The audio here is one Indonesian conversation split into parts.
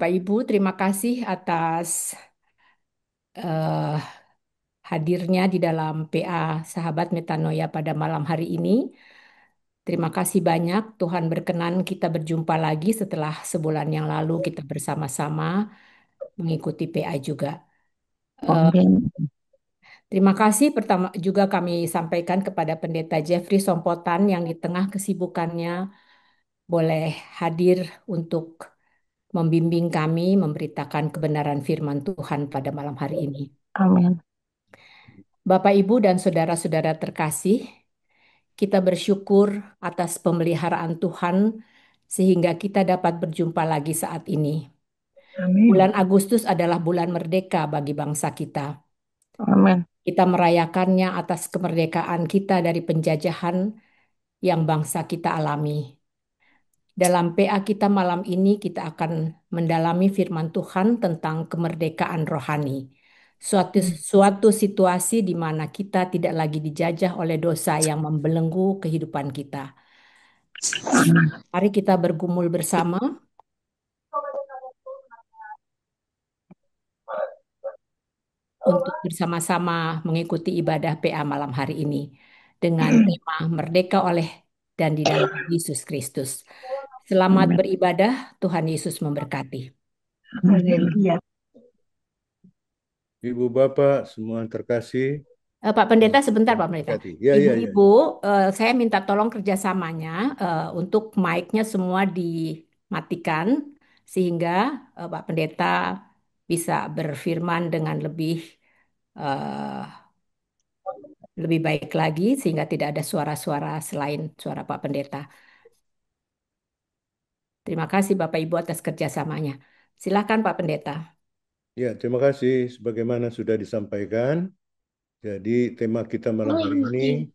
Bapak Ibu, terima kasih atas eh, hadirnya di dalam PA Sahabat Metanoia pada malam hari ini. Terima kasih banyak, Tuhan berkenan kita berjumpa lagi setelah sebulan yang lalu kita bersama-sama mengikuti PA juga. Eh, Amin. Terima kasih pertama juga kami sampaikan kepada Pendeta Jeffrey Sompotan yang di tengah kesibukannya boleh hadir untuk membimbing kami memberitakan kebenaran firman Tuhan pada malam hari ini. Amin. Bapak, Ibu, dan saudara-saudara terkasih, kita bersyukur atas pemeliharaan Tuhan sehingga kita dapat berjumpa lagi saat ini. Amin. Bulan Agustus adalah bulan merdeka bagi bangsa kita. Amin. Kita merayakannya atas kemerdekaan kita dari penjajahan yang bangsa kita alami. Dalam PA kita malam ini kita akan mendalami firman Tuhan tentang kemerdekaan rohani. Suatu situasi di mana kita tidak lagi dijajah oleh dosa yang membelenggu kehidupan kita. Mari kita bergumul bersama untuk bersama-sama mengikuti ibadah PA malam hari ini dengan tema Merdeka oleh dan di dalam Yesus Kristus. Selamat Amin. beribadah, Tuhan Yesus memberkati. Haleluya. Ibu Bapak semua yang terkasih, Pak Pendeta, sebentar Tuhan Pak Pendeta. memberkati. Ya, ya, ya. Ibu-ibu, saya minta tolong kerjasamanya untuk mic-nya semua dimatikan sehingga Pak Pendeta bisa berfirman dengan eh, lebih baik lagi sehingga tidak ada suara-suara selain suara Pak Pendeta. Terima kasih Bapak Ibu atas kerjasamanya. Silakan Pak Pendeta. Ya, terima kasih. Sebagaimana sudah disampaikan, jadi tema kita malam hari ini,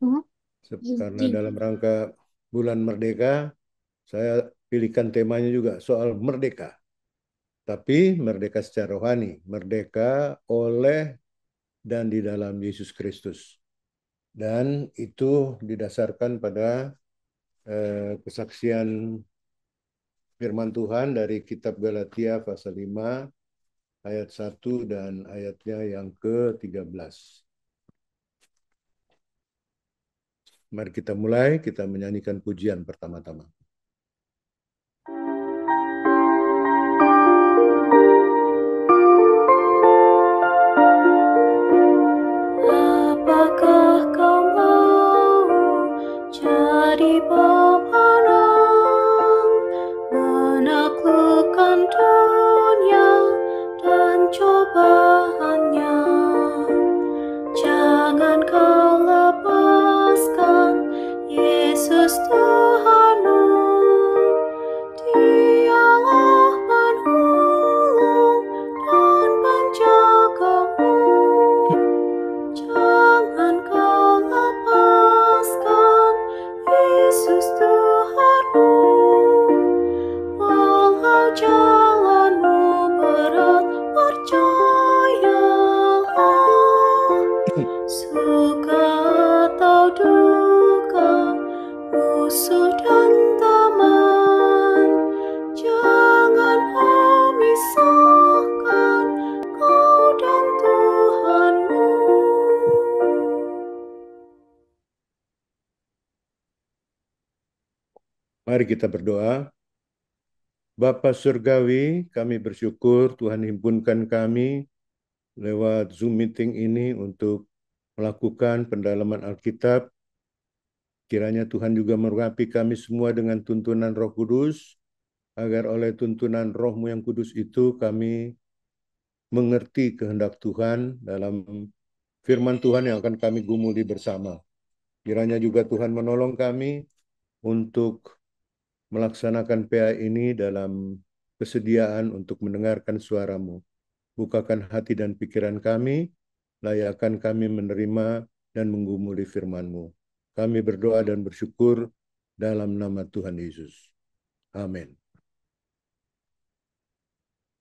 karena dalam rangka Bulan Merdeka, saya pilihkan temanya juga soal merdeka. Tapi merdeka secara rohani, merdeka oleh dan di dalam Yesus Kristus. Dan itu didasarkan pada kesaksian firman Tuhan dari kitab Galatia pasal 5 ayat 1 dan ayatnya yang ke-13. Mari kita mulai, kita menyanyikan pujian pertama-tama. Apakah kau mau jadi pemenang, menaklukkan dunia dan cobaannya? Jangan kau lepaskan Yesus Tuhanmu. Dialah penolong dan penjagamu. Jangan kau lepaskan Yesus Tuhanmu. Walau jalanmu berat, percayalah. Suka atau duka, musuh dan teman, jangan memisahkan kau dan Tuhanmu. Mari kita berdoa. Bapa Surgawi, kami bersyukur Tuhan himpunkan kami lewat Zoom meeting ini untuk melakukan pendalaman Alkitab. Kiranya Tuhan juga mengurapi kami semua dengan tuntunan Roh Kudus, agar oleh tuntunan Roh-Mu yang kudus itu kami mengerti kehendak Tuhan dalam firman Tuhan yang akan kami gumuli bersama. Kiranya juga Tuhan menolong kami untuk melaksanakan PA ini dalam kesediaan untuk mendengarkan suara-Mu. Bukakan hati dan pikiran kami, layakkan kami menerima dan menggumuli firman-Mu. Kami berdoa dan bersyukur dalam nama Tuhan Yesus. Amin.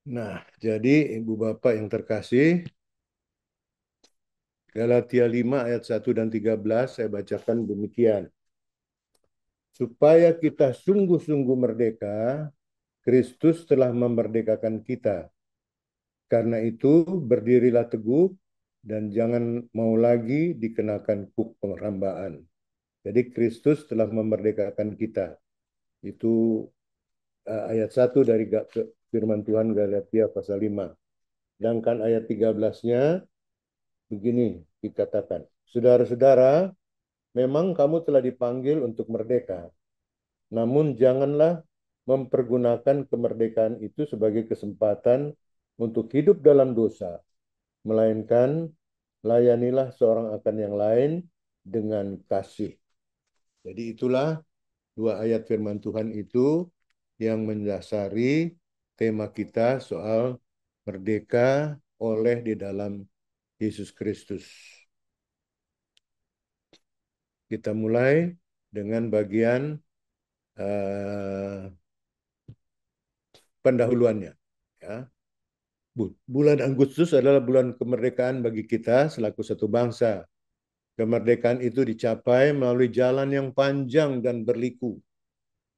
Nah, jadi Ibu Bapak yang terkasih, Galatia 5 ayat 1 dan 13 saya bacakan demikian. Supaya kita sungguh-sungguh merdeka, Kristus telah memerdekakan kita. Karena itu, berdirilah teguh dan jangan mau lagi dikenakan kuk penghambaan. Jadi Kristus telah memerdekakan kita. Itu ayat 1 dari firman Tuhan Galatia pasal 5. Sedangkan ayat 13-nya begini dikatakan. Saudara-saudara, memang kamu telah dipanggil untuk merdeka. Namun janganlah mempergunakan kemerdekaan itu sebagai kesempatan untuk hidup dalam dosa, melainkan layanilah seorang akan yang lain dengan kasih. Jadi itulah dua ayat firman Tuhan itu yang mendasari tema kita soal merdeka oleh di dalam Yesus Kristus. Kita mulai dengan bagian pendahuluannya. Ya. Bulan Agustus adalah bulan kemerdekaan bagi kita selaku satu bangsa. Kemerdekaan itu dicapai melalui jalan yang panjang dan berliku.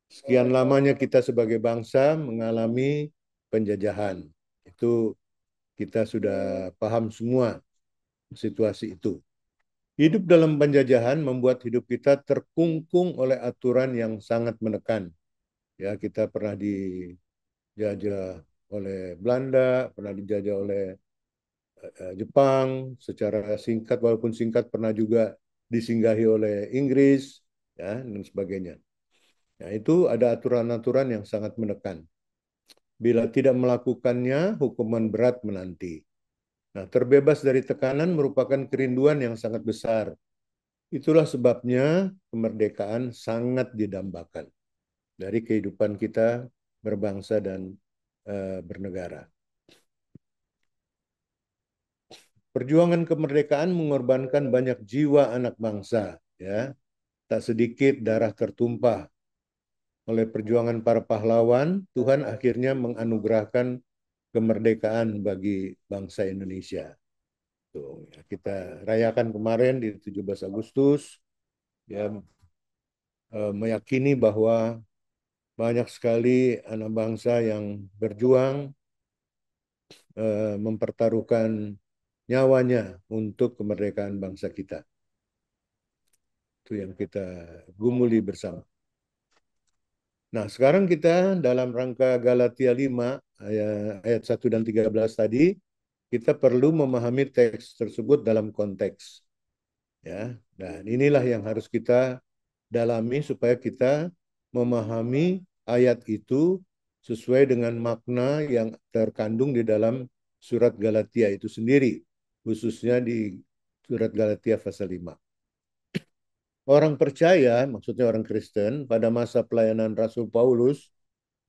Sekian lamanya kita sebagai bangsa mengalami penjajahan. Itu kita sudah paham semua situasi itu. Hidup dalam penjajahan membuat hidup kita terkungkung oleh aturan yang sangat menekan. Ya, kita pernah dijajah oleh Belanda, pernah dijajah oleh Jepang secara singkat, walaupun singkat pernah juga disinggahi oleh Inggris, ya, dan sebagainya. Nah, itu ada aturan-aturan yang sangat menekan. Bila tidak melakukannya, hukuman berat menanti. Nah, terbebas dari tekanan merupakan kerinduan yang sangat besar. Itulah sebabnya kemerdekaan sangat didambakan dari kehidupan kita berbangsa dan bernegara. Perjuangan kemerdekaan mengorbankan banyak jiwa anak bangsa, ya. Tak sedikit darah tertumpah. Oleh perjuangan para pahlawan, Tuhan akhirnya menganugerahkan kemerdekaan bagi bangsa Indonesia. Tuh, ya, kita rayakan kemarin di 17 Agustus, ya, meyakini bahwa banyak sekali anak bangsa yang berjuang mempertaruhkan nyawanya untuk kemerdekaan bangsa kita. Itu yang kita gumuli bersama. Nah, sekarang kita dalam rangka Galatia 5 ayat 1 dan 13 tadi, kita perlu memahami teks tersebut dalam konteks. Ya, dan inilah yang harus kita dalami supaya kita memahami ayat itu sesuai dengan makna yang terkandung di dalam surat Galatia itu sendiri, khususnya di surat Galatia pasal 5. Orang percaya, maksudnya orang Kristen, pada masa pelayanan Rasul Paulus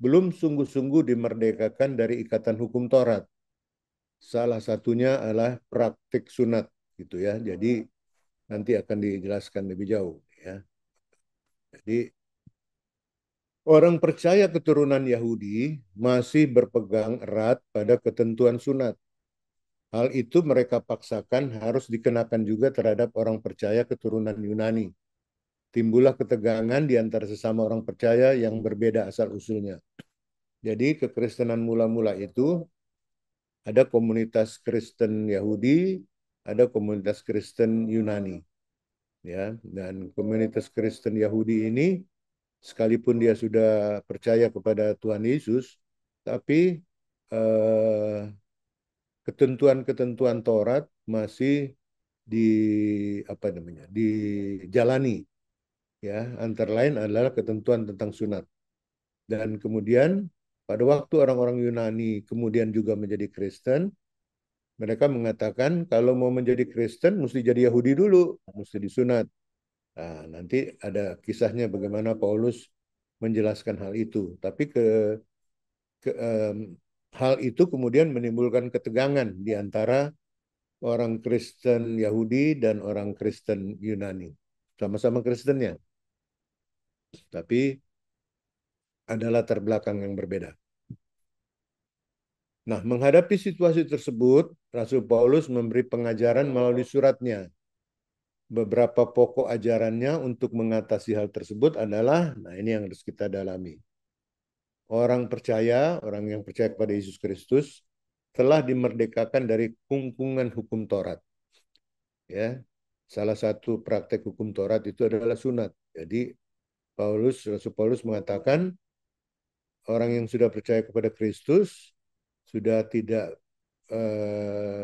belum sungguh-sungguh dimerdekakan dari ikatan hukum Taurat. Salah satunya adalah praktik sunat, gitu ya. Jadi nanti akan dijelaskan lebih jauh, ya. Jadi orang percaya keturunan Yahudi masih berpegang erat pada ketentuan sunat. Hal itu mereka paksakan harus dikenakan juga terhadap orang percaya keturunan Yunani. Timbullah ketegangan di antara sesama orang percaya yang berbeda asal-usulnya. Jadi kekristenan mula-mula itu ada komunitas Kristen Yahudi, ada komunitas Kristen Yunani. Ya, dan komunitas Kristen Yahudi ini sekalipun dia sudah percaya kepada Tuhan Yesus, tapi ketentuan-ketentuan Taurat masih dijalani. Ya, antara lain adalah ketentuan tentang sunat. Dan kemudian pada waktu orang-orang Yunani kemudian juga menjadi Kristen, mereka mengatakan kalau mau menjadi Kristen mesti jadi Yahudi dulu, mesti disunat. Nah, nanti ada kisahnya bagaimana Paulus menjelaskan hal itu. Tapi hal itu kemudian menimbulkan ketegangan di antara orang Kristen Yahudi dan orang Kristen Yunani. Sama-sama Kristennya, tapi ada latar belakang yang berbeda. Nah, menghadapi situasi tersebut, Rasul Paulus memberi pengajaran melalui suratnya. Beberapa pokok ajarannya untuk mengatasi hal tersebut adalah, nah ini yang harus kita dalami. orang percaya, orang yang percaya kepada Yesus Kristus telah dimerdekakan dari kungkungan hukum Taurat. Ya, salah satu praktek hukum Taurat itu adalah sunat. Jadi Rasul Paulus mengatakan orang yang sudah percaya kepada Kristus sudah tidak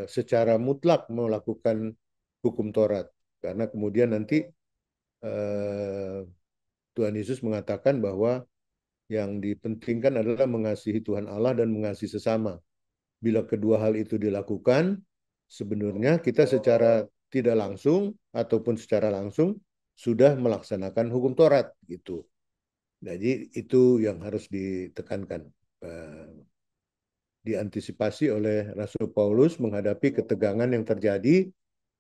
secara mutlak melakukan hukum Taurat, karena kemudian nanti Tuhan Yesus mengatakan bahwa yang dipentingkan adalah mengasihi Tuhan Allah dan mengasihi sesama. Bila kedua hal itu dilakukan, sebenarnya kita secara tidak langsung ataupun secara langsung sudah melaksanakan hukum Taurat gitu. Jadi itu yang harus ditekankan, diantisipasi oleh Rasul Paulus menghadapi ketegangan yang terjadi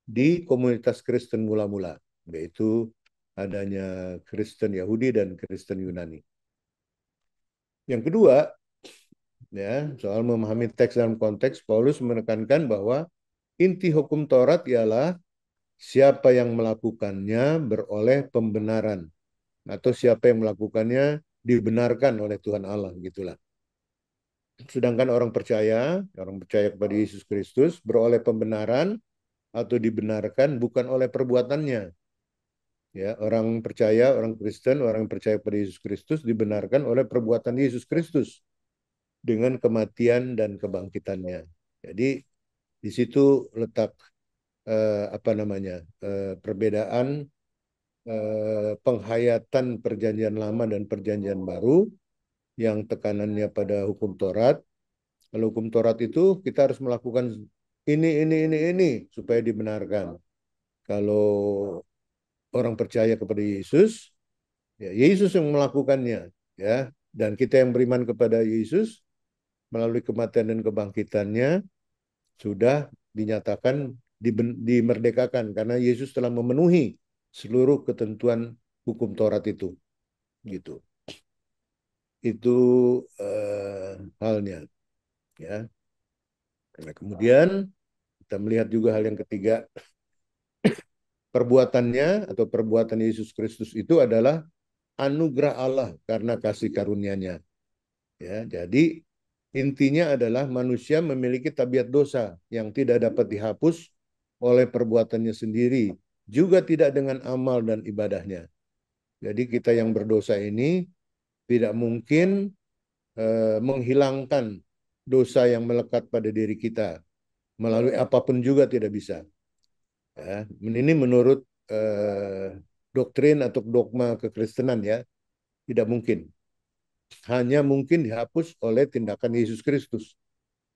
di komunitas Kristen mula-mula, yaitu adanya Kristen Yahudi dan Kristen Yunani. Yang kedua, ya, soal memahami teks dalam konteks, Paulus menekankan bahwa inti hukum Taurat ialah siapa yang melakukannya beroleh pembenaran, atau siapa yang melakukannya dibenarkan oleh Tuhan Allah, gitulah. Sedangkan orang percaya kepada Yesus Kristus beroleh pembenaran atau dibenarkan bukan oleh perbuatannya. Ya, orang percaya, orang Kristen, orang yang percaya pada Yesus Kristus dibenarkan oleh perbuatan Yesus Kristus dengan kematian dan kebangkitannya. Jadi di situ letak perbedaan penghayatan Perjanjian Lama dan Perjanjian Baru yang tekanannya pada hukum Taurat. Kalau hukum Taurat itu kita harus melakukan ini supaya dibenarkan. Kalau orang percaya kepada Yesus, ya Yesus yang melakukannya, ya, dan kita yang beriman kepada Yesus melalui kematian dan kebangkitannya sudah dinyatakan dimerdekakan karena Yesus telah memenuhi seluruh ketentuan hukum Taurat itu, gitu. Itu halnya, ya. Nah, kemudian kita melihat juga hal yang ketiga, perbuatannya atau perbuatan Yesus Kristus itu adalah anugerah Allah karena kasih karunia-Nya. Ya, jadi intinya adalah manusia memiliki tabiat dosa yang tidak dapat dihapus oleh perbuatannya sendiri, juga tidak dengan amal dan ibadahnya. Jadi kita yang berdosa ini tidak mungkin menghilangkan dosa yang melekat pada diri kita melalui apapun juga, tidak bisa. Ya, ini menurut doktrin atau dogma kekristenan, ya, tidak mungkin. Hanya mungkin dihapus oleh tindakan Yesus Kristus,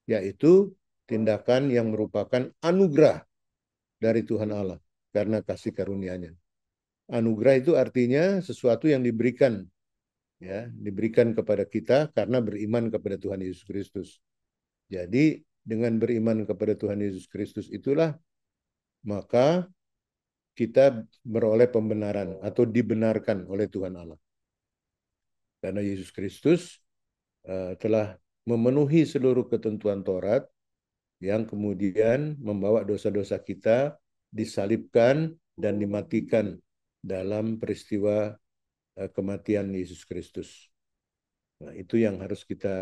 yaitu tindakan yang merupakan anugerah dari Tuhan Allah karena kasih karunia-Nya. Anugerah itu artinya sesuatu yang diberikan, ya, diberikan kepada kita karena beriman kepada Tuhan Yesus Kristus. Jadi dengan beriman kepada Tuhan Yesus Kristus itulah maka kita beroleh pembenaran atau dibenarkan oleh Tuhan Allah. Karena Yesus Kristus telah memenuhi seluruh ketentuan Taurat yang kemudian membawa dosa-dosa kita disalibkan dan dimatikan dalam peristiwa kematian Yesus Kristus. Nah, itu yang harus kita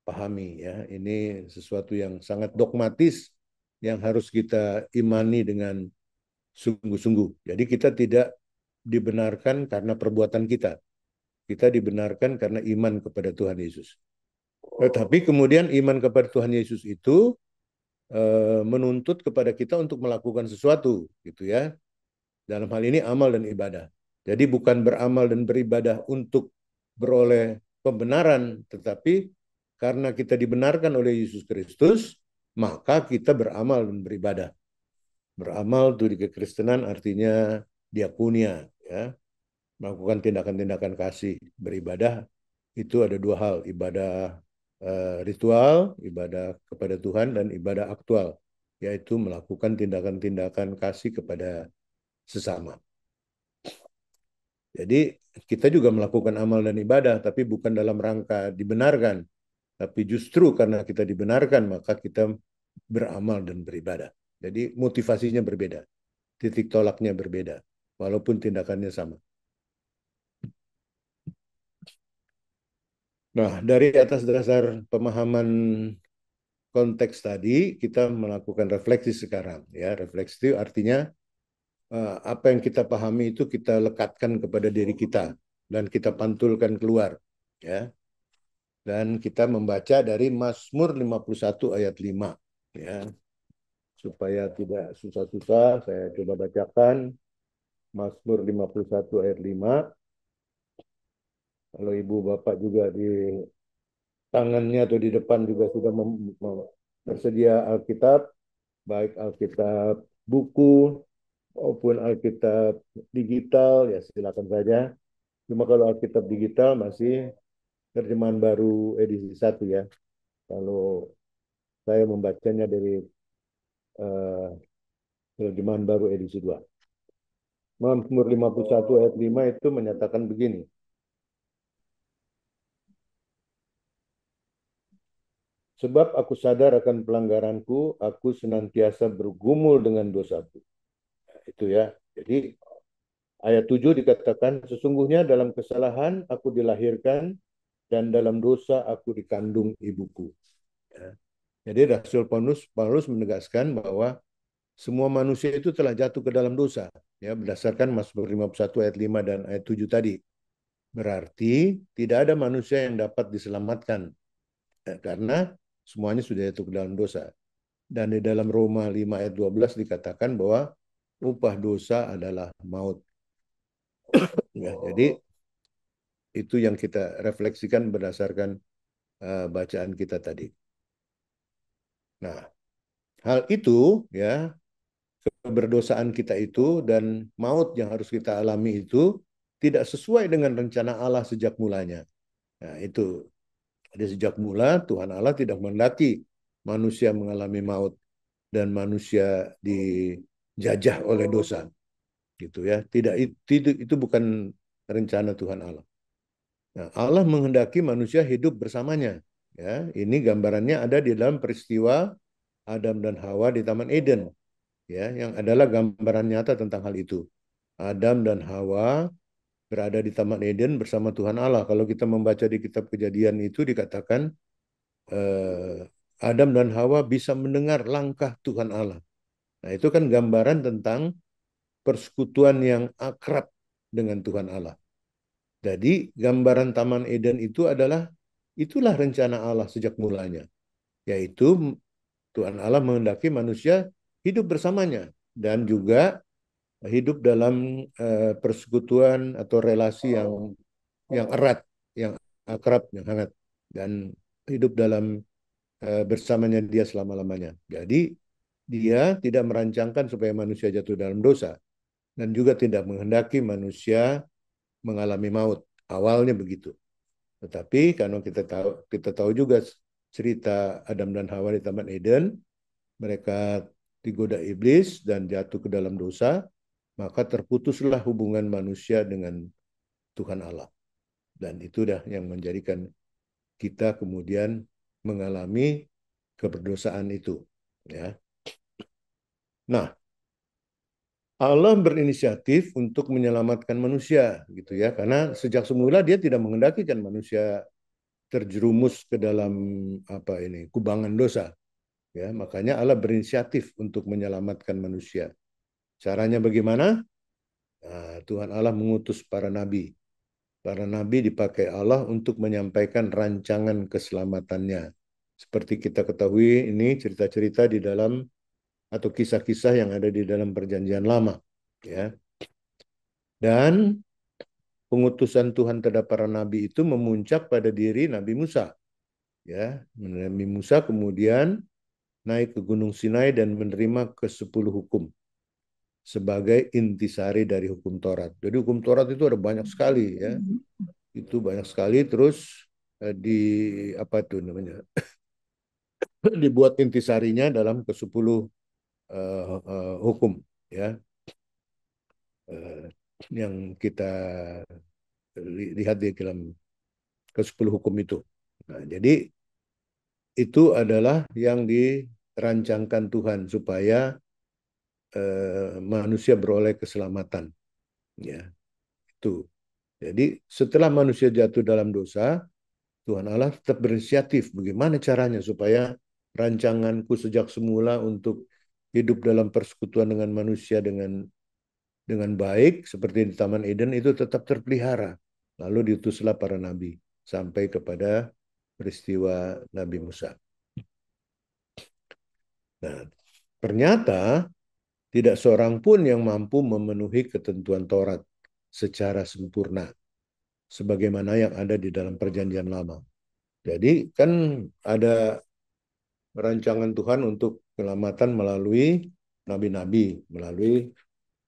pahami, ya. Ini sesuatu yang sangat dogmatis yang harus kita imani dengan sungguh-sungguh. Jadi kita tidak dibenarkan karena perbuatan kita. Kita dibenarkan karena iman kepada Tuhan Yesus. Tetapi kemudian iman kepada Tuhan Yesus itu menuntut kepada kita untuk melakukan sesuatu, gitu, ya. Dalam hal ini amal dan ibadah. Jadi bukan beramal dan beribadah untuk beroleh pembenaran, tetapi karena kita dibenarkan oleh Yesus Kristus, maka kita beramal dan beribadah. Beramal itu di kekristenan artinya diakonia, ya. Melakukan tindakan-tindakan kasih. Beribadah itu ada dua hal, ibadah ritual, ibadah kepada Tuhan, dan ibadah aktual, yaitu melakukan tindakan-tindakan kasih kepada sesama. Jadi kita juga melakukan amal dan ibadah, tapi bukan dalam rangka dibenarkan, tapi justru karena kita dibenarkan, maka kita beramal dan beribadah. Jadi motivasinya berbeda, titik tolaknya berbeda, walaupun tindakannya sama. Nah, dari atas dasar pemahaman konteks tadi, kita melakukan refleksi sekarang. Ya, refleksi itu artinya apa yang kita pahami itu kita lekatkan kepada diri kita dan kita pantulkan keluar. Ya, dan kita membaca dari Mazmur 51 ayat 5. Ya, supaya tidak susah-susah, saya coba bacakan Mazmur 51 ayat 5. Kalau ibu bapak juga di tangannya atau di depan juga sudah tersedia Alkitab, baik Alkitab buku maupun Alkitab digital, ya silakan saja. Cuma kalau Alkitab digital masih terjemahan baru edisi 1 ya. Kalau saya membacanya dari uh, terjemahan baru edisi 2. Mazmur 51 ayat 5 itu menyatakan begini. Sebab aku sadar akan pelanggaranku, aku senantiasa bergumul dengan dosaku. Nah, itu ya. Jadi ayat 7 dikatakan, sesungguhnya dalam kesalahan aku dilahirkan dan dalam dosa aku dikandung ibuku. Ya. Jadi Rasul Paulus menegaskan bahwa semua manusia itu telah jatuh ke dalam dosa. Ya, berdasarkan Mazmur 51 ayat 5 dan ayat 7 tadi. Berarti tidak ada manusia yang dapat diselamatkan. Karena semuanya sudah jatuh ke dalam dosa. Dan di dalam Roma 5 ayat 12 dikatakan bahwa upah dosa adalah maut. Ya, jadi itu yang kita refleksikan berdasarkan bacaan kita tadi. Nah, hal itu ya, keberdosaan kita itu dan maut yang harus kita alami itu tidak sesuai dengan rencana Allah sejak mulanya. Nah, itu. Jadi sejak mula Tuhan Allah tidak menghendaki manusia mengalami maut dan manusia dijajah oleh dosa. Gitu ya. Tidak itu bukan rencana Tuhan Allah. Nah, Allah menghendaki manusia hidup bersamanya. Ya, ini gambarannya ada di dalam peristiwa Adam dan Hawa di Taman Eden. Ya, yang adalah gambaran nyata tentang hal itu. Adam dan Hawa berada di Taman Eden bersama Tuhan Allah. Kalau kita membaca di kitab Kejadian itu dikatakan Adam dan Hawa bisa mendengar langkah Tuhan Allah. Nah, itu kan gambaran tentang persekutuan yang akrab dengan Tuhan Allah. Jadi, gambaran Taman Eden itu itulah rencana Allah sejak mulanya, yaitu Tuhan Allah menghendaki manusia hidup bersamanya dan juga hidup dalam persekutuan atau relasi yang erat, yang akrab, yang hangat, dan hidup dalam bersamanya dia selama-lamanya. Jadi dia tidak merancangkan supaya manusia jatuh dalam dosa dan juga tidak menghendaki manusia mengalami maut. Awalnya begitu. Tetapi karena kita tahu juga cerita Adam dan Hawa di Taman Eden, mereka digoda iblis dan jatuh ke dalam dosa, maka terputuslah hubungan manusia dengan Tuhan Allah. Dan itu dah yang menjadikan kita kemudian mengalami keberdosaan itu. Ya. Nah, Allah berinisiatif untuk menyelamatkan manusia, gitu ya, karena sejak semula Dia tidak menghendakikan manusia terjerumus ke dalam kubangan dosa. Ya, makanya Allah berinisiatif untuk menyelamatkan manusia. Caranya bagaimana? Nah, Tuhan Allah mengutus para nabi. Para nabi dipakai Allah untuk menyampaikan rancangan keselamatannya. Seperti kita ketahui, ini cerita-cerita di dalam atau kisah-kisah yang ada di dalam Perjanjian Lama, ya. Dan pengutusan Tuhan terhadap para nabi itu memuncak pada diri Nabi Musa, ya. Nabi Musa kemudian naik ke Gunung Sinai dan menerima ke-10 hukum sebagai intisari dari hukum Taurat. Jadi hukum Taurat itu ada banyak sekali, ya. Itu banyak sekali, terus dibuat intisarinya dalam ke-10 hukum, ya, yang kita lihat di dalam ke-10 hukum itu. Nah, jadi itu adalah yang dirancangkan Tuhan supaya manusia beroleh keselamatan, ya, itu. Jadi setelah manusia jatuh dalam dosa, Tuhan Allah tetap berinisiatif bagaimana caranya supaya rancanganku sejak semula untuk hidup dalam persekutuan dengan manusia dengan baik seperti di Taman Eden itu tetap terpelihara. Lalu diutuslah para nabi sampai kepada peristiwa Nabi Musa. Nah, ternyata tidak seorang pun yang mampu memenuhi ketentuan Taurat secara sempurna sebagaimana yang ada di dalam Perjanjian Lama. Jadi kan ada rancangan Tuhan untuk keselamatan melalui nabi-nabi, melalui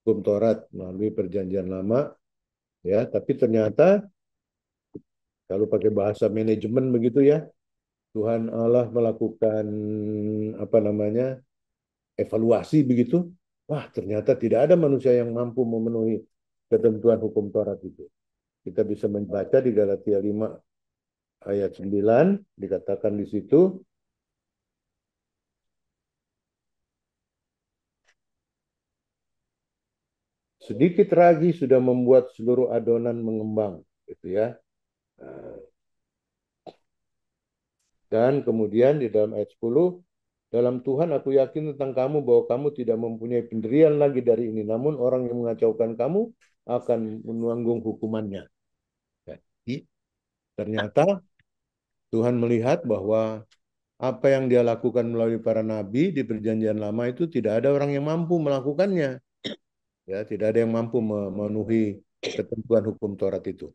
hukum Taurat, melalui Perjanjian Lama, ya. Tapi ternyata kalau pakai bahasa manajemen begitu ya, Tuhan Allah melakukan evaluasi begitu. Wah, ternyata tidak ada manusia yang mampu memenuhi ketentuan hukum Taurat itu. Kita bisa membaca di Galatia 5 ayat 9 dikatakan di situ, sedikit ragi sudah membuat seluruh adonan mengembang, gitu ya. Dan kemudian di dalam ayat 10, dalam Tuhan aku yakin tentang kamu bahwa kamu tidak mempunyai penderian lagi dari ini, namun orang yang mengacaukan kamu akan menanggung hukumannya. Jadi, ternyata Tuhan melihat bahwa apa yang dia lakukan melalui para nabi di Perjanjian Lama itu tidak ada orang yang mampu melakukannya. Ya, tidak ada yang mampu memenuhi ketentuan hukum Taurat itu.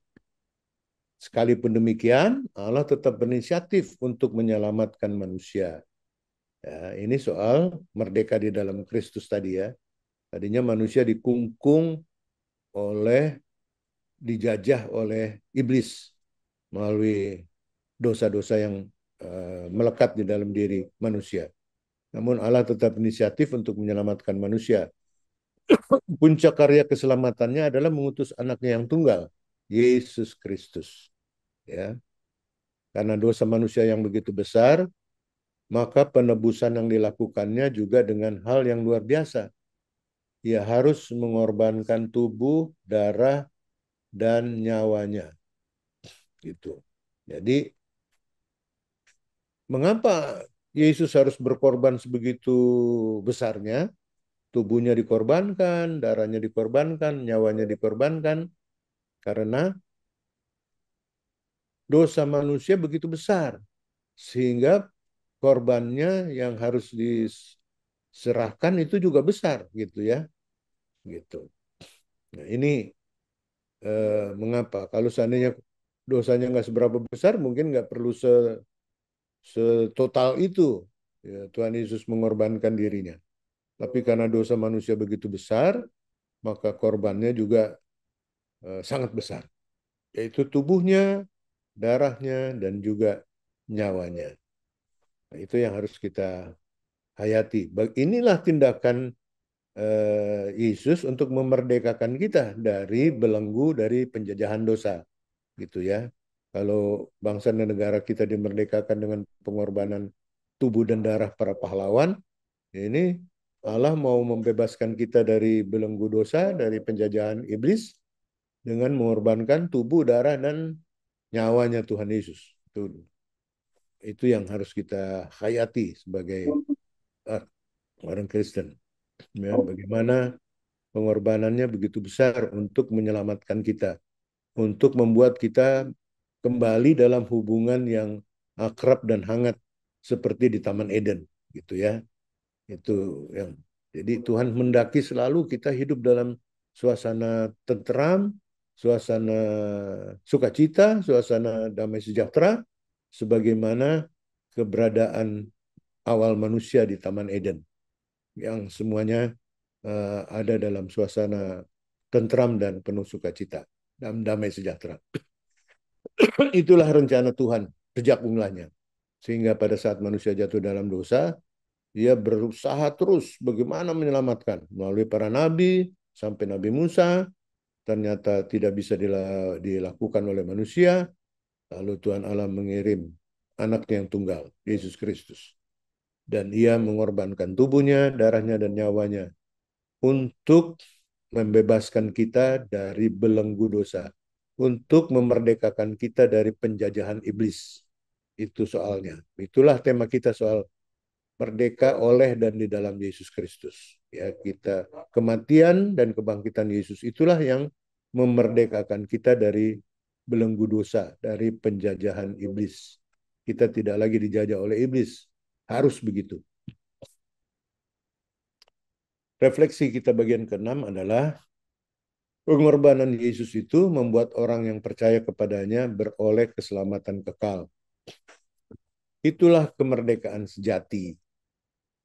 Sekalipun demikian, Allah tetap berinisiatif untuk menyelamatkan manusia. Ya, ini soal merdeka di dalam Kristus tadi ya. Tadinya manusia dikungkung dijajah oleh iblis melalui dosa-dosa yang melekat di dalam diri manusia. Namun Allah tetap inisiatif untuk menyelamatkan manusia. Puncak karya keselamatannya adalah mengutus anaknya yang tunggal, Yesus Kristus. Ya. Karena dosa manusia yang begitu besar, maka penebusan yang dilakukannya juga dengan hal yang luar biasa. Ia harus mengorbankan tubuh, darah, dan nyawanya. Gitu. Jadi, mengapa Yesus harus berkorban sebegitu besarnya? Tubuhnya dikorbankan, darahnya dikorbankan, nyawanya dikorbankan, karena dosa manusia begitu besar, sehingga korbannya yang harus diserahkan itu juga besar, gitu ya, gitu. Nah ini mengapa? Kalau seandainya dosanya nggak seberapa besar, mungkin nggak perlu setotal itu ya, Tuhan Yesus mengorbankan dirinya. Tapi karena dosa manusia begitu besar, maka korbannya juga sangat besar, yaitu tubuhnya, darahnya, dan juga nyawanya. Nah, itu yang harus kita hayati. Inilah tindakan Yesus untuk memerdekakan kita dari belenggu dari penjajahan dosa, gitu ya. Kalau bangsa dan negara kita dimerdekakan dengan pengorbanan tubuh dan darah para pahlawan, ini Allah mau membebaskan kita dari belenggu dosa, dari penjajahan iblis, dengan mengorbankan tubuh, darah, dan nyawanya Tuhan Yesus. Itu yang harus kita hayati sebagai orang Kristen. Ya, bagaimana pengorbanannya begitu besar untuk menyelamatkan kita, untuk membuat kita kembali dalam hubungan yang akrab dan hangat seperti di Taman Eden, gitu ya. Itu yang jadi Tuhan mendaki selalu kita hidup dalam suasana tentram, suasana sukacita, suasana damai sejahtera, sebagaimana keberadaan awal manusia di Taman Eden, yang semuanya ada dalam suasana tentram dan penuh sukacita dan damai sejahtera. Itulah rencana Tuhan sejak mulanya. Sehingga pada saat manusia jatuh dalam dosa, dia berusaha terus bagaimana menyelamatkan melalui para nabi sampai Nabi Musa. Ternyata tidak bisa dilakukan oleh manusia. Lalu Tuhan Allah mengirim anaknya yang tunggal, Yesus Kristus. Dan ia mengorbankan tubuhnya, darahnya, dan nyawanya. untuk membebaskan kita dari belenggu dosa. untuk memerdekakan kita dari penjajahan iblis. Itu soalnya. Itulah tema kita soal merdeka oleh dan di dalam Yesus Kristus. Ya, kita kematian dan kebangkitan Yesus itulah yang memerdekakan kita dari belenggu dosa, dari penjajahan iblis. Kita tidak lagi dijajah oleh iblis. Harus begitu. Refleksi kita bagian ke-6 adalah pengorbanan Yesus itu membuat orang yang percaya kepadanya beroleh keselamatan kekal. Itulah kemerdekaan sejati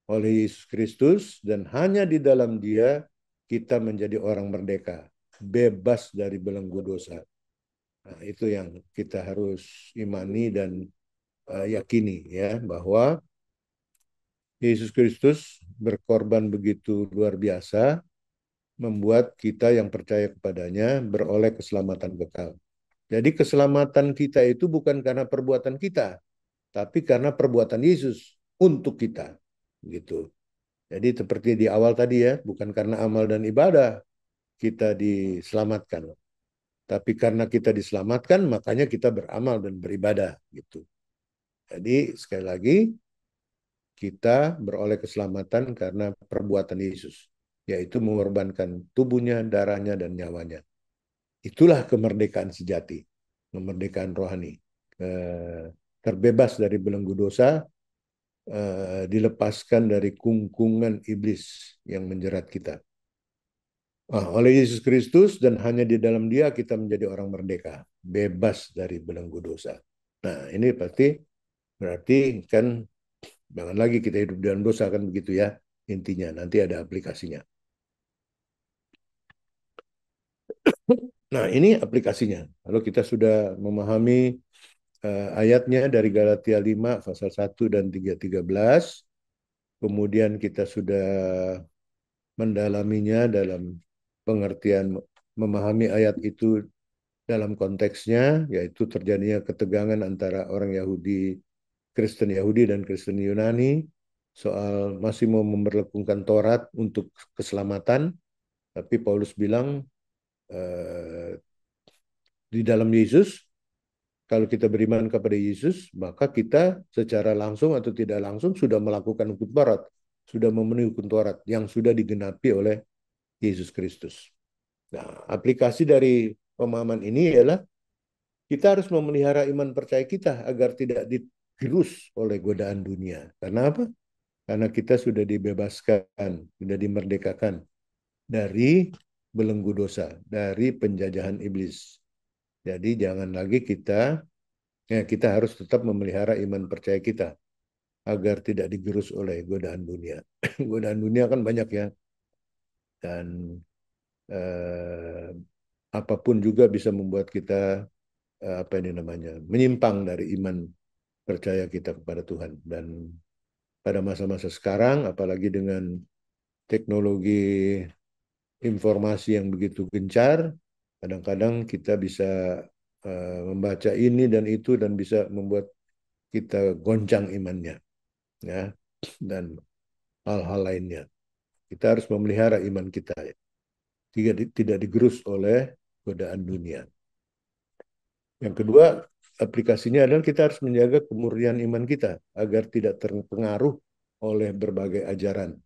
oleh Yesus Kristus, dan hanya di dalam Dia kita menjadi orang merdeka, bebas dari belenggu dosa. Nah, itu yang kita harus imani dan yakini, ya, bahwa Yesus Kristus berkorban begitu luar biasa, membuat kita yang percaya kepadanya beroleh keselamatan kekal. Jadi keselamatan kita itu bukan karena perbuatan kita, tapi karena perbuatan Yesus untuk kita. Gitu. Jadi seperti di awal tadi, ya, bukan karena amal dan ibadah kita diselamatkan, tapi karena kita diselamatkan makanya kita beramal dan beribadah. Gitu. Jadi sekali lagi kita beroleh keselamatan karena perbuatan Yesus, yaitu mengorbankan tubuhnya, darahnya, dan nyawanya. Itulah kemerdekaan sejati, kemerdekaan rohani. Terbebas dari belenggu dosa, dilepaskan dari kungkungan iblis yang menjerat kita. Oleh Yesus Kristus dan hanya di dalam Dia kita menjadi orang merdeka, bebas dari belenggu dosa. Nah, ini berarti kan jangan lagi kita hidup dalam dosa, kan begitu, ya, intinya. Nanti ada aplikasinya. Nah, ini aplikasinya. Kalau kita sudah memahami ayatnya dari Galatia 5 pasal 1 dan 13, kemudian kita sudah mendalaminya dalam pengertian memahami ayat itu dalam konteksnya, yaitu terjadinya ketegangan antara orang Kristen Yahudi dan Kristen Yunani soal masih mau memperlakukan Taurat untuk keselamatan, tapi Paulus bilang di dalam Yesus, kalau kita beriman kepada Yesus, maka kita secara langsung atau tidak langsung sudah melakukan hukum Taurat, sudah memenuhi hukum Taurat yang sudah digenapi oleh Yesus Kristus. Nah, aplikasi dari pemahaman ini ialah kita harus memelihara iman percaya kita agar tidak digerus oleh godaan dunia. Karena apa? Karena kita sudah dibebaskan, sudah dimerdekakan dari belenggu dosa, dari penjajahan iblis. Jadi jangan lagi kita harus tetap memelihara iman percaya kita agar tidak digerus oleh godaan dunia. Godaan dunia kan banyak, ya. Dan apapun juga bisa membuat kita menyimpang dari iman percaya kita kepada Tuhan. Dan pada masa-masa sekarang, apalagi dengan teknologi informasi yang begitu gencar, kadang-kadang kita bisa membaca ini dan itu dan bisa membuat kita goncang imannya, ya, dan hal-hal lainnya. Kita harus memelihara iman kita, ya, tidak digerus oleh godaan dunia. Yang kedua, aplikasinya adalah kita harus menjaga kemurnian iman kita agar tidak terpengaruh oleh berbagai ajaran.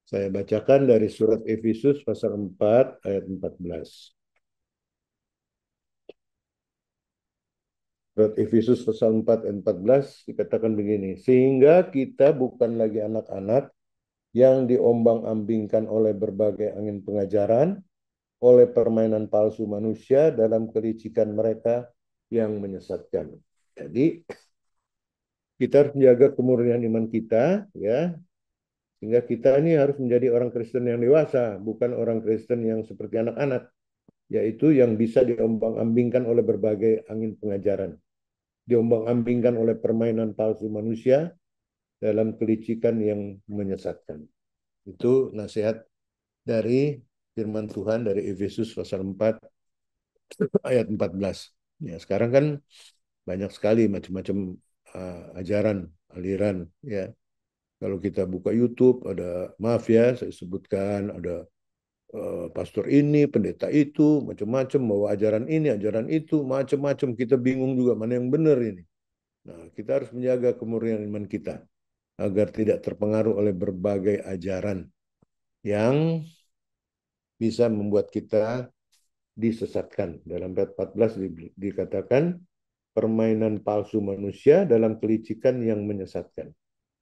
Saya bacakan dari surat Efesus pasal 4 ayat 14. Surat Efesus pasal 4 ayat 14 dikatakan begini, sehingga kita bukan lagi anak-anak yang diombang-ambingkan oleh berbagai angin pengajaran, oleh permainan palsu manusia dalam kelicikan mereka yang menyesatkan. Jadi kita harus menjaga kemurnian iman kita, ya, sehingga kita ini harus menjadi orang Kristen yang dewasa, bukan orang Kristen yang seperti anak-anak, yaitu yang bisa diombang-ambingkan oleh berbagai angin pengajaran, diombang-ambingkan oleh permainan palsu manusia dalam kelicikan yang menyesatkan. Itu nasihat dari firman Tuhan dari Efesus pasal 4 ayat 14. Ya, sekarang kan banyak sekali macam-macam ajaran, aliran, ya. Kalau kita buka YouTube, ada, maaf ya, saya sebutkan, ada pastor ini, pendeta itu, macam-macam, bawa ajaran ini, ajaran itu, macam-macam. Kita bingung juga mana yang benar ini. Nah, kita harus menjaga kemurnian iman kita agar tidak terpengaruh oleh berbagai ajaran yang bisa membuat kita disesatkan. Dalam ayat 14 dikatakan permainan palsu manusia dalam kelicikan yang menyesatkan.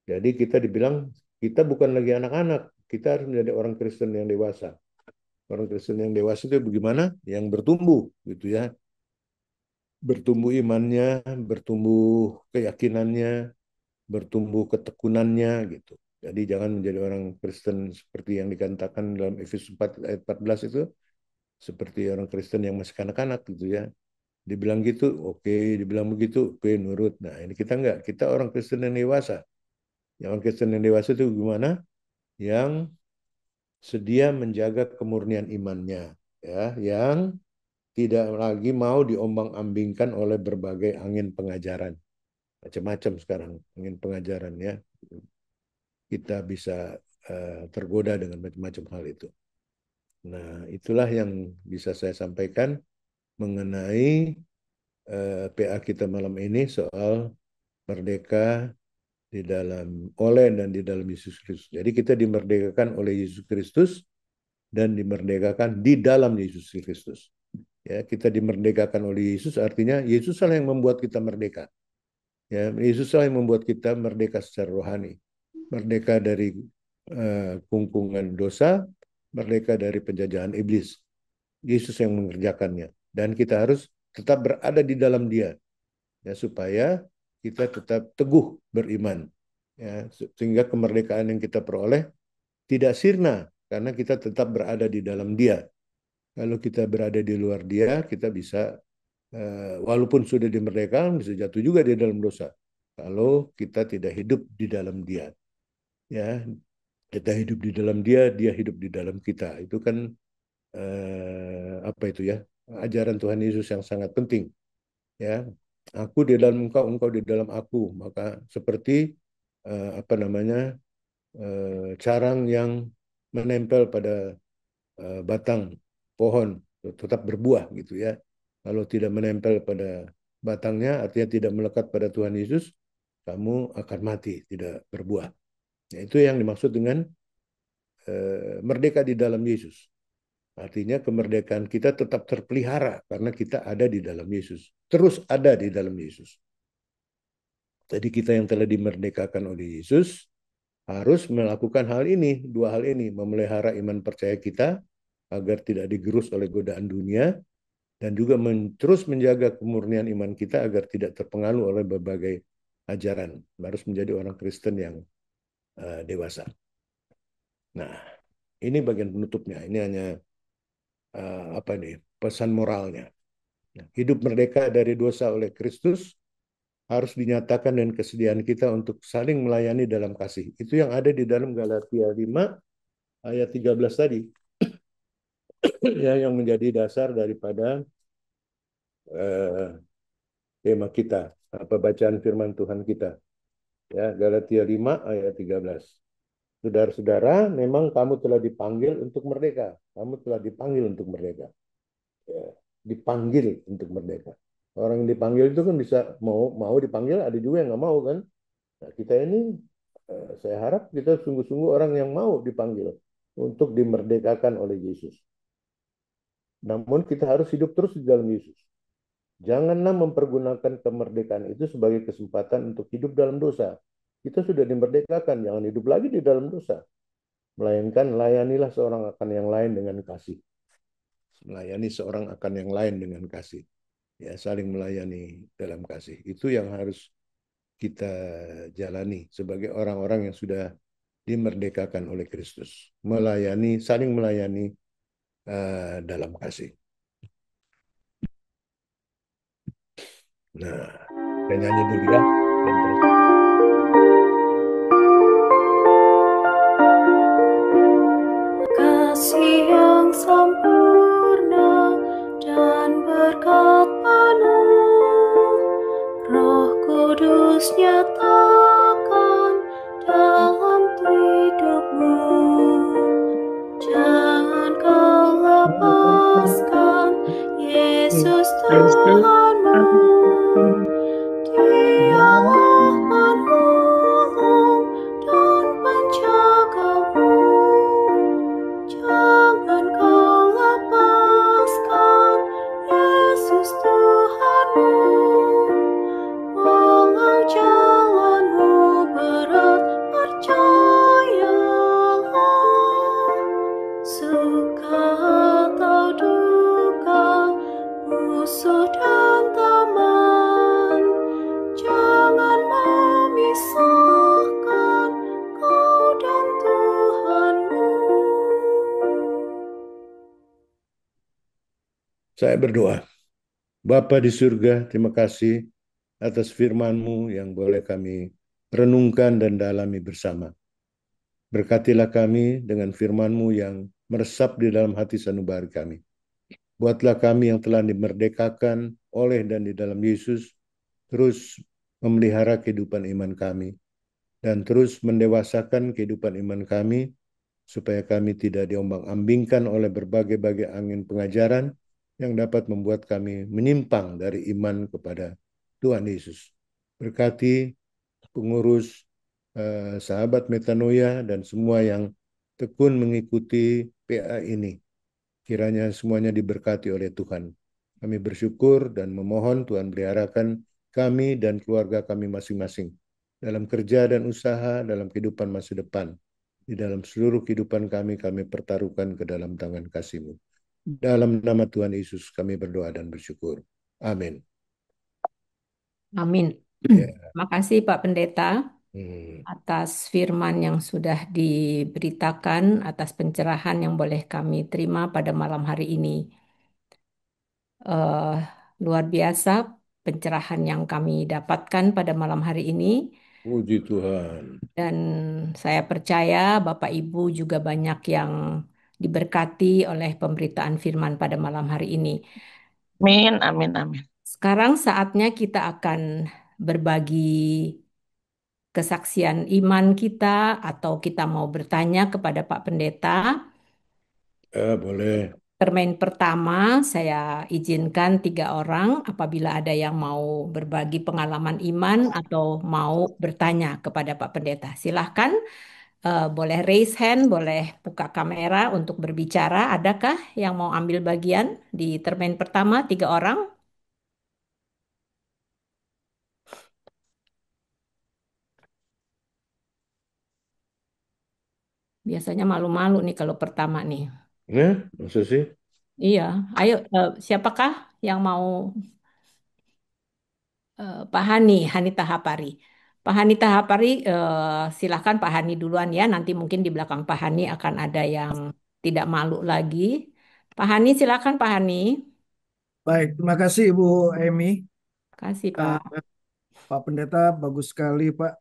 Jadi kita dibilang kita bukan lagi anak-anak, kita harus menjadi orang Kristen yang dewasa. Orang Kristen yang dewasa itu bagaimana? Yang bertumbuh, gitu ya. Bertumbuh imannya, bertumbuh keyakinannya, bertumbuh ketekunannya, gitu. Jadi jangan menjadi orang Kristen seperti yang dikatakan dalam Efesus 4 ayat 14 itu, seperti orang Kristen yang masih kanak-kanak, gitu ya. Dibilang gitu, oke. Dibilang begitu, oke, nurut. Nah, ini kita enggak. Kita orang Kristen yang dewasa. Yang orang Kristen yang dewasa itu gimana? Yang sedia menjaga kemurnian imannya, ya, yang tidak lagi mau diombang-ambingkan oleh berbagai angin pengajaran. Macam-macam sekarang angin pengajaran, ya. Kita bisa tergoda dengan macam-macam hal itu. Nah, itulah yang bisa saya sampaikan mengenai PA kita malam ini soal merdeka di dalam oleh dan di dalam Yesus Kristus. Jadi kita dimerdekakan oleh Yesus Kristus dan dimerdekakan di dalam Yesus Kristus. Ya, kita dimerdekakan oleh Yesus artinya Yesus lah yang membuat kita merdeka. Ya, Yesus lah yang membuat kita merdeka secara rohani. Merdeka dari kungkungan dosa, merdeka dari penjajahan iblis. Yesus yang mengerjakannya dan kita harus tetap berada di dalam Dia. Ya, supaya kita tetap teguh beriman, ya, sehingga kemerdekaan yang kita peroleh tidak sirna karena kita tetap berada di dalam Dia. Kalau kita berada di luar Dia, kita bisa walaupun sudah dimerdekakan bisa jatuh juga di dalam dosa. Kalau kita tidak hidup di dalam Dia, ya, kita hidup di dalam Dia, Dia hidup di dalam kita. Itu kan apa itu ya? Ajaran Tuhan Yesus yang sangat penting, ya. Aku di dalam engkau, engkau di dalam aku. Maka seperti apa namanya carang yang menempel pada batang pohon tetap berbuah, gitu ya. Kalau tidak menempel pada batangnya, artinya tidak melekat pada Tuhan Yesus, kamu akan mati, tidak berbuah. Nah, itu yang dimaksud dengan merdeka di dalam Yesus. Artinya kemerdekaan kita tetap terpelihara karena kita ada di dalam Yesus. Terus ada di dalam Yesus. Jadi kita yang telah dimerdekakan oleh Yesus harus melakukan hal ini, dua hal ini, memelihara iman percaya kita agar tidak digerus oleh godaan dunia dan juga terus menjaga kemurnian iman kita agar tidak terpengaruh oleh berbagai ajaran. Harus menjadi orang Kristen yang dewasa. Nah, ini bagian penutupnya. Ini hanya apa nih, pesan moralnya. Nah, hidup merdeka dari dosa oleh Kristus harus dinyatakan dengan kesediaan kita untuk saling melayani dalam kasih. Itu yang ada di dalam Galatia 5 ayat 13 tadi. Ya, yang menjadi dasar daripada tema kita, bacaan firman Tuhan kita. Ya, Galatia 5 ayat 13. Saudara-saudara, memang kamu telah dipanggil untuk merdeka. Kamu telah dipanggil untuk merdeka. Ya, dipanggil untuk merdeka. Orang yang dipanggil itu kan bisa mau dipanggil, ada juga yang nggak mau kan. Nah, kita ini, saya harap kita sungguh-sungguh orang yang mau dipanggil untuk dimerdekakan oleh Yesus. Namun kita harus hidup terus di dalam Yesus. Janganlah mempergunakan kemerdekaan itu sebagai kesempatan untuk hidup dalam dosa. Kita sudah dimerdekakan, jangan hidup lagi di dalam dosa. Melainkan layanilah seorang akan yang lain dengan kasih. Melayani seorang akan yang lain dengan kasih. Ya, saling melayani dalam kasih. Itu yang harus kita jalani sebagai orang-orang yang sudah dimerdekakan oleh Kristus. Melayani, saling melayani dalam kasih. Nah, kita nyanyi dulu ya. Dan terus. Kasih yang sempurna dan berkat penuh, Roh Kudus nyatakan dalam hidupmu. Jangan Saya berdoa. Bapa di surga, terima kasih atas firman-Mu yang boleh kami renungkan dan dalami bersama. Berkatilah kami dengan firman-Mu yang meresap di dalam hati sanubari kami. Buatlah kami yang telah dimerdekakan oleh dan di dalam Yesus terus memelihara kehidupan iman kami dan terus mendewasakan kehidupan iman kami supaya kami tidak diombang-ambingkan oleh berbagai-bagai angin pengajaran yang dapat membuat kami menyimpang dari iman kepada Tuhan Yesus. Berkati pengurus sahabat metanoia dan semua yang tekun mengikuti PA ini. Kiranya semuanya diberkati oleh Tuhan. Kami bersyukur dan memohon Tuhan peliharakan kami dan keluarga kami masing-masing dalam kerja dan usaha, dalam kehidupan masa depan. Di dalam seluruh kehidupan kami pertaruhkan ke dalam tangan kasih-Mu. Dalam nama Tuhan Yesus kami berdoa dan bersyukur. Amin. Amin. Ya. Terima kasih Pak Pendeta Hmm. atas firman yang sudah diberitakan, atas pencerahan yang boleh kami terima pada malam hari ini. Luar biasa pencerahan yang kami dapatkan pada malam hari ini. Puji Tuhan. Dan saya percaya Bapak Ibu juga banyak yang diberkati oleh pemberitaan firman pada malam hari ini. Amin, amin, amin. Sekarang saatnya kita akan berbagi kesaksian iman kita atau kita mau bertanya kepada Pak Pendeta. Boleh. Termain pertama, saya izinkan 3 orang apabila ada yang mau berbagi pengalaman iman atau mau bertanya kepada Pak Pendeta. Silahkan, boleh raise hand, boleh buka kamera untuk berbicara. Adakah yang mau ambil bagian di termain pertama, 3 orang? Biasanya malu-malu nih kalau pertama nih. Nah, maksud sih? Iya, ayo, siapakah yang mau? Pak Hani, Hani Tahapari. Pak Hani Tahapari, silakan Pak Hani duluan ya. Nanti mungkin di belakang Pak Hani akan ada yang tidak malu lagi. Pak Hani, silakan Pak Hani. Baik, terima kasih Ibu Emi. Kasih Eh, Pak. Pak Pendeta, bagus sekali Pak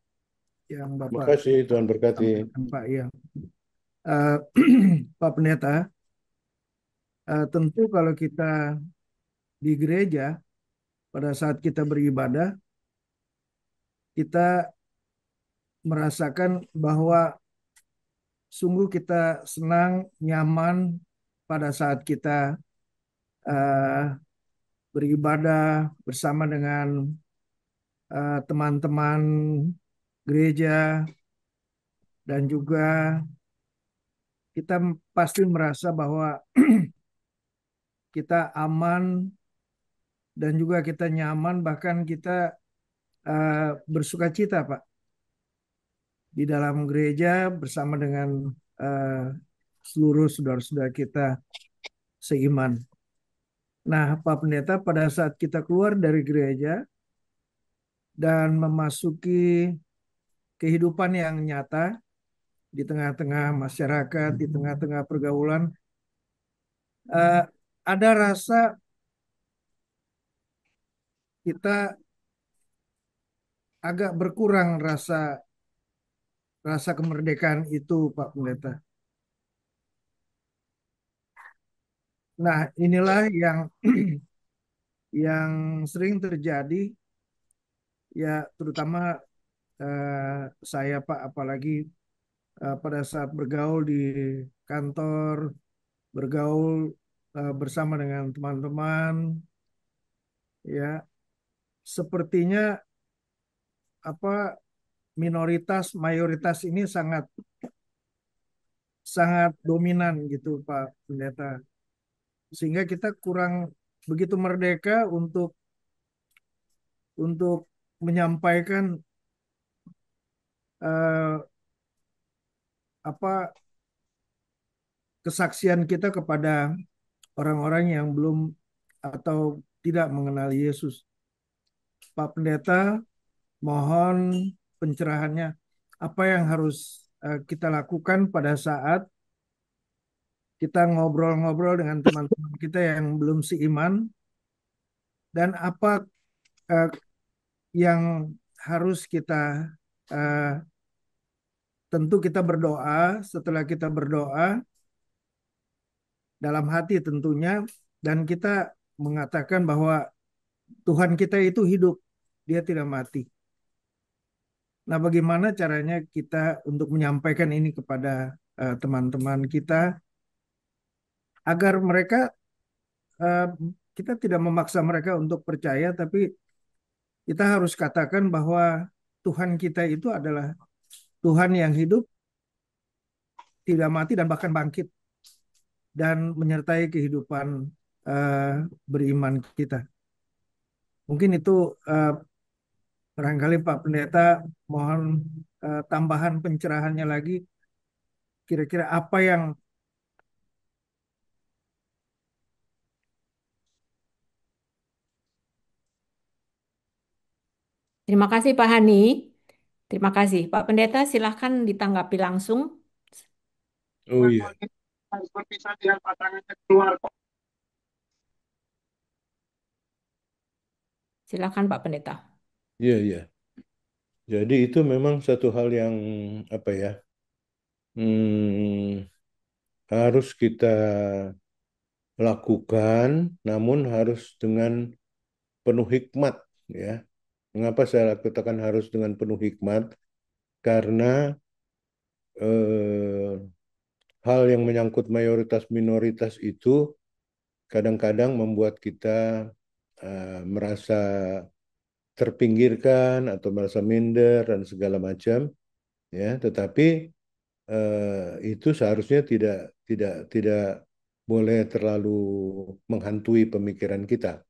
yang Terima Bapak kasih, Tuhan berkati. sampaikan Pak ya. Eh, Pak Pendeta, tentu kalau kita di gereja pada saat kita beribadah, kita merasakan bahwa sungguh kita senang, nyaman pada saat kita eh, beribadah bersama dengan teman-teman gereja dan juga kita pasti merasa bahwa kita aman dan juga kita nyaman, bahkan kita bersuka cita, Pak, di dalam gereja bersama dengan uh, seluruh saudara-saudara kita seiman. Nah, Pak Pendeta, pada saat kita keluar dari gereja dan memasuki kehidupan yang nyata di tengah-tengah masyarakat, di tengah-tengah pergaulan, uh, ada rasa kita agak berkurang rasa kemerdekaan itu, Pak Pendeta. Nah, inilah yang yang sering terjadi, ya terutama saya Pak, apalagi pada saat bergaul di kantor, bergaul bersama dengan teman-teman, ya sepertinya apa minoritas mayoritas ini sangat sangat dominan gitu Pak Pendeta, sehingga kita kurang begitu merdeka untuk menyampaikan eh, apa kesaksian kita kepada orang-orang yang belum atau tidak mengenal Yesus. Pak Pendeta, mohon pencerahannya. Apa yang harus kita lakukan pada saat kita ngobrol-ngobrol dengan teman-teman kita yang belum seiman, dan apa eh, yang harus kita eh, tentu kita berdoa. Setelah kita berdoa dalam hati tentunya, dan kita mengatakan bahwa Tuhan kita itu hidup, dia tidak mati. Nah, bagaimana caranya kita untuk menyampaikan ini kepada teman-teman kita agar mereka, eh, kita tidak memaksa mereka untuk percaya, tapi kita harus katakan bahwa Tuhan kita itu adalah Tuhan yang hidup, tidak mati, dan bahkan bangkit dan menyertai kehidupan eh, beriman kita. Mungkin itu eh, barangkali Pak Pendeta, mohon tambahan pencerahannya lagi. Kira-kira apa yang Terima kasih Pak Hani. Terima kasih. Pak Pendeta, silahkan ditanggapi langsung. Oh iya, Harus berpisah dengan pasangannya keluar. Silahkan Pak Pendeta. iya, iya. Jadi itu memang satu hal yang apa ya, hmm, harus kita lakukan, namun harus dengan penuh hikmat, ya. Mengapa saya katakan harus dengan penuh hikmat? Karena eh, hal yang menyangkut mayoritas minoritas itu kadang-kadang membuat kita merasa terpinggirkan atau merasa minder dan segala macam, ya. Tetapi itu seharusnya tidak boleh terlalu menghantui pemikiran kita,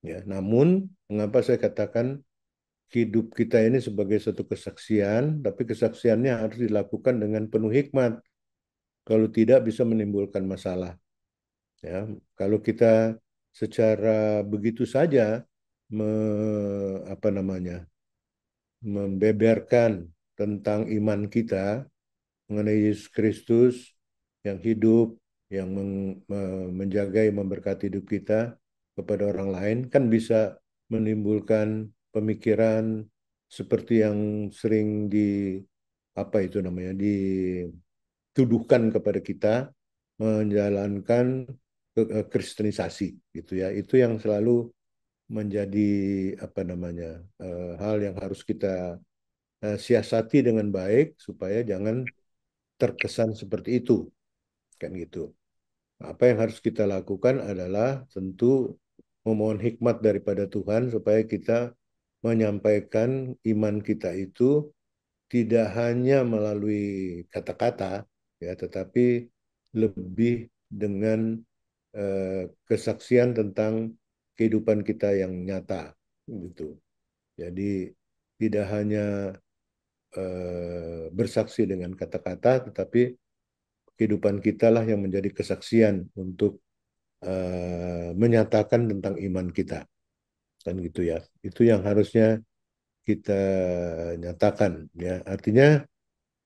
ya. Namun mengapa saya katakan hidup kita ini sebagai satu kesaksian, tapi kesaksiannya harus dilakukan dengan penuh hikmat. Kalau tidak bisa menimbulkan masalah, ya. Kalau kita secara begitu saja me, apa namanya, membeberkan tentang iman kita mengenai Yesus Kristus yang hidup, yang menjaga, memberkati hidup kita kepada orang lain, kan bisa menimbulkan pemikiran seperti yang sering apa itu namanya, dituduhkan kepada kita menjalankan kristenisasi, gitu ya. Itu yang selalu menjadi apa namanya, hal yang harus kita siasati dengan baik supaya jangan terkesan seperti itu, kan gitu. Apa yang harus kita lakukan adalah tentu memohon hikmat daripada Tuhan supaya kita menyampaikan iman kita itu tidak hanya melalui kata-kata, ya, tetapi lebih dengan kesaksian tentang kehidupan kita yang nyata, gitu. Jadi tidak hanya bersaksi dengan kata-kata, tetapi kehidupan kita lah yang menjadi kesaksian untuk menyatakan tentang iman kita, kan gitu ya. Itu yang harusnya kita nyatakan, ya. Artinya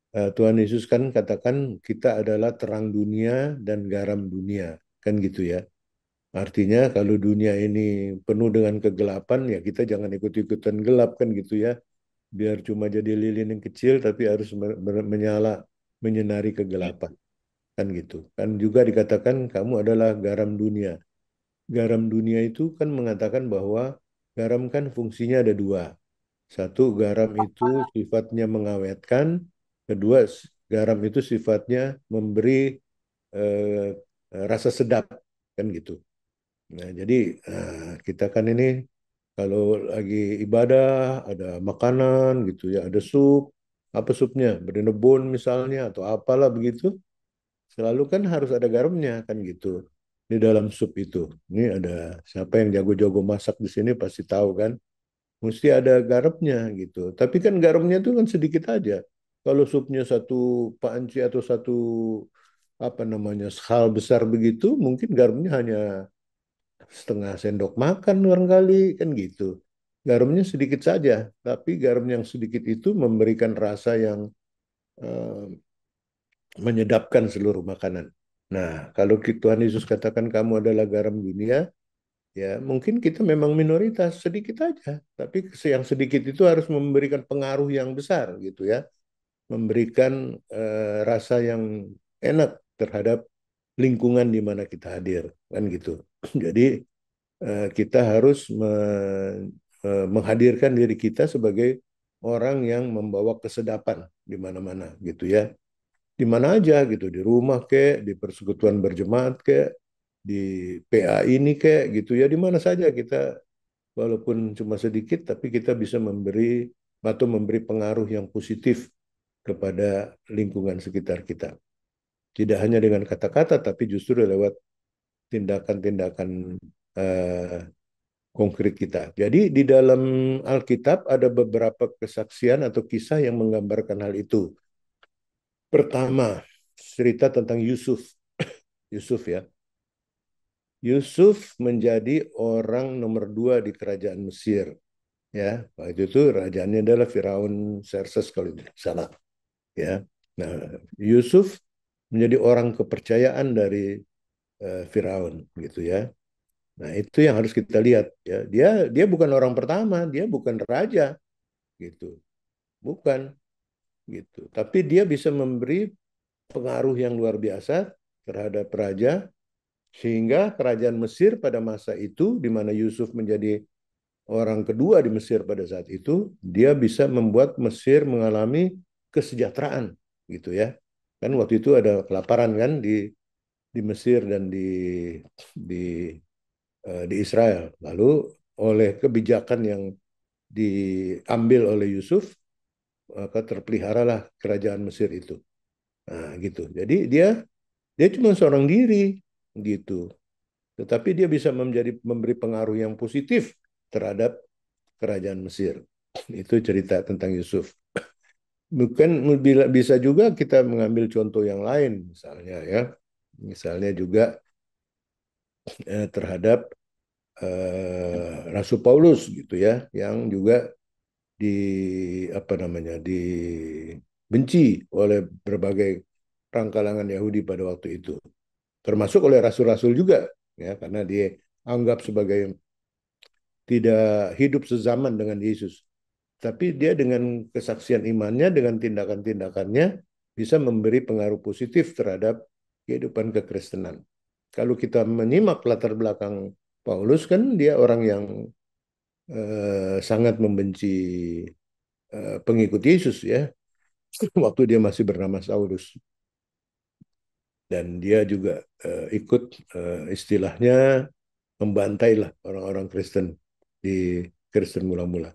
Tuhan Yesus kan katakan kita adalah terang dunia dan garam dunia, kan gitu ya. Artinya kalau dunia ini penuh dengan kegelapan, ya kita jangan ikut-ikutan gelap, kan gitu ya. Biar cuma jadi lilin yang kecil tapi harus menyala, menyinari kegelapan, kan gitu. Kan juga dikatakan kamu adalah garam dunia. Garam dunia itu kan mengatakan bahwa garam kan fungsinya ada dua. Satu, garam itu sifatnya mengawetkan. Kedua, garam itu sifatnya memberi eh, rasa sedap, kan gitu. Nah, jadi kita kan ini kalau lagi ibadah ada makanan gitu ya, ada sup, apa supnya, berinebon misalnya atau apalah begitu, selalu kan harus ada garamnya, kan gitu di dalam sup itu. Ini ada, siapa yang jago-jago masak di sini pasti tahu kan, mesti ada garamnya gitu. Tapi kan garamnya itu kan sedikit aja. Kalau supnya satu panci atau satu apa namanya skal besar begitu, mungkin garamnya hanya setengah sendok makan barangkali, kan gitu. Garamnya sedikit saja, tapi garam yang sedikit itu memberikan rasa yang eh, menyedapkan seluruh makanan. Nah, kalau Tuhan Yesus katakan kamu adalah garam dunia, ya mungkin kita memang minoritas sedikit aja, tapi yang sedikit itu harus memberikan pengaruh yang besar gitu ya, memberikan rasa yang enak terhadap lingkungan di mana kita hadir, kan gitu. Jadi kita harus menghadirkan diri kita sebagai orang yang membawa kesedapan di mana-mana gitu ya, di mana aja gitu, di rumah kek, di persekutuan berjemaat kek, di PA ini kek gitu ya, di mana saja kita walaupun cuma sedikit tapi kita bisa memberi atau memberi pengaruh yang positif kepada lingkungan sekitar kita. Tidak hanya dengan kata-kata tapi justru lewat tindakan-tindakan eh, konkret kita. Jadi di dalam Alkitab ada beberapa kesaksian atau kisah yang menggambarkan hal itu. Pertama, cerita tentang Yusuf. Yusuf ya. Yusuf menjadi orang nomor 2 di kerajaan Mesir. Ya, waktu itu rajaannya adalah Firaun Xerxes kalau tidak salah. Ya, nah Yusuf menjadi orang kepercayaan dari Firaun gitu ya. Nah itu yang harus kita lihat ya. Dia bukan orang pertama, dia bukan raja gitu, bukan gitu. Tapi dia bisa memberi pengaruh yang luar biasa terhadap raja sehingga kerajaan Mesir pada masa itu di mana Yusuf menjadi orang kedua di Mesir pada saat itu, dia bisa membuat Mesir mengalami kesejahteraan gitu ya. Kan waktu itu ada kelaparan kan di Mesir dan di di Israel. Lalu oleh kebijakan yang diambil oleh Yusuf, maka terpeliharalah kerajaan Mesir itu. Nah, gitu. Jadi dia cuma seorang diri gitu. Tetapi dia bisa memberi pengaruh yang positif terhadap kerajaan Mesir. Itu cerita tentang Yusuf. Bukan bisa juga kita mengambil contoh yang lain misalnya ya. Misalnya juga terhadap Rasul Paulus gitu ya, yang juga di apa namanya dibenci oleh berbagai kalangan Yahudi pada waktu itu, termasuk oleh rasul-rasul juga ya, karena dia anggap sebagai tidak hidup sezaman dengan Yesus. Tapi dia dengan kesaksian imannya, dengan tindakan-tindakannya bisa memberi pengaruh positif terhadap kehidupan kekristenan. Kalau kita menyimak latar belakang Paulus kan dia orang yang sangat membenci pengikut Yesus ya waktu dia masih bernama Saulus, dan dia juga ikut istilahnya membantai lah orang-orang Kristen di Kristen mula-mula.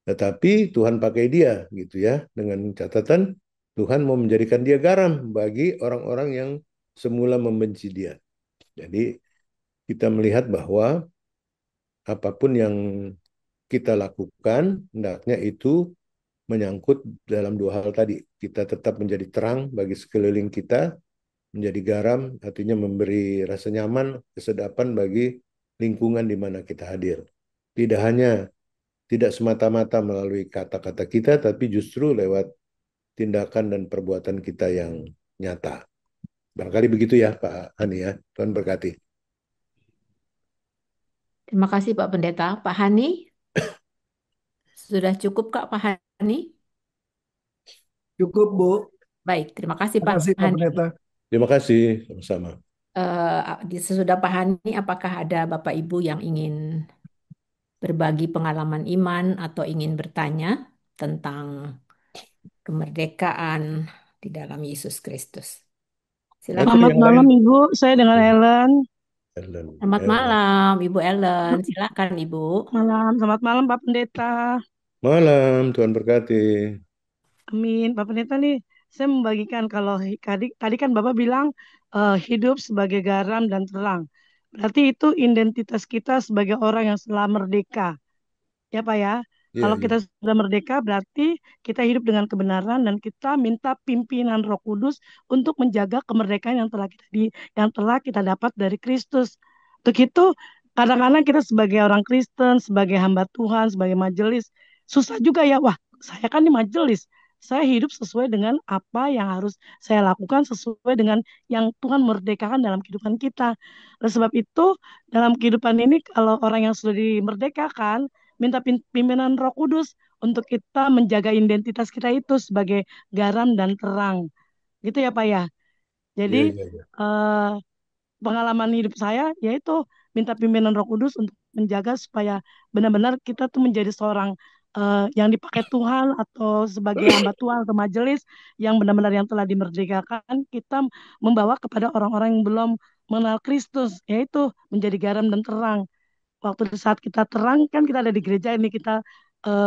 Tetapi Tuhan pakai dia gitu ya, dengan catatan Tuhan mau menjadikan dia garam bagi orang-orang yang semula membenci dia. Jadi kita melihat bahwa apapun yang kita lakukan hendaknya itu menyangkut dalam 2 hal tadi. Kita tetap menjadi terang bagi sekeliling kita, menjadi garam, artinya memberi rasa nyaman, kesedapan bagi lingkungan di mana kita hadir. Tidak semata-mata melalui kata-kata kita, tapi justru lewat tindakan dan perbuatan kita yang nyata. Barangkali begitu ya Pak Hani ya. Tuhan berkati. Terima kasih Pak Pendeta. Pak Hani, sudah cukup Kak Pak Hani? Cukup, Bu. Baik, terima kasih Terima Pak kasih, Pak Hani. Pendeta. Terima kasih, sama-sama. Sesudah Pak Hani, apakah ada Bapak Ibu yang ingin berbagi pengalaman iman atau ingin bertanya tentang kemerdekaan di dalam Yesus Kristus? Atau Silakan. Selamat yang lain? malam Ibu, saya dengan Ellen. Ellen. Selamat malam Ibu Ellen. Silakan Ibu. Selamat malam Pak Pendeta. Malam, Tuhan berkati. Amin. Pak Pendeta nih, saya membagikan kalau tadi kan Bapak bilang hidup sebagai garam dan terang. Berarti itu identitas kita sebagai orang yang telah merdeka. Ya Pak ya. Iya, Kalau iya. kita sudah merdeka berarti kita hidup dengan kebenaran dan kita minta pimpinan Roh Kudus untuk menjaga kemerdekaan yang telah kita dapat dari Kristus. Untuk itu kadang-kadang kita sebagai orang Kristen, sebagai hamba Tuhan, sebagai majelis susah juga ya. Wah, saya kan di majelis. saya hidup sesuai dengan apa yang harus saya lakukan, sesuai dengan yang Tuhan merdekakan dalam kehidupan kita. Oleh sebab itu, dalam kehidupan ini kalau orang yang sudah dimerdekakan, minta pimpinan Roh Kudus untuk kita menjaga identitas kita itu sebagai garam dan terang. Gitu ya Pak ya. Jadi Iya, iya, iya. eh, pengalaman hidup saya yaitu minta pimpinan Roh Kudus untuk menjaga supaya benar-benar kita tuh menjadi seorang yang dipakai Tuhan atau sebagai hamba Tuhan atau majelis yang benar-benar yang telah dimerdekakan, kita membawa kepada orang-orang yang belum mengenal Kristus, yaitu menjadi garam dan terang. Waktu di saat kita terang kan kita ada di gereja ini kita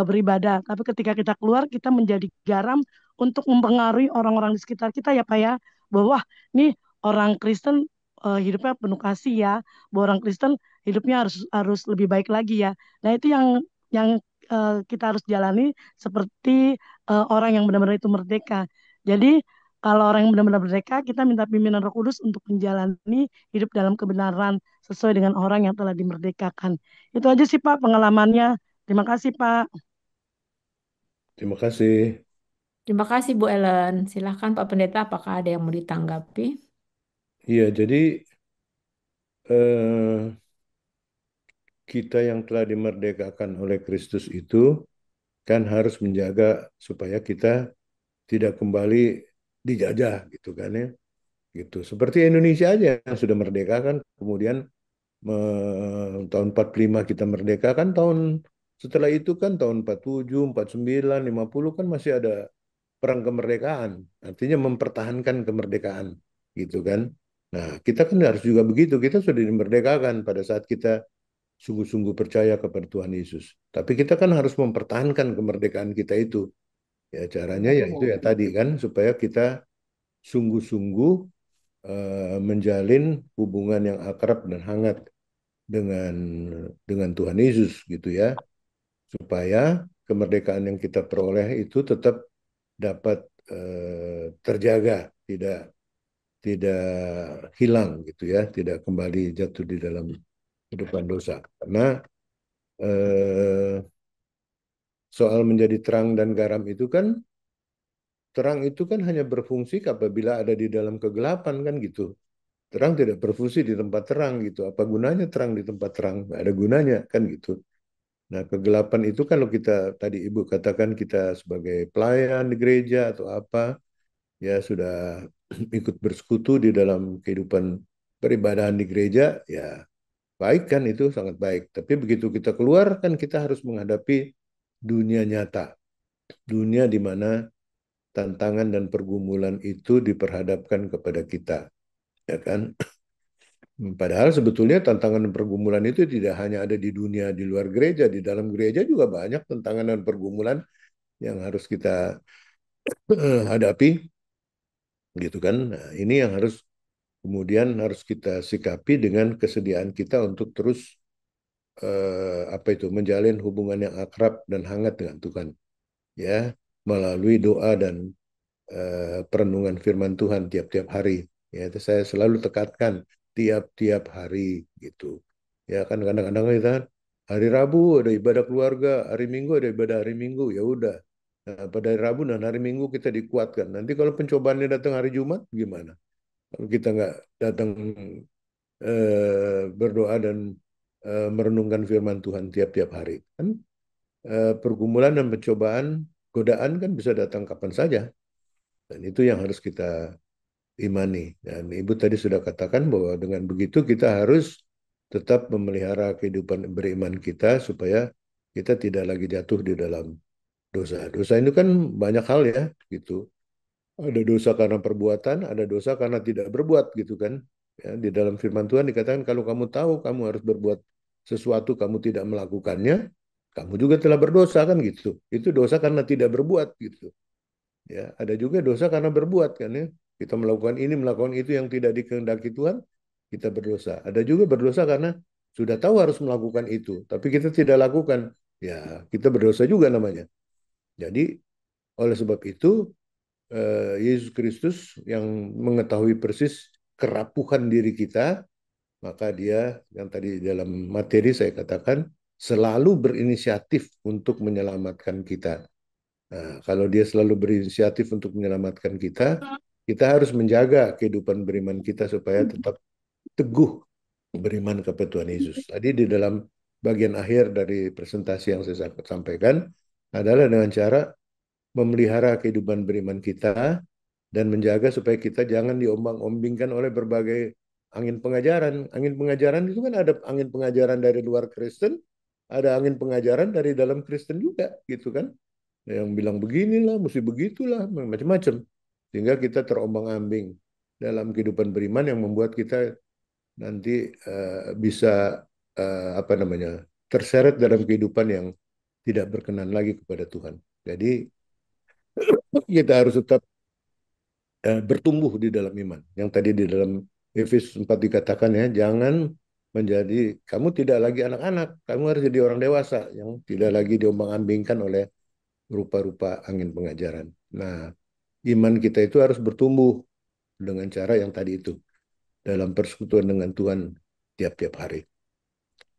beribadah, tapi ketika kita keluar kita menjadi garam untuk mempengaruhi orang-orang di sekitar kita ya Pak ya, bahwa wah, nih orang Kristen hidupnya penuh kasih ya, bahwa orang Kristen hidupnya harus harus lebih baik lagi ya. Nah itu yang kita harus jalani seperti orang yang benar-benar itu merdeka. Jadi kalau orang yang benar-benar merdeka, kita minta pimpinan Roh Kudus untuk menjalani hidup dalam kebenaran sesuai dengan orang yang telah dimerdekakan. Itu aja sih Pak pengalamannya. Terima kasih Pak. Terima kasih. Terima kasih Bu Ellen. Silahkan Pak Pendeta, apakah ada yang mau ditanggapi? Iya, jadi eh, kita yang telah dimerdekakan oleh Kristus itu kan harus menjaga supaya kita tidak kembali dijajah gitu kan ya. Gitu. Seperti Indonesia aja yang sudah merdeka kan kemudian tahun 45 kita merdeka kan tahun setelah itu kan tahun 47, 49, 50 kan masih ada perang kemerdekaan. Artinya mempertahankan kemerdekaan gitu kan. Nah, kita kan harus juga begitu. Kita sudah dimerdekakan pada saat kita sungguh-sungguh percaya kepada Tuhan Yesus. Tapi kita kan harus mempertahankan kemerdekaan kita itu. Ya, caranya ya itu ya tadi kan supaya kita sungguh-sungguh menjalin hubungan yang akrab dan hangat dengan Tuhan Yesus gitu ya, supaya kemerdekaan yang kita peroleh itu tetap dapat terjaga, tidak tidak hilang gitu ya, tidak kembali jatuh di dalam kehidupan dosa. Karena eh, soal menjadi terang dan garam itu kan, terang itu kan hanya berfungsi apabila ada di dalam kegelapan kan gitu. Terang tidak berfungsi di tempat terang gitu. Apa gunanya terang di tempat terang? Nggak ada gunanya kan gitu. Nah, kegelapan itu kalau kita tadi Ibu katakan kita sebagai pelayan di gereja atau apa, ya sudah ikut bersekutu di dalam kehidupan peribadahan di gereja, ya baik kan itu sangat baik. Tapi begitu kita keluar kan kita harus menghadapi dunia nyata, dunia di mana tantangan dan pergumulan itu diperhadapkan kepada kita, ya kan? Padahal sebetulnya tantangan dan pergumulan itu tidak hanya ada di dunia di luar gereja, di dalam gereja juga banyak tantangan dan pergumulan yang harus kita hadapi, gitu kan? Nah, ini yang harus kemudian harus kita sikapi dengan kesediaan kita untuk terus apa itu menjalin hubungan yang akrab dan hangat dengan Tuhan, ya, melalui doa dan perenungan firman Tuhan tiap-tiap hari. Ya, itu saya selalu tekankan tiap-tiap hari gitu. Ya kan kadang-kadang kita hari Rabu ada ibadah keluarga, hari Minggu ada ibadah hari Minggu, ya udah. Nah, pada hari Rabu dan hari Minggu kita dikuatkan. Nanti kalau pencobaannya datang hari Jumat gimana? Kalau kita nggak datang berdoa dan merenungkan firman Tuhan tiap-tiap hari, kan pergumulan dan pencobaan, godaan kan bisa datang kapan saja. Dan itu yang harus kita imani. Dan Ibu tadi sudah katakan bahwa dengan begitu kita harus tetap memelihara kehidupan beriman kita supaya kita tidak lagi jatuh di dalam dosa. Dosa itu kan banyak hal ya, gitu. Ada dosa karena perbuatan, ada dosa karena tidak berbuat, gitu kan. Ya, di dalam firman Tuhan dikatakan kalau kamu tahu kamu harus berbuat sesuatu, kamu tidak melakukannya, kamu juga telah berdosa kan gitu. Itu dosa karena tidak berbuat gitu. Ya, ada juga dosa karena berbuat kan ya. Kita melakukan ini, melakukan itu yang tidak dikehendaki Tuhan, kita berdosa. Ada juga berdosa karena sudah tahu harus melakukan itu, tapi kita tidak lakukan. Ya, kita berdosa juga namanya. Jadi, oleh sebab itu, Yesus Kristus yang mengetahui persis kerapuhan diri kita, maka dia yang tadi dalam materi saya katakan selalu berinisiatif untuk menyelamatkan kita. Nah, kalau dia selalu berinisiatif untuk menyelamatkan kita, kita harus menjaga kehidupan beriman kita supaya tetap teguh beriman kepada Tuhan Yesus. Tadi di dalam bagian akhir dari presentasi yang saya sampaikan adalah dengan cara memelihara kehidupan beriman kita dan menjaga supaya kita jangan diombang-ombingkan oleh berbagai angin pengajaran. Angin pengajaran itu kan ada angin pengajaran dari luar Kristen, ada angin pengajaran dari dalam Kristen juga, gitu kan? Yang bilang beginilah, mesti begitulah, macam-macam. Sehingga kita terombang-ambing dalam kehidupan beriman yang membuat kita nanti bisa apa namanya terseret dalam kehidupan yang tidak berkenan lagi kepada Tuhan. Jadi kita harus tetap bertumbuh di dalam iman. Yang tadi di dalam Efesus 4 dikatakan ya, jangan menjadi, kamu tidak lagi anak-anak, kamu harus jadi orang dewasa yang tidak lagi diombang-ambingkan oleh rupa-rupa angin pengajaran. Nah, iman kita itu harus bertumbuh dengan cara yang tadi itu, dalam persekutuan dengan Tuhan tiap-tiap hari.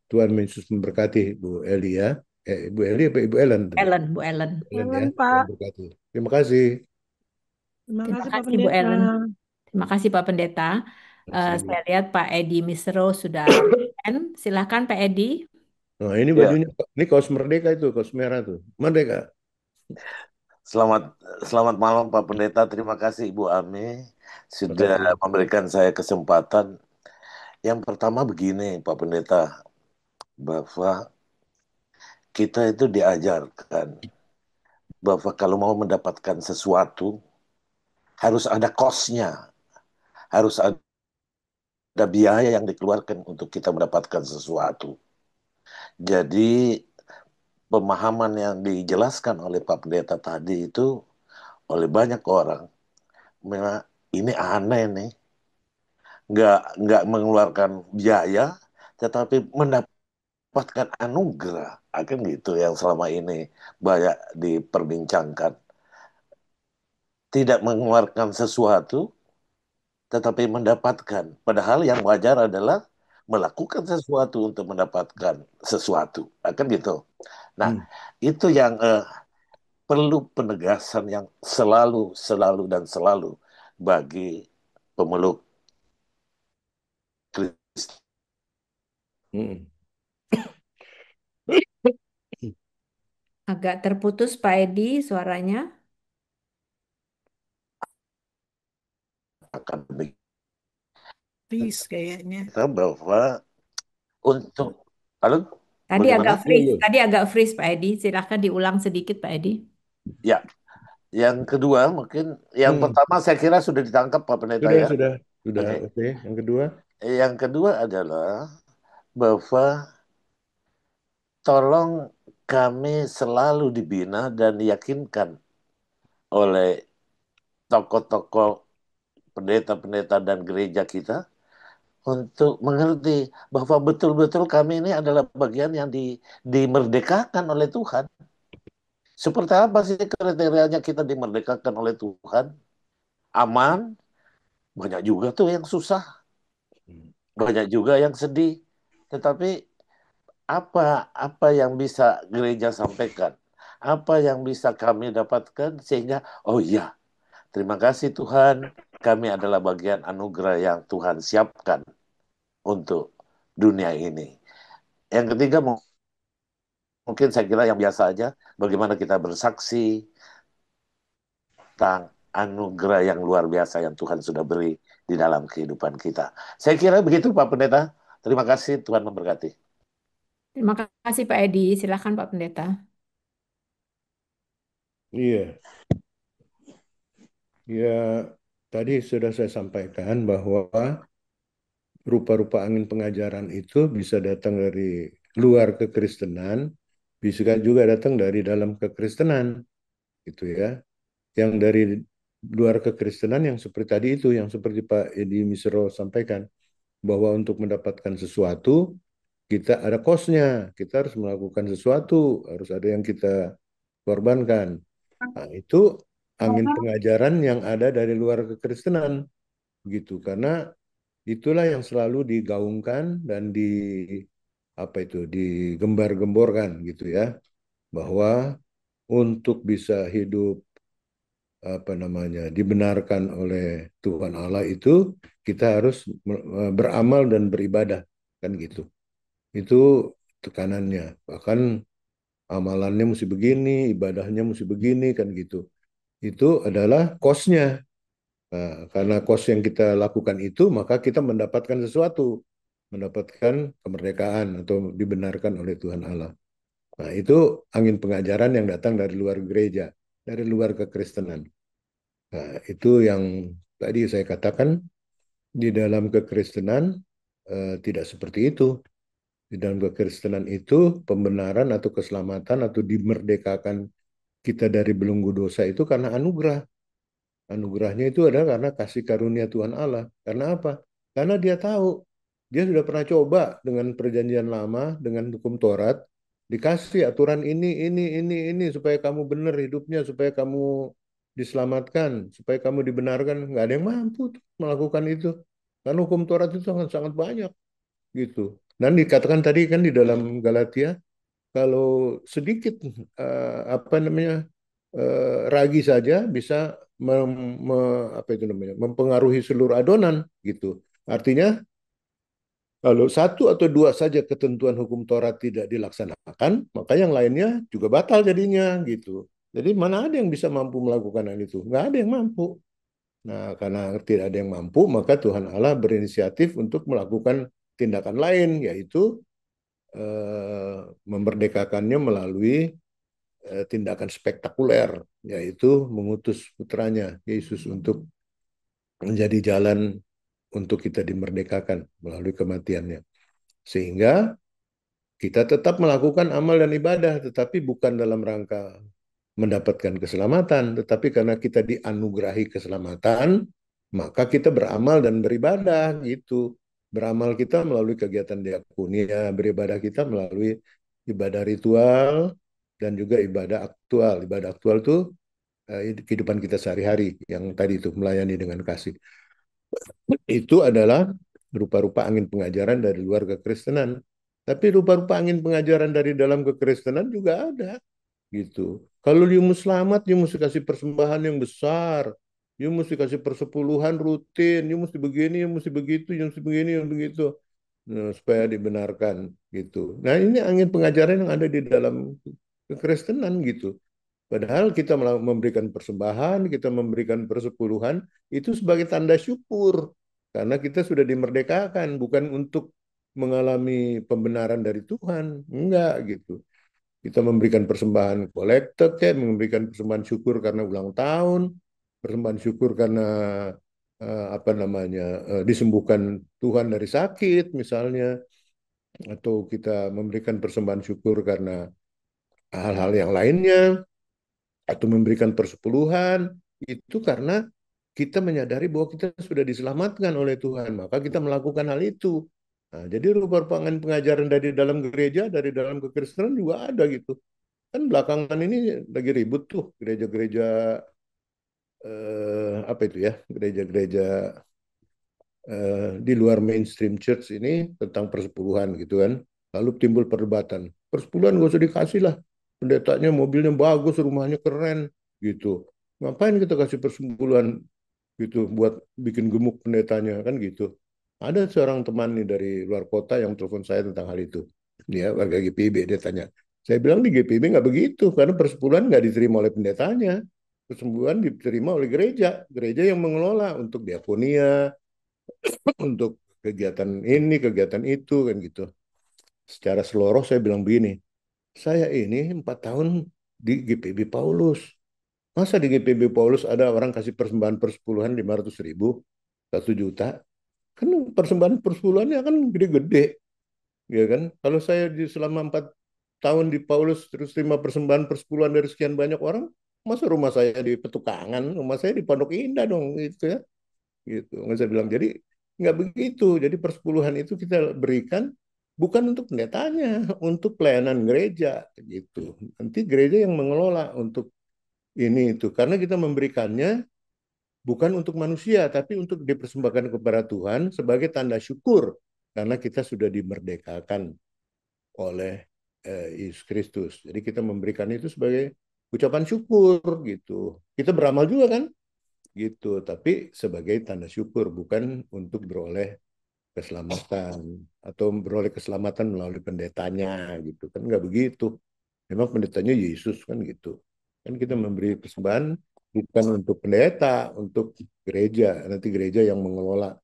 Tuhan Yesus memberkati Bu Eli ya. Bu Eli apa Ibu Ellen tadi? Ellen, Bu Ellen. Ellen ya. Ellen, Tuhan Pak. berkati. Terima kasih. Terima Terima kasih Pak kasih Bu Pendeta. Ellen. Terima kasih Pak Pendeta. Terima kasih. Saya lihat Pak Edi Misro sudah on. Silakan Pak Edi. Nah, ini Ya, bajunya, ini kaos merdeka itu, kaos merah tuh. Merdeka. selamat selamat malam Pak Pendeta. Terima kasih Ibu Ame Terima sudah kasih. memberikan saya kesempatan. Yang pertama begini Pak Pendeta, bahwa kita itu diajarkan bahwa kalau mau mendapatkan sesuatu harus ada cost-nya, harus ada biaya yang dikeluarkan untuk kita mendapatkan sesuatu. Jadi pemahaman yang dijelaskan oleh Pak Pendeta tadi itu oleh banyak orang, memang ini aneh nih, nggak mengeluarkan biaya, tetapi mendapatkan anugerah, akan gitu yang selama ini banyak diperbincangkan. Tidak mengeluarkan sesuatu, tetapi mendapatkan. Padahal yang wajar adalah melakukan sesuatu untuk mendapatkan sesuatu, akan gitu. Nah, Hmm. itu yang perlu penegasan yang selalu dan selalu bagi pemeluk Kristus. Hmm. Agak terputus Pak Edi suaranya. Akan Please kayaknya. kita bahwa untuk lalu Tadi bagaimana? agak freeze. Tadi agak freeze Pak Edi. Silakan diulang sedikit Pak Edi. Ya, yang kedua mungkin yang Hmm. pertama saya kira sudah ditangkap Pak Pendeta ya. Sudah. Oke. Oke. Yang kedua, Yang kedua adalah bahwa tolong kami selalu dibina dan diyakinkan oleh tokoh-tokoh pendeta-pendeta dan gereja kita untuk mengerti bahwa betul-betul kami ini adalah bagian yang dimerdekakan oleh Tuhan. Seperti apa sih kriterianya kita dimerdekakan oleh Tuhan? Aman, banyak juga tuh yang susah, banyak juga yang sedih. Tetapi apa yang bisa gereja sampaikan? Apa yang bisa kami dapatkan sehingga oh iya, terima kasih Tuhan, kami adalah bagian anugerah yang Tuhan siapkan untuk dunia ini. Yang ketiga mungkin saya kira yang biasa aja, bagaimana kita bersaksi tentang anugerah yang luar biasa yang Tuhan sudah beri di dalam kehidupan kita. Saya kira begitu Pak Pendeta. Terima kasih, Tuhan memberkati. Terima kasih Pak Edi. Silakan Pak Pendeta. iya. Ya, tadi sudah saya sampaikan bahwa rupa-rupa angin pengajaran itu bisa datang dari luar kekristenan, bisa juga datang dari dalam kekristenan, gitu ya. Yang dari luar kekristenan yang seperti tadi itu, yang seperti Pak Edi Misro sampaikan, bahwa untuk mendapatkan sesuatu, kita ada kosnya, kita harus melakukan sesuatu, harus ada yang kita korbankan. Nah, itu angin pengajaran yang ada dari luar kekristenan, gitu. Karena itulah yang selalu digaungkan dan apa itu digembar-gemborkan gitu ya, bahwa untuk bisa hidup dibenarkan oleh Tuhan Allah itu kita harus beramal dan beribadah, kan gitu. Itu tekanannya. Bahkan amalannya mesti begini, ibadahnya mesti begini, kan gitu. Itu adalah cost-nya. Nah, karena cost yang kita lakukan itu, maka kita mendapatkan sesuatu, mendapatkan kemerdekaan atau dibenarkan oleh Tuhan Allah. Nah, itu angin pengajaran yang datang dari luar gereja, dari luar kekristenan. Nah, itu yang tadi saya katakan, di dalam kekristenan tidak seperti itu. Di dalam kekristenan itu pembenaran atau keselamatan atau dimerdekakan kita dari belenggu dosa itu karena anugerah. Anugerahnya itu adalah karena kasih karunia Tuhan Allah. Karena apa? Karena dia tahu, dia sudah pernah coba dengan perjanjian lama, dengan hukum Taurat, dikasih aturan ini, supaya kamu benar hidupnya, supaya kamu diselamatkan, supaya kamu dibenarkan. Nggak ada yang mampu tuh melakukan itu. Karena hukum Taurat itu sangat-sangat banyak gitu. Dan dikatakan tadi kan di dalam Galatia, kalau sedikit ragi saja bisa mempengaruhi seluruh adonan gitu. Artinya kalau satu atau dua saja ketentuan hukum Taurat tidak dilaksanakan, maka yang lainnya juga batal jadinya gitu. Jadi mana ada yang bisa mampu melakukan hal itu? Nggak ada yang mampu. Nah, karena tidak ada yang mampu, maka Tuhan Allah berinisiatif untuk melakukan tindakan lain, yaitu memerdekakannya melalui tindakan spektakuler, yaitu mengutus putranya Yesus untuk menjadi jalan untuk kita dimerdekakan melalui kematiannya. Sehingga kita tetap melakukan amal dan ibadah, tetapi bukan dalam rangka mendapatkan keselamatan, tetapi karena kita dianugerahi keselamatan, maka kita beramal dan beribadah gitu. Beramal kita melalui kegiatan diakonia, beribadah kita melalui ibadah ritual dan juga ibadah aktual. Ibadah aktual itu kehidupan kita sehari-hari yang tadi itu melayani dengan kasih. Itu adalah rupa-rupa angin pengajaran dari luar kekristenan. Tapi rupa-rupa angin pengajaran dari dalam kekristenan juga ada gitu. Kalau you mau selamat, you mesti kasih persembahan yang besar. You mesti kasih persepuluhan rutin. You mesti begini, you mesti begitu, you mesti begini, you begitu. Nah, supaya dibenarkan gitu. Nah, ini angin pengajaran yang ada di dalam kekristenan gitu. Padahal kita memberikan persembahan, kita memberikan persepuluhan, itu sebagai tanda syukur. Karena kita sudah dimerdekakan, bukan untuk mengalami pembenaran dari Tuhan. Enggak gitu. Kita memberikan persembahan kolekte, kayak memberikan persembahan syukur karena ulang tahun, persembahan syukur karena disembuhkan Tuhan dari sakit misalnya, atau kita memberikan persembahan syukur karena hal-hal yang lainnya, atau memberikan persepuluhan, itu karena kita menyadari bahwa kita sudah diselamatkan oleh Tuhan, maka kita melakukan hal itu. Nah, jadi rupa-rupa pengajaran dari dalam gereja, dari dalam kekristenan juga ada gitu. Kan belakangan ini lagi ribut tuh gereja-gereja gereja-gereja di luar mainstream church ini tentang persepuluhan gitu kan. Lalu timbul perdebatan. Persepuluhan gak usah dikasih lah. Pendetanya mobilnya bagus, rumahnya keren gitu. Ngapain kita kasih persepuluhan gitu buat bikin gemuk pendetanya kan gitu. Ada seorang teman nih dari luar kota yang telepon saya tentang hal itu. Dia warga GPIB, dia tanya. Saya bilang di GPIB nggak begitu, karena persepuluhan nggak diterima oleh pendetanya. Persepuluhan diterima oleh gereja. Gereja yang mengelola untuk diakonia, untuk kegiatan ini, kegiatan itu, kan gitu. Secara seloroh saya bilang begini, saya ini 4 tahun di GPIB Paulus. Masa di GPIB Paulus ada orang kasih persembahan persepuluhan 500.000, 1 juta? Kan persembahan persepuluhannya kan gede-gede, ya kan? Kalau saya selama 4 tahun di Paulus terus terima persembahan persepuluhan dari sekian banyak orang, masa rumah saya di Petukangan, rumah saya di Pondok Indah dong, gitu ya, gitu. Nggak saya bilang jadi nggak begitu. Jadi persepuluhan itu kita berikan bukan untuk pendetanya, untuk pelayanan gereja, gitu. Nanti gereja yang mengelola untuk ini itu, karena kita memberikannya bukan untuk manusia, tapi untuk dipersembahkan kepada Tuhan sebagai tanda syukur karena kita sudah dimerdekakan oleh Yesus Kristus. Jadi kita memberikan itu sebagai ucapan syukur gitu. Kita beramal juga kan gitu, tapi sebagai tanda syukur bukan untuk beroleh keselamatan atau beroleh keselamatan melalui pendetanya gitu kan, nggak begitu. Memang pendetanya Yesus kan gitu. Kan kita memberi persembahan bukan untuk pendeta, untuk gereja. Nanti gereja yang mengelola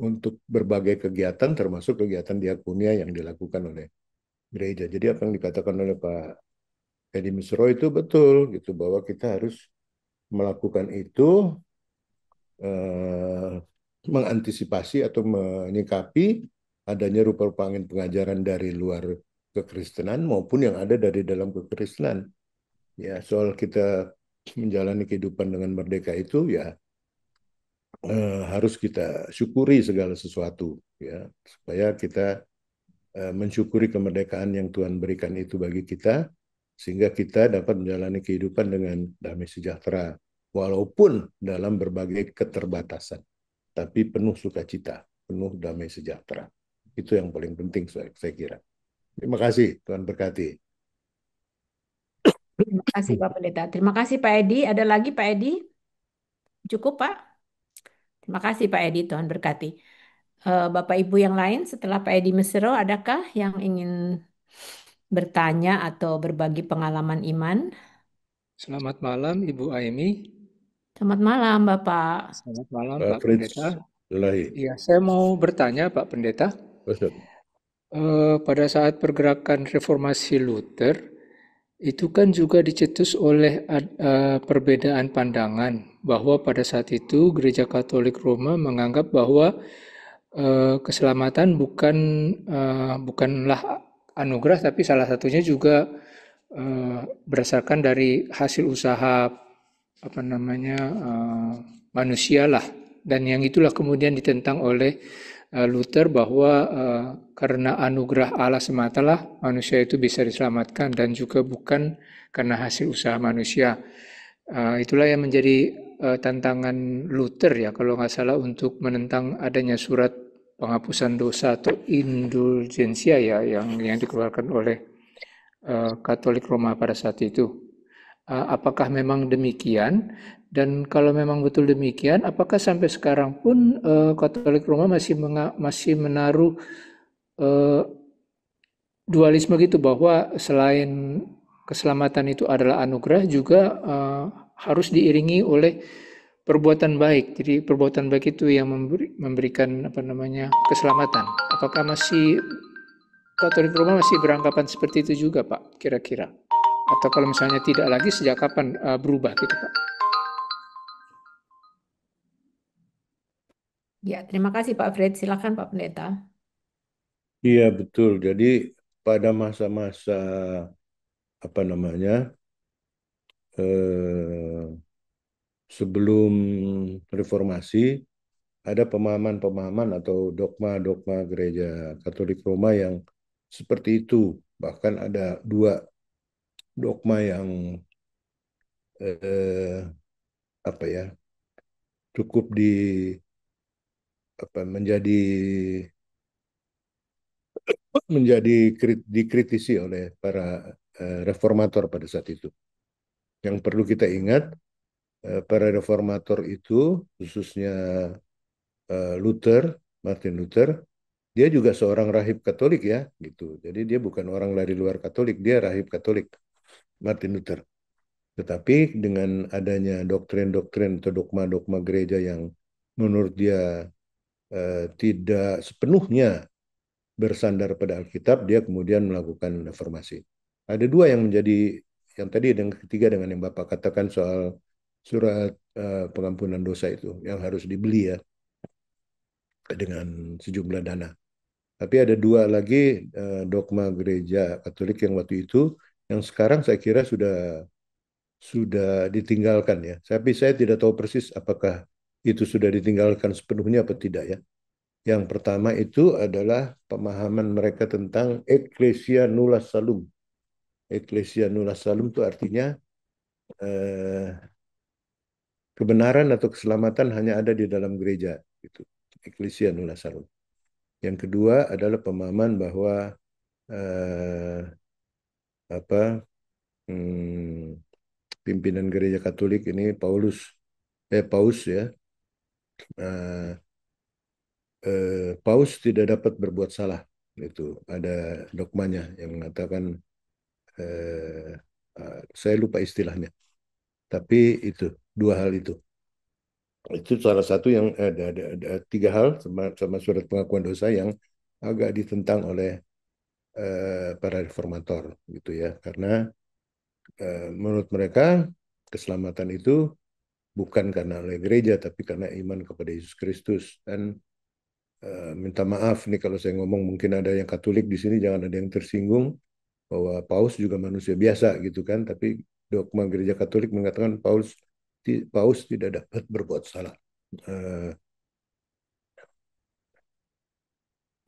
untuk berbagai kegiatan termasuk kegiatan diakonia yang dilakukan oleh gereja. Jadi apa yang dikatakan oleh Pak Edi Misro itu betul gitu, bahwa kita harus melakukan itu, eh, mengantisipasi atau menyikapi adanya rupa-rupa angin pengajaran dari luar kekristenan maupun yang ada dari dalam kekristenan. Ya, soal kita menjalani kehidupan dengan merdeka itu ya, harus kita syukuri segala sesuatu ya, supaya kita mensyukuri kemerdekaan yang Tuhan berikan itu bagi kita, sehingga kita dapat menjalani kehidupan dengan damai sejahtera, walaupun dalam berbagai keterbatasan, tapi penuh sukacita, penuh damai sejahtera. Itu yang paling penting saya kira. Terima kasih, Tuhan berkati. Terima kasih Pak Pendeta. Terima kasih Pak Edi. Ada lagi Pak Edi? Cukup Pak? Terima kasih Pak Edi. Tuhan berkati. Bapak Ibu yang lain setelah Pak Edi Mesero, adakah yang ingin bertanya atau berbagi pengalaman iman? Selamat malam Ibu Aimi. Selamat malam Bapak. Selamat malam Pak Pak Fritz Pendeta. Lelahi. Iya, saya mau bertanya Pak Pendeta. Pada saat pergerakan reformasi Luther, itu kan juga dicetus oleh perbedaan pandangan bahwa pada saat itu Gereja Katolik Roma menganggap bahwa keselamatan bukanlah anugerah, tapi salah satunya juga berdasarkan dari hasil usaha manusia lah, dan yang itulah kemudian ditentang oleh Luther bahwa karena anugerah Allah sematalah manusia itu bisa diselamatkan dan juga bukan karena hasil usaha manusia. Itulah yang menjadi tantangan Luther ya kalau nggak salah untuk menentang adanya surat penghapusan dosa atau indulgensia ya yang dikeluarkan oleh Katolik Roma pada saat itu. Apakah memang demikian? Dan kalau memang betul demikian, apakah sampai sekarang pun Katolik Roma masih menaruh dualisme gitu bahwa selain keselamatan itu adalah anugerah juga harus diiringi oleh perbuatan baik. Jadi perbuatan baik itu yang memberikan keselamatan. Apakah masih Katolik Roma masih beranggapan seperti itu juga Pak kira-kira? Atau kalau misalnya tidak lagi, sejak kapan berubah gitu Pak? Ya, terima kasih Pak Fred. Silakan Pak Pendeta. Iya betul. Jadi pada masa-masa sebelum reformasi, ada pemahaman-pemahaman atau dogma-dogma gereja Katolik Roma yang seperti itu. Bahkan ada dua dogma yang eh, cukup dikritisi oleh para reformator pada saat itu. Yang perlu kita ingat, para reformator itu khususnya Martin Luther, dia juga seorang rahib Katolik ya, gitu. Jadi dia bukan orang dari luar Katolik, dia rahib Katolik, Martin Luther. Tetapi dengan adanya doktrin-doktrin atau dogma-dogma gereja yang menurut dia tidak sepenuhnya bersandar pada Alkitab, dia kemudian melakukan reformasi. Ada dua yang menjadi, yang tadi yang ketiga dengan yang Bapak katakan soal surat pengampunan dosa itu, yang harus dibeli ya, dengan sejumlah dana. Tapi ada dua lagi dogma gereja Katolik yang waktu itu, yang sekarang saya kira sudah ditinggalkan ya. Tapi saya tidak tahu persis apakah itu sudah ditinggalkan sepenuhnya atau tidak ya. Yang pertama itu adalah pemahaman mereka tentang Ecclesia Nulla Salum. Ecclesia Nulla Salum itu artinya kebenaran atau keselamatan hanya ada di dalam gereja. Gitu. Ecclesia Nulla Salum. Yang kedua adalah pemahaman bahwa pimpinan gereja Katolik ini Paus ya, eh, Paus tidak dapat berbuat salah. Itu ada dogmanya yang mengatakan, eh, saya lupa istilahnya, tapi itu dua hal itu. Itu salah satu yang ada tiga hal sama surat pengakuan dosa yang agak ditentang oleh para reformator gitu ya, karena menurut mereka keselamatan itu bukan karena oleh gereja tapi karena iman kepada Yesus Kristus. Dan minta maaf nih kalau saya ngomong, mungkin ada yang Katolik di sini, jangan ada yang tersinggung bahwa Paus juga manusia biasa gitu kan, tapi dogma gereja Katolik mengatakan Paus tidak dapat berbuat salah. Eh,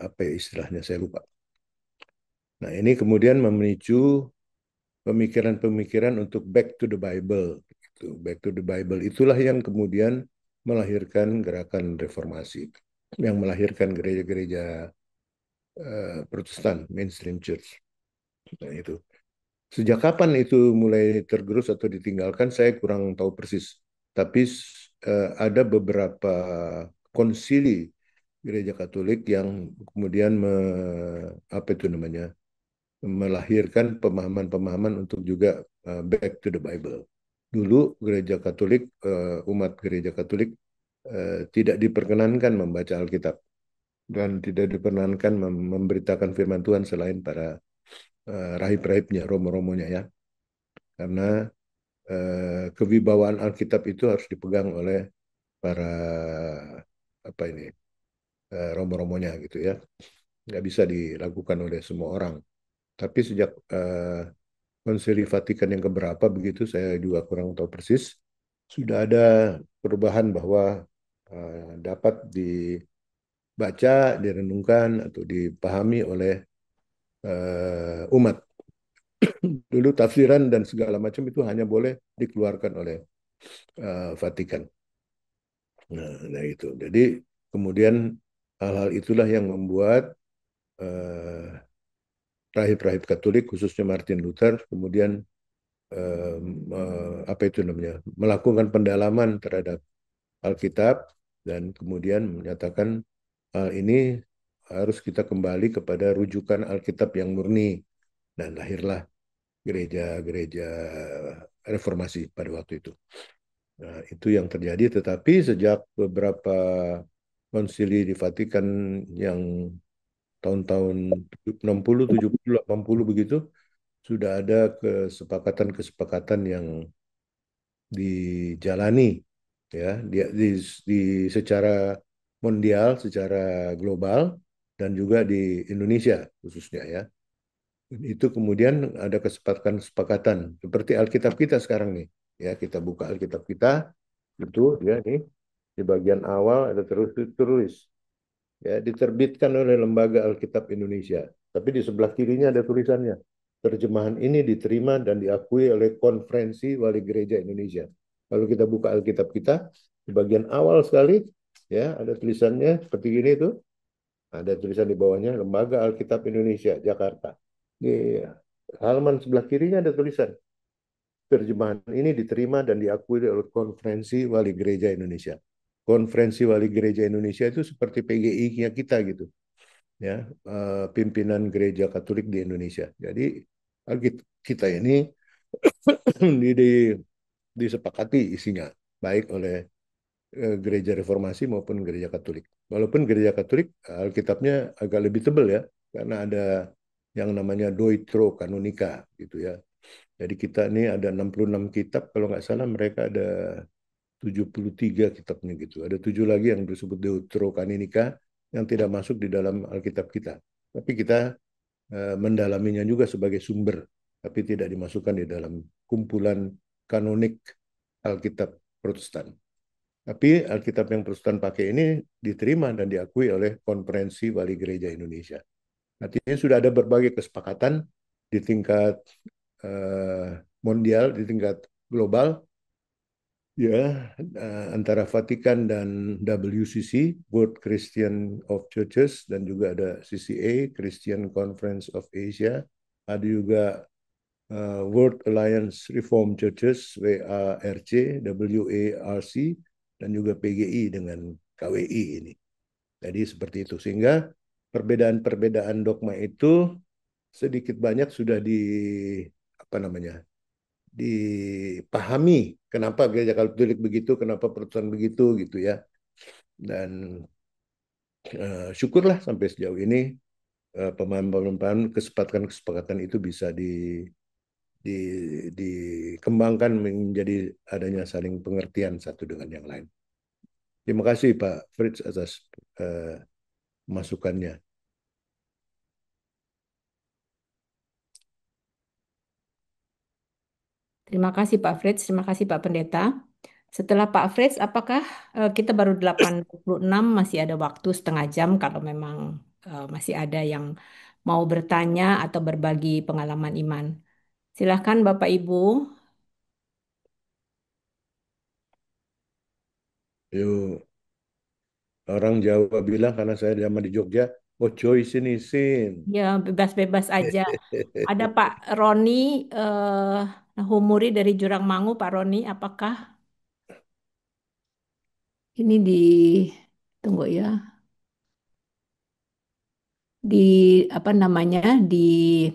apa ya istilahnya, saya lupa. Nah, ini kemudian memicu pemikiran-pemikiran untuk back to the Bible. Gitu. Back to the Bible itulah yang kemudian melahirkan gerakan reformasi, yang melahirkan gereja-gereja Protestan, mainstream church. Nah, itu. Sejak kapan itu mulai tergerus atau ditinggalkan, saya kurang tahu persis. Tapi ada beberapa konsili gereja Katolik yang kemudian apa itu namanya, melahirkan pemahaman-pemahaman untuk juga back to the Bible. Dulu gereja Katolik, umat gereja Katolik tidak diperkenankan membaca Alkitab dan tidak diperkenankan memberitakan firman Tuhan selain para rahib-rahibnya, romo-romonya ya. Karena kewibawaan Alkitab itu harus dipegang oleh para apa ini romo-romonya gitu ya. Nggak bisa dilakukan oleh semua orang. Tapi sejak Konsili Vatikan yang keberapa begitu, saya juga kurang tahu persis, sudah ada perubahan bahwa dapat dibaca, direnungkan atau dipahami oleh umat. Dulu tafsiran dan segala macam itu hanya boleh dikeluarkan oleh Vatikan. Nah itu. Jadi kemudian hal-hal itulah yang membuat rahib-rahib Katolik, khususnya Martin Luther, kemudian apa itu namanya, melakukan pendalaman terhadap Alkitab dan kemudian menyatakan hal ini harus kita kembali kepada rujukan Alkitab yang murni, dan lahirlah gereja-gereja reformasi pada waktu itu. Nah, itu yang terjadi, tetapi sejak beberapa konsili di Vatikan yang tahun-tahun 60, 70, 80 begitu, sudah ada kesepakatan-kesepakatan yang dijalani ya di secara mondial, secara global, dan juga di Indonesia khususnya ya. Itu kemudian ada kesepakatan seperti Alkitab kita sekarang nih ya, kita buka Alkitab kita itu ya nih, di bagian awal ada tertulis ya, diterbitkan oleh Lembaga Alkitab Indonesia, tapi di sebelah kirinya ada tulisannya, terjemahan ini diterima dan diakui oleh Konferensi Wali Gereja Indonesia. Kalau kita buka Alkitab kita di bagian awal sekali ya, ada tulisannya seperti ini tuh, ada tulisan di bawahnya Lembaga Alkitab Indonesia Jakarta. Di halaman sebelah kirinya ada tulisan, terjemahan ini diterima dan diakui oleh Konferensi Wali Gereja Indonesia. Konferensi Wali Gereja Indonesia itu seperti PGI-nya kita gitu, ya, pimpinan gereja Katolik di Indonesia. Jadi kita ini disepakati isinya, baik oleh gereja reformasi maupun gereja Katolik. Walaupun gereja Katolik Alkitabnya agak lebih tebal ya, karena ada yang namanya Deuterokanonika gitu ya. Jadi kita ini ada 66 kitab, kalau nggak salah mereka ada 73 kitabnya gitu. Ada 7 lagi yang disebut Deuterokanonika yang tidak masuk di dalam Alkitab kita. Tapi kita mendalaminya juga sebagai sumber, tapi tidak dimasukkan di dalam kumpulan kanonik Alkitab Protestan. Tapi Alkitab yang Protestan pakai ini diterima dan diakui oleh Konferensi Wali Gereja Indonesia. Artinya sudah ada berbagai kesepakatan di tingkat mondial, di tingkat global, ya, antara Vatikan dan WCC, World Christian of Churches, dan juga ada CCA, Christian Conference of Asia, ada juga World Alliance Reform Churches WARC, WARC, dan juga PGI dengan KWI ini. Jadi seperti itu, sehingga perbedaan-perbedaan dogma itu sedikit banyak sudah apa namanya, dipahami kenapa gereja Katolik begitu, kenapa Protestan begitu gitu ya. Dan syukurlah sampai sejauh ini pemahaman-pemahaman kesepakatan itu bisa di, dikembangkan menjadi adanya saling pengertian satu dengan yang lain. Terima kasih Pak Fritz atas masukannya. Terima kasih Pak Fritz, terima kasih Pak Pendeta. Setelah Pak Fritz, apakah kita baru 8.26, masih ada waktu setengah jam kalau memang masih ada yang mau bertanya atau berbagi pengalaman iman. Silahkan Bapak Ibu. Yuk, orang Jawa bilang karena saya lama di Jogja, oh coy sini sin. Ya, bebas-bebas aja. Ada Pak Roni Humuri dari Jurang Mangu. Pak Roni, apakah ini tunggu ya, di apa namanya, di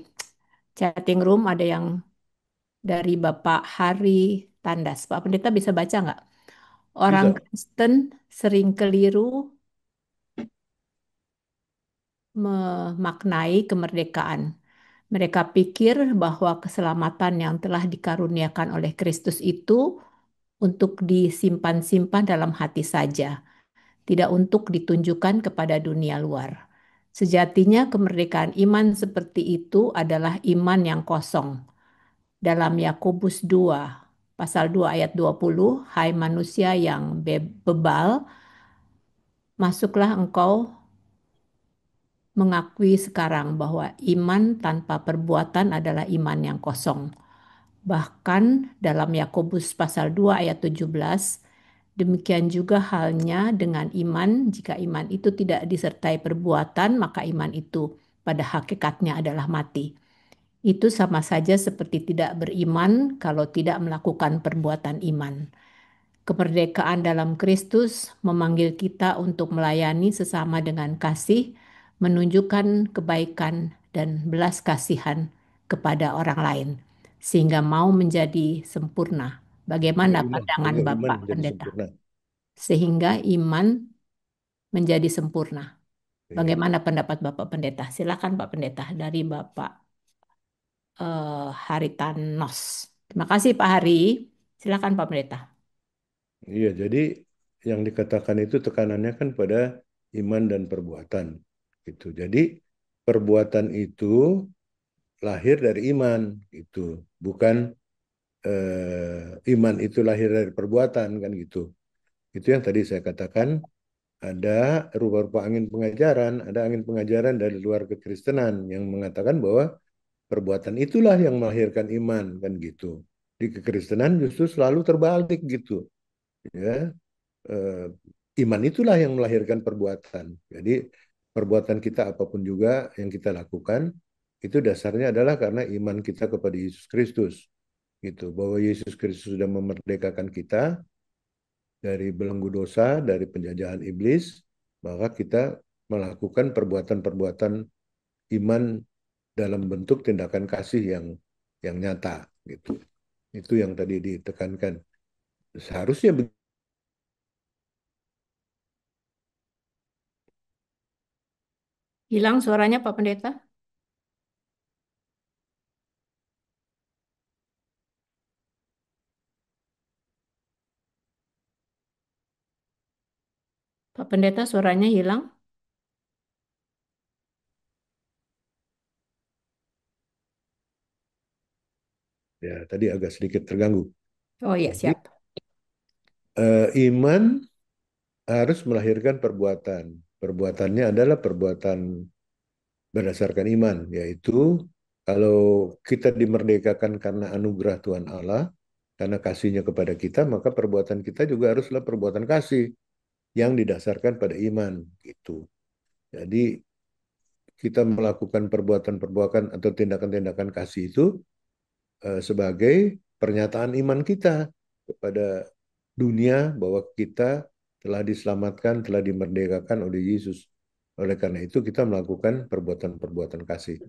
chatting room ada yang dari Bapak Hari Tandas. Pak Pendeta bisa baca nggak? Orang Bisa. Kristen sering keliru memaknai kemerdekaan. Mereka pikir bahwa keselamatan yang telah dikaruniakan oleh Kristus itu untuk disimpan-simpan dalam hati saja, tidak untuk ditunjukkan kepada dunia luar. Sejatinya kemerdekaan iman seperti itu adalah iman yang kosong. Dalam Yakobus 2, pasal 2 ayat 20, hai manusia yang bebal, masuklah engkau mengakui sekarang bahwa iman tanpa perbuatan adalah iman yang kosong. Bahkan dalam Yakobus pasal 2 ayat 17, demikian juga halnya dengan iman, jika iman itu tidak disertai perbuatan, maka iman itu pada hakikatnya adalah mati. Itu sama saja seperti tidak beriman kalau tidak melakukan perbuatan iman. Kemerdekaan dalam Kristus memanggil kita untuk melayani sesama dengan kasih, menunjukkan kebaikan dan belas kasihan kepada orang lain, sehingga mau menjadi sempurna. Bagaimana pandangan Sehingga iman Bapak menjadi Pendeta? sempurna. Sehingga iman menjadi sempurna. Iya. Bagaimana pendapat Bapak Pendeta? Silakan Pak Pendeta dari Bapak Haritanos. Terima kasih Pak Hari. Silakan Pak Pendeta. Iya, jadi yang dikatakan itu tekanannya kan pada iman dan perbuatan gitu. Jadi perbuatan itu lahir dari iman gitu, bukan iman itu lahir dari perbuatan kan gitu. Itu yang tadi saya katakan, ada rupa-rupa angin pengajaran, ada angin pengajaran dari luar kekristenan yang mengatakan bahwa perbuatan itulah yang melahirkan iman kan gitu. Di kekristenan justru selalu terbalik gitu, ya. eh, Iman itulah yang melahirkan perbuatan. Jadi perbuatan kita apapun juga yang kita lakukan itu dasarnya adalah karena iman kita kepada Yesus Kristus. Gitu, bahwa Yesus Kristus sudah memerdekakan kita dari belenggu dosa, dari penjajahan iblis, maka kita melakukan perbuatan-perbuatan iman dalam bentuk tindakan kasih yang nyata gitu. Itu yang tadi ditekankan. Seharusnya Hilang suaranya Pak Pendeta? Pak Pendeta suaranya hilang? ya tadi agak sedikit terganggu. Oh iya, Jadi siap. iman harus melahirkan perbuatan. Perbuatannya adalah perbuatan berdasarkan iman, yaitu kalau kita dimerdekakan karena anugerah Tuhan Allah, karena kasihnya kepada kita, maka perbuatan kita juga haruslah perbuatan kasih yang didasarkan pada iman. Gitu. Jadi kita melakukan perbuatan-perbuatan atau tindakan-tindakan kasih itu sebagai pernyataan iman kita kepada dunia bahwa kita telah diselamatkan, telah dimerdekakan oleh Yesus. Oleh karena itu kita melakukan perbuatan-perbuatan kasih.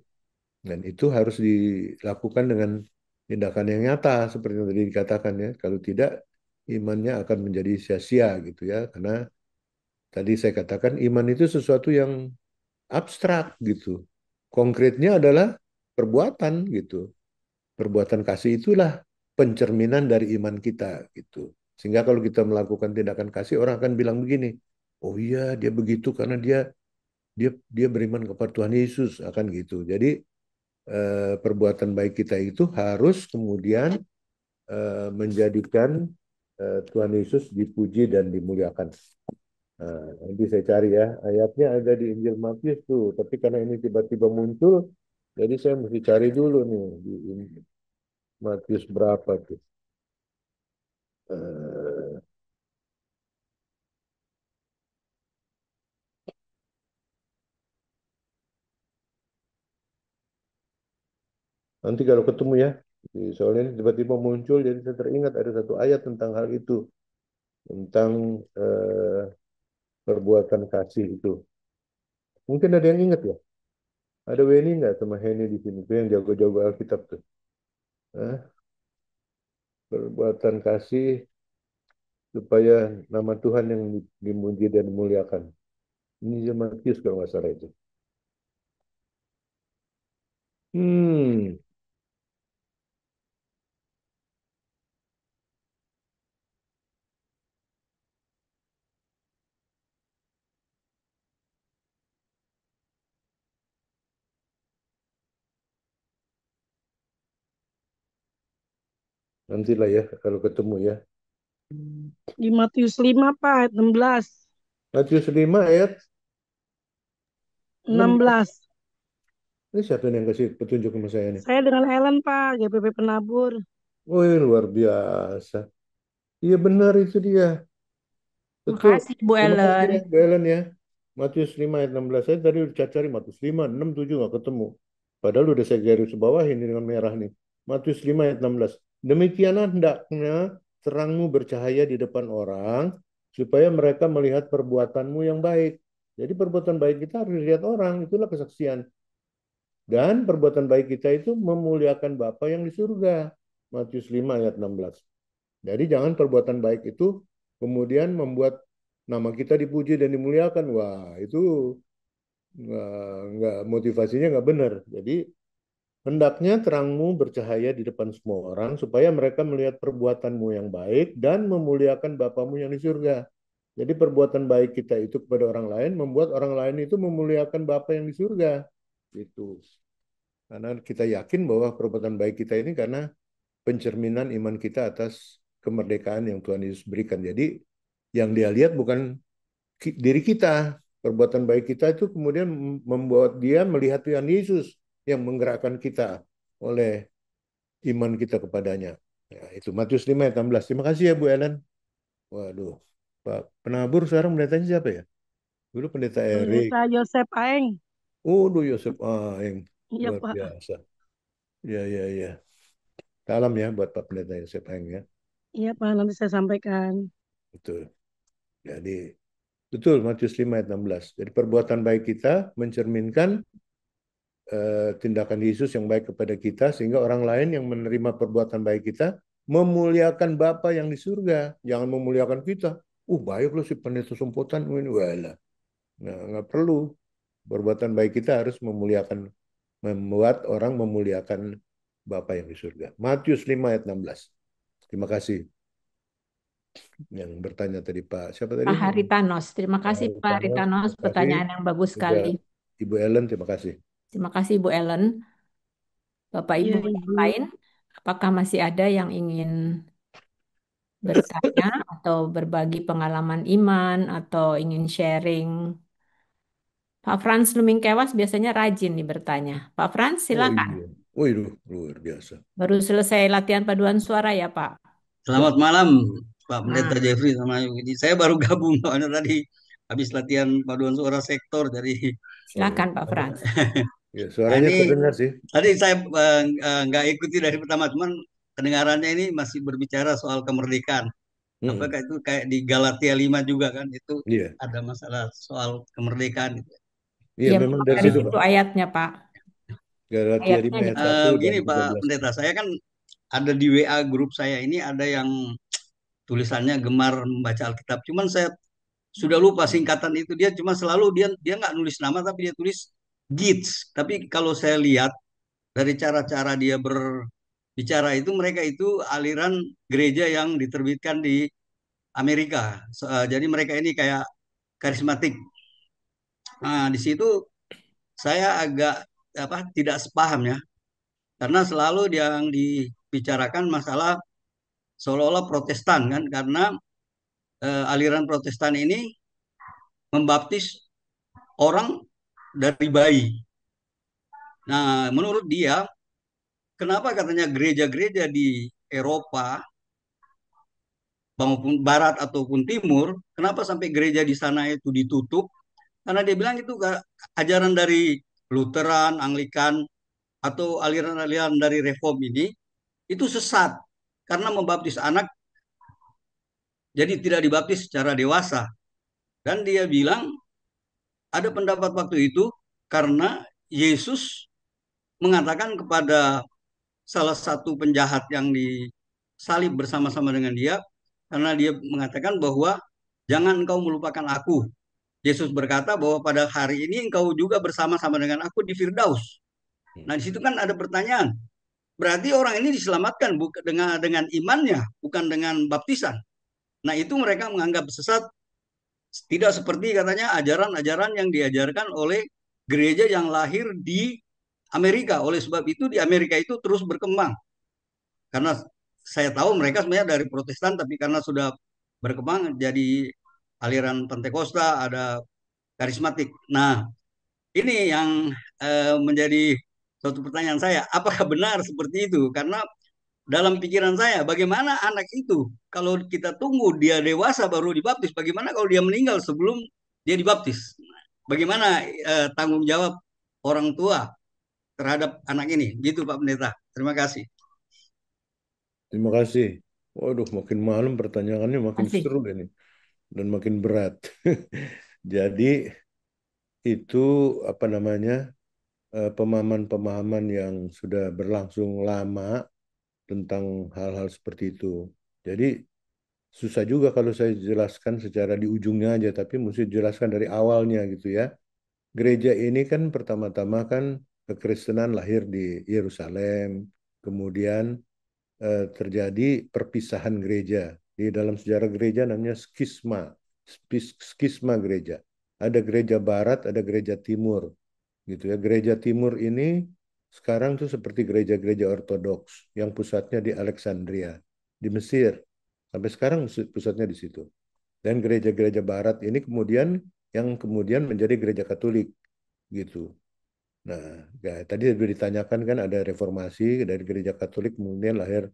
Dan itu harus dilakukan dengan tindakan yang nyata seperti yang tadi dikatakan ya. Kalau tidak, imannya akan menjadi sia-sia gitu ya. Karena tadi saya katakan iman itu sesuatu yang abstrak gitu. Konkretnya adalah perbuatan gitu. Perbuatan kasih itulah pencerminan dari iman kita gitu. Sehingga kalau kita melakukan tindakan kasih, orang akan bilang begini, oh iya dia begitu karena dia dia beriman kepada Tuhan Yesus akan gitu. Jadi perbuatan baik kita itu harus kemudian menjadikan Tuhan Yesus dipuji dan dimuliakan. Nanti saya cari ya, ayatnya ada di Injil Matius tuh, tapi karena ini tiba-tiba muncul, jadi saya mesti cari dulu nih di Matius berapa tuh. Eh, Nanti kalau ketemu ya, soalnya ini tiba-tiba muncul, jadi saya teringat ada satu ayat tentang hal itu, tentang perbuatan kasih itu. Mungkin ada yang ingat ya? Ada Weni nggak sama Henny di sini? Itu yang jago-jago Alkitab tuh. Hah? Perbuatan kasih supaya nama Tuhan yang dimuji dan dimuliakan. Ini Matius kalau nggak salah itu. Hmm, nantilah ya kalau ketemu ya. Di Matius 5, Pak, ayat 16. Matius 5 ayat 6. 16. Ini siapa yang kasih petunjuk sama saya nih? Saya dengan Ellen, Pak, GPP Penabur. Oh, ini luar biasa. Iya benar itu dia. Betul. Makasih Bu Terima kasih Ellen. ya, Bu Ellen ya. Matius 5 ayat 16. Saya tadi udah cari Matius 5, 6, 7 nggak ketemu. Padahal udah saya garis bawah ini dengan merah nih. Matius 5 ayat 16. Demikianlah hendaknya terangmu bercahaya di depan orang supaya mereka melihat perbuatanmu yang baik. Jadi perbuatan baik kita harus dilihat orang. Itulah kesaksian. Dan perbuatan baik kita itu memuliakan Bapa yang di surga. Matius 5 ayat 16. Jadi jangan perbuatan baik itu kemudian membuat nama kita dipuji dan dimuliakan. Wah, itu nggak motivasinya nggak benar. Jadi hendaknya terangmu bercahaya di depan semua orang supaya mereka melihat perbuatanmu yang baik dan memuliakan Bapamu yang di surga. Jadi perbuatan baik kita itu kepada orang lain membuat orang lain itu memuliakan Bapa yang di surga. Itu. Karena kita yakin bahwa perbuatan baik kita ini karena pencerminan iman kita atas kemerdekaan yang Tuhan Yesus berikan. Jadi yang dia lihat bukan diri kita. Perbuatan baik kita itu kemudian membuat dia melihat Tuhan Yesus yang menggerakkan kita oleh iman kita kepadanya. Ya, itu Matius 5 ayat 16. Terima kasih ya Bu Ellen. Waduh, Pak Penabur sekarang pendetanya siapa ya? Dulu pendeta Erik. Pendeta Yosef Aeng. Waduh, Yosef Aeng. Iya, Luar Pak. biasa. Ya, ya, ya. Salam ya buat Pak Pendeta Yosef Aeng ya. Iya, Pak, nanti saya sampaikan. Betul. Jadi betul Matius 5 ayat 16. Jadi perbuatan baik kita mencerminkan tindakan Yesus yang baik kepada kita sehingga orang lain yang menerima perbuatan baik kita memuliakan Bapa yang di surga. Jangan memuliakan kita. Baik loh si pendeta sompotan ini. Walah. Nah, nggak perlu. Perbuatan baik kita harus membuat orang memuliakan Bapa yang di surga. Matius 5 ayat 16. Terima kasih yang bertanya tadi Pak. Siapa tadi? Pak Haritanos. Terima Pak kasih Pak Haritanos. Haritanos. Terima kasih. Pertanyaan yang bagus Juga sekali. Ibu Ellen, terima kasih. Terima kasih Bu Ellen. Bapak Iya, Ibu yang Ibu. lain, apakah masih ada yang ingin bertanya atau berbagi pengalaman iman atau ingin sharing? Pak Frans Lumingkewas biasanya rajin nih bertanya. Pak Frans, Oh silakan. iya. Waduh, luar biasa. Baru selesai latihan paduan suara ya, Pak? Selamat malam, Pak Pendeta Nah, Jeffrey sama Ayu. Jadi saya baru gabung soalnya tadi habis latihan paduan suara sektor dari silakan Pak Oh, Frans. Ya, Nah, suaranya ini terdengar sih. tadi saya nggak ikuti dari pertama, cuman kedengarannya ini masih berbicara soal kemerdekaan. Mm-mm. Apakah itu kayak di Galatia 5 juga kan? Itu Iya, ada masalah soal kemerdekaan gitu. iya Ya, memang memang dari dari situ, situ Pak. ayatnya, Pak. Galatia Ayatnya 5 ayat gitu. 1 dan Begini tiga Pak belas. Pendeta, saya kan ada di WA grup saya ini ada yang tulisannya gemar membaca Alkitab. Cuman saya sudah lupa singkatan itu, dia cuma selalu dia dia nggak nulis nama tapi dia tulis GITS. Tapi kalau saya lihat dari cara-cara dia berbicara itu, mereka itu aliran gereja yang diterbitkan di Amerika. Jadi mereka ini kayak karismatik. Nah, di situ saya agak apa tidak sepaham ya, karena selalu yang dibicarakan masalah seolah-olah Protestan kan, karena aliran Protestan ini membaptis orang dari bayi. Nah, menurut dia, kenapa katanya gereja-gereja di Eropa maupun Barat ataupun Timur, kenapa sampai gereja di sana itu ditutup? Karena dia bilang itu ajaran dari Lutheran, Anglikan, atau aliran-aliran dari Reform ini itu sesat karena membaptis anak jadi tidak dibaptis secara dewasa. Dan dia bilang ada pendapat waktu itu karena Yesus mengatakan kepada salah satu penjahat yang disalib bersama-sama dengan dia, karena dia mengatakan bahwa jangan engkau melupakan aku. Yesus berkata bahwa pada hari ini engkau juga bersama-sama dengan aku di Firdaus. Nah, di situ kan ada pertanyaan. Berarti orang ini diselamatkan bukan dengan imannya, bukan dengan baptisan. Nah, itu mereka menganggap sesat, tidak seperti katanya ajaran-ajaran yang diajarkan oleh gereja yang lahir di Amerika. Oleh sebab itu di Amerika itu terus berkembang. Karena saya tahu mereka sebenarnya dari Protestan, tapi karena sudah berkembang jadi aliran Pentakosta, ada karismatik. Nah, ini yang menjadi suatu pertanyaan saya, apakah benar seperti itu? Karena dalam pikiran saya, bagaimana anak itu kalau kita tunggu dia dewasa baru dibaptis, bagaimana kalau dia meninggal sebelum dia dibaptis? Bagaimana tanggung jawab orang tua terhadap anak ini? Gitu Pak Pendeta. Terima kasih. Terima kasih. Waduh, makin malam pertanyaannya makin Masih. seru ini dan makin berat. Jadi itu apa namanya pemahaman-pemahaman yang sudah berlangsung lama tentang hal-hal seperti itu. Jadi susah juga kalau saya jelaskan secara di ujungnya aja, tapi mesti jelaskan dari awalnya gitu ya. Gereja ini kan pertama-tama kan kekristenan lahir di Yerusalem, kemudian terjadi perpisahan gereja. Di dalam sejarah gereja namanya skisma, skisma gereja. Ada gereja barat, ada gereja timur, gitu ya. Gereja timur ini sekarang tuh seperti gereja-gereja ortodoks yang pusatnya di Alexandria, di Mesir. Sampai sekarang pusatnya di situ. Dan gereja-gereja barat ini kemudian menjadi gereja Katolik, gitu. Nah, ya, tadi sudah ditanyakan kan ada reformasi dari gereja Katolik kemudian lahir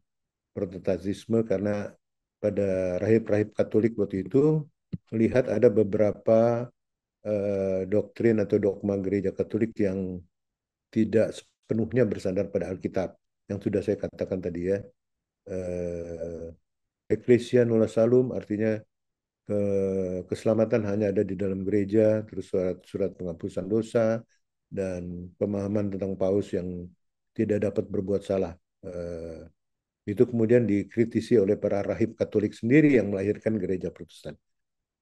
Protestantisme karena pada rahib-rahib Katolik waktu itu melihat ada beberapa doktrin atau dogma gereja Katolik yang tidak sepenuhnya bersandar pada Alkitab yang sudah saya katakan tadi ya. Ecclesia nulla salum artinya keselamatan hanya ada di dalam gereja, terus surat-surat penghapusan dosa dan pemahaman tentang paus yang tidak dapat berbuat salah. Itu kemudian dikritisi oleh para rahib Katolik sendiri yang melahirkan gereja Protestan.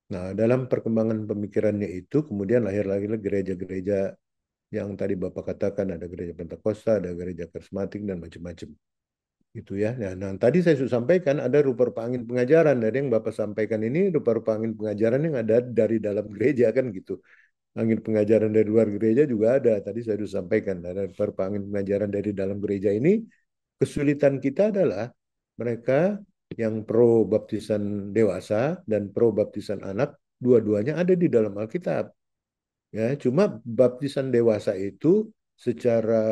Nah, dalam perkembangan pemikirannya itu kemudian lahir lagi gereja-gereja yang tadi Bapak katakan, ada gereja Pentakosta, ada gereja karismatik dan macam-macam. Itu ya. Nah, tadi saya sudah sampaikan ada rupa-rupa angin pengajaran. Dari yang Bapak sampaikan ini rupa-rupa angin pengajaran yang ada dari dalam gereja kan gitu. Angin pengajaran dari luar gereja juga ada. Tadi saya sudah sampaikan ada rupa-rupa angin pengajaran dari dalam gereja ini. Kesulitan kita adalah mereka yang pro baptisan dewasa dan pro baptisan anak, dua-duanya ada di dalam Alkitab. Ya, cuma baptisan dewasa itu secara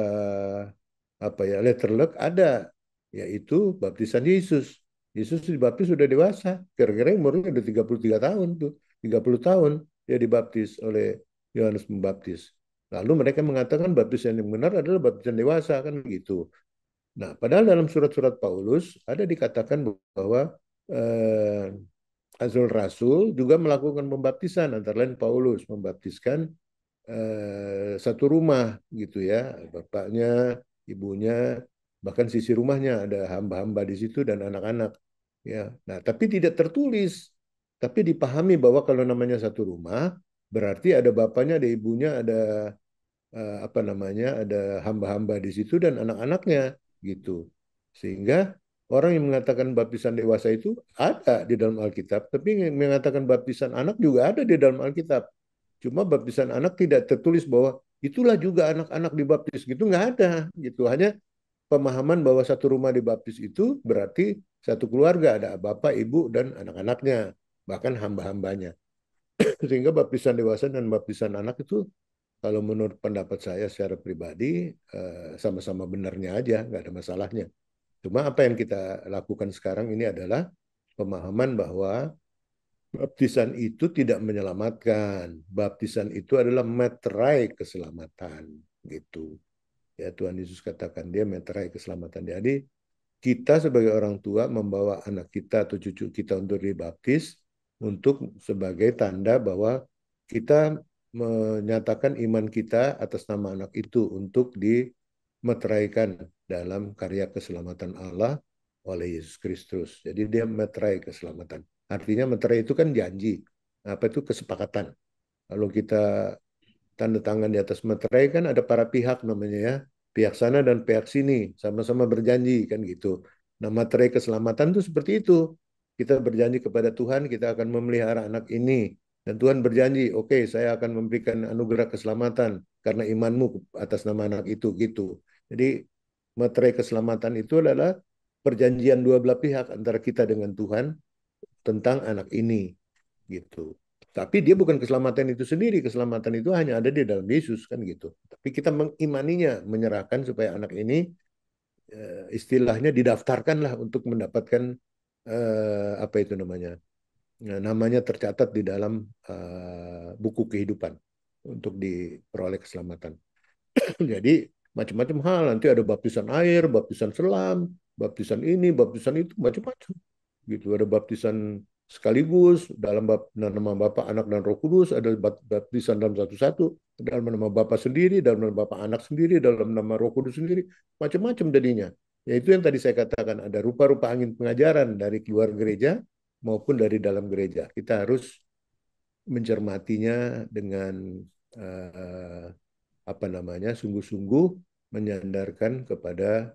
apa ya letterlek ada, yaitu baptisan Yesus. Yesus dibaptis sudah dewasa, kira-kira umurnya udah 33 tahun tuh, 30 tahun dia dibaptis oleh Yohanes Pembaptis. Lalu mereka mengatakan baptisan yang benar adalah baptisan dewasa, kan gitu. Nah, padahal dalam surat-surat Paulus ada dikatakan bahwa Rasul juga melakukan pembaptisan, antara lain Paulus membaptiskan satu rumah gitu ya, bapaknya, ibunya, bahkan sisi rumahnya ada hamba-hamba di situ dan anak-anak ya. Nah, tapi tidak tertulis, tapi dipahami bahwa kalau namanya satu rumah berarti ada bapaknya, ada ibunya, ada apa namanya, ada hamba-hamba di situ dan anak-anaknya gitu. Sehingga orang yang mengatakan baptisan dewasa itu ada di dalam Alkitab, tapi yang mengatakan baptisan anak juga ada di dalam Alkitab. Cuma baptisan anak tidak tertulis bahwa itulah juga anak-anak dibaptis gitu, nggak ada gitu. Hanya pemahaman bahwa satu rumah dibaptis itu berarti satu keluarga, ada bapak, ibu, dan anak-anaknya, bahkan hamba-hambanya. Sehingga baptisan dewasa dan baptisan anak itu kalau menurut pendapat saya secara pribadi sama-sama benarnya aja, nggak ada masalahnya. Cuma apa yang kita lakukan sekarang ini adalah pemahaman bahwa baptisan itu tidak menyelamatkan. Baptisan itu adalah meterai keselamatan, gitu. Ya, Tuhan Yesus katakan dia meterai keselamatan. Jadi kita sebagai orang tua membawa anak kita atau cucu kita untuk dibaptis untuk sebagai tanda bahwa kita menyatakan iman kita atas nama anak itu untuk dimeteraikan dalam karya keselamatan Allah oleh Yesus Kristus. Jadi dia meterai keselamatan. Artinya meterai itu kan janji. Apa itu kesepakatan. Kalau kita tanda tangan di atas meterai kan ada para pihak namanya ya. Pihak sana dan pihak sini sama-sama berjanji kan gitu. Nah, materai keselamatan itu seperti itu. Kita berjanji kepada Tuhan, kita akan memelihara anak ini. Dan Tuhan berjanji, oke, saya akan memberikan anugerah keselamatan karena imanmu atas nama anak itu gitu. Jadi materai keselamatan itu adalah perjanjian dua belah pihak antara kita dengan Tuhan tentang anak ini gitu. Tapi dia bukan keselamatan itu sendiri, keselamatan itu hanya ada di dalam Yesus kan gitu. Tapi kita mengimaninya, menyerahkan supaya anak ini istilahnya didaftarkanlah untuk mendapatkan apa itu namanya, namanya tercatat di dalam buku kehidupan untuk diperoleh keselamatan. Jadi macam-macam hal, nanti ada baptisan air, baptisan selam, baptisan ini, baptisan itu, macam-macam gitu. Ada baptisan sekaligus dalam nama Bapa, Anak, dan Roh Kudus, ada baptisan dalam satu-satu, dalam nama Bapa sendiri, dalam nama Bapa Anak sendiri, dalam nama Roh Kudus sendiri, macam-macam jadinya. Yaitu yang tadi saya katakan, ada rupa-rupa angin pengajaran dari luar gereja maupun dari dalam gereja. Kita harus mencermatinya dengan apa namanya, sungguh-sungguh menyandarkan kepada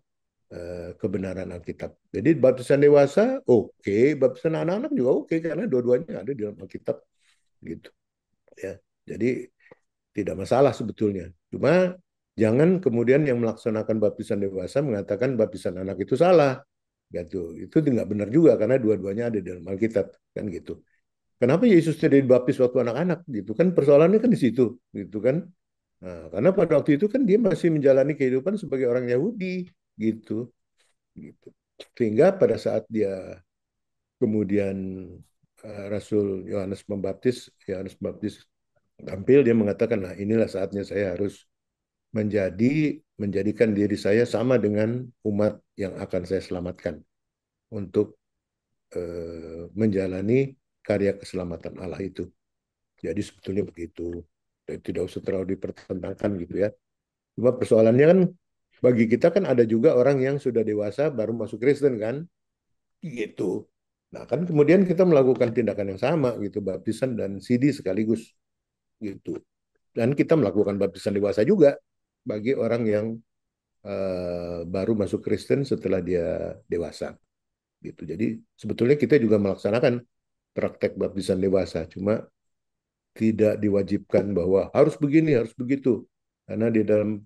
kebenaran Alkitab. Jadi baptisan dewasa oke, baptisan anak-anak juga oke, karena dua-duanya ada di dalam Alkitab gitu. Ya. Jadi tidak masalah sebetulnya. Cuma jangan kemudian yang melaksanakan baptisan dewasa mengatakan baptisan anak itu salah. Gitu. Itu tidak benar juga karena dua-duanya ada di dalam Alkitab kan gitu. Kenapa Yesus tidak dibaptis waktu anak-anak gitu kan, persoalannya kan di situ gitu kan. Nah, karena pada waktu itu kan dia masih menjalani kehidupan sebagai orang Yahudi gitu. Sehingga pada saat dia kemudian Rasul Yohanes Pembaptis tampil, dia mengatakan, nah inilah saatnya saya harus menjadikan diri saya sama dengan umat yang akan saya selamatkan untuk menjalani karya keselamatan Allah itu. Jadi sebetulnya begitu. Tidak usah terlalu dipertentangkan gitu ya. Cuma persoalannya kan bagi kita kan ada juga orang yang sudah dewasa baru masuk Kristen kan, gitu. Nah kan kemudian kita melakukan tindakan yang sama gitu, baptisan dan CD sekaligus, gitu. Dan kita melakukan baptisan dewasa juga bagi orang yang baru masuk Kristen setelah dia dewasa, gitu. Jadi sebetulnya kita juga melaksanakan praktek baptisan dewasa, cuma tidak diwajibkan bahwa harus begini, harus begitu. Karena di dalam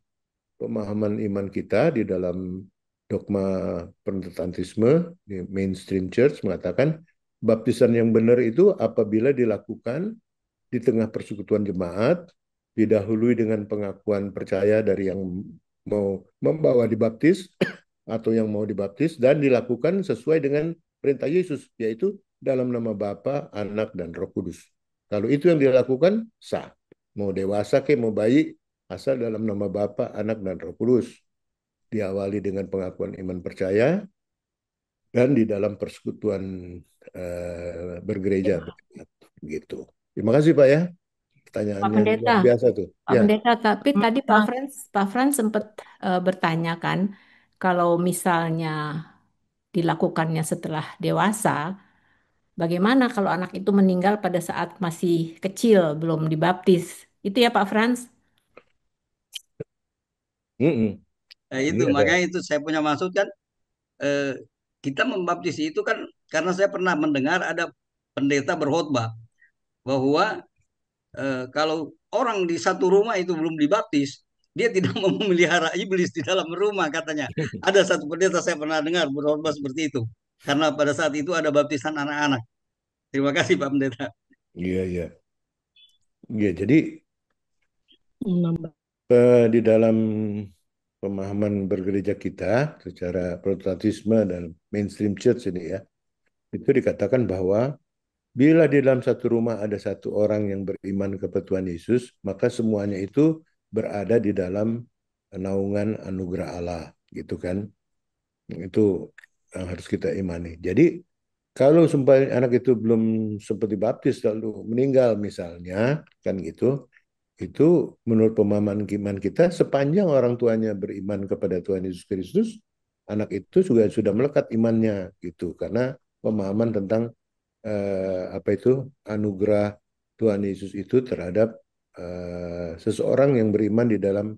pemahaman iman kita, di dalam dogma protestantisme, di mainstream church mengatakan baptisan yang benar itu apabila dilakukan di tengah persekutuan jemaat, didahului dengan pengakuan percaya dari yang mau membawa dibaptis atau yang mau dibaptis, dan dilakukan sesuai dengan perintah Yesus, yaitu dalam nama Bapa, Anak, dan Roh Kudus. Kalau itu yang dilakukan, sah. Mau dewasa ke, mau bayi, asal dalam nama Bapa, Anak, dan Roh Kudus. Diawali dengan pengakuan iman percaya dan di dalam persekutuan bergereja. Gitu. Terima kasih Pak ya. Pak Pertanyaannya Pendeta, luar biasa tuh. Pak Ya. Pendeta, tapi tadi Pak Frans sempat bertanya kan, kalau misalnya dilakukannya setelah dewasa, bagaimana kalau anak itu meninggal pada saat masih kecil, belum dibaptis? Itu ya Pak Frans? Mm-mm. Nah, Ini itu ada. makanya itu saya punya maksud kan, eh, kita membaptis itu kan karena saya pernah mendengar ada pendeta berkhotbah bahwa kalau orang di satu rumah itu belum dibaptis, dia tidak mau memelihara iblis di dalam rumah katanya. Ada satu pendeta saya pernah dengar berkhotbah seperti itu. Karena pada saat itu ada baptisan anak-anak. Terima kasih Pak Pendeta. Iya, iya. Iya, jadi Menambah. di dalam pemahaman bergereja kita secara protestantisme dan mainstream church ini ya, itu dikatakan bahwa bila di dalam satu rumah ada satu orang yang beriman kepada Tuhan Yesus, maka semuanya itu berada di dalam naungan anugerah Allah, gitu kan? Itu yang harus kita imani. Jadi kalau sampai anak itu belum sempat dibaptis lalu meninggal misalnya, kan gitu, itu menurut pemahaman iman kita sepanjang orang tuanya beriman kepada Tuhan Yesus Kristus, anak itu juga sudah melekat imannya gitu karena pemahaman tentang apa itu anugerah Tuhan Yesus itu terhadap seseorang yang beriman di dalam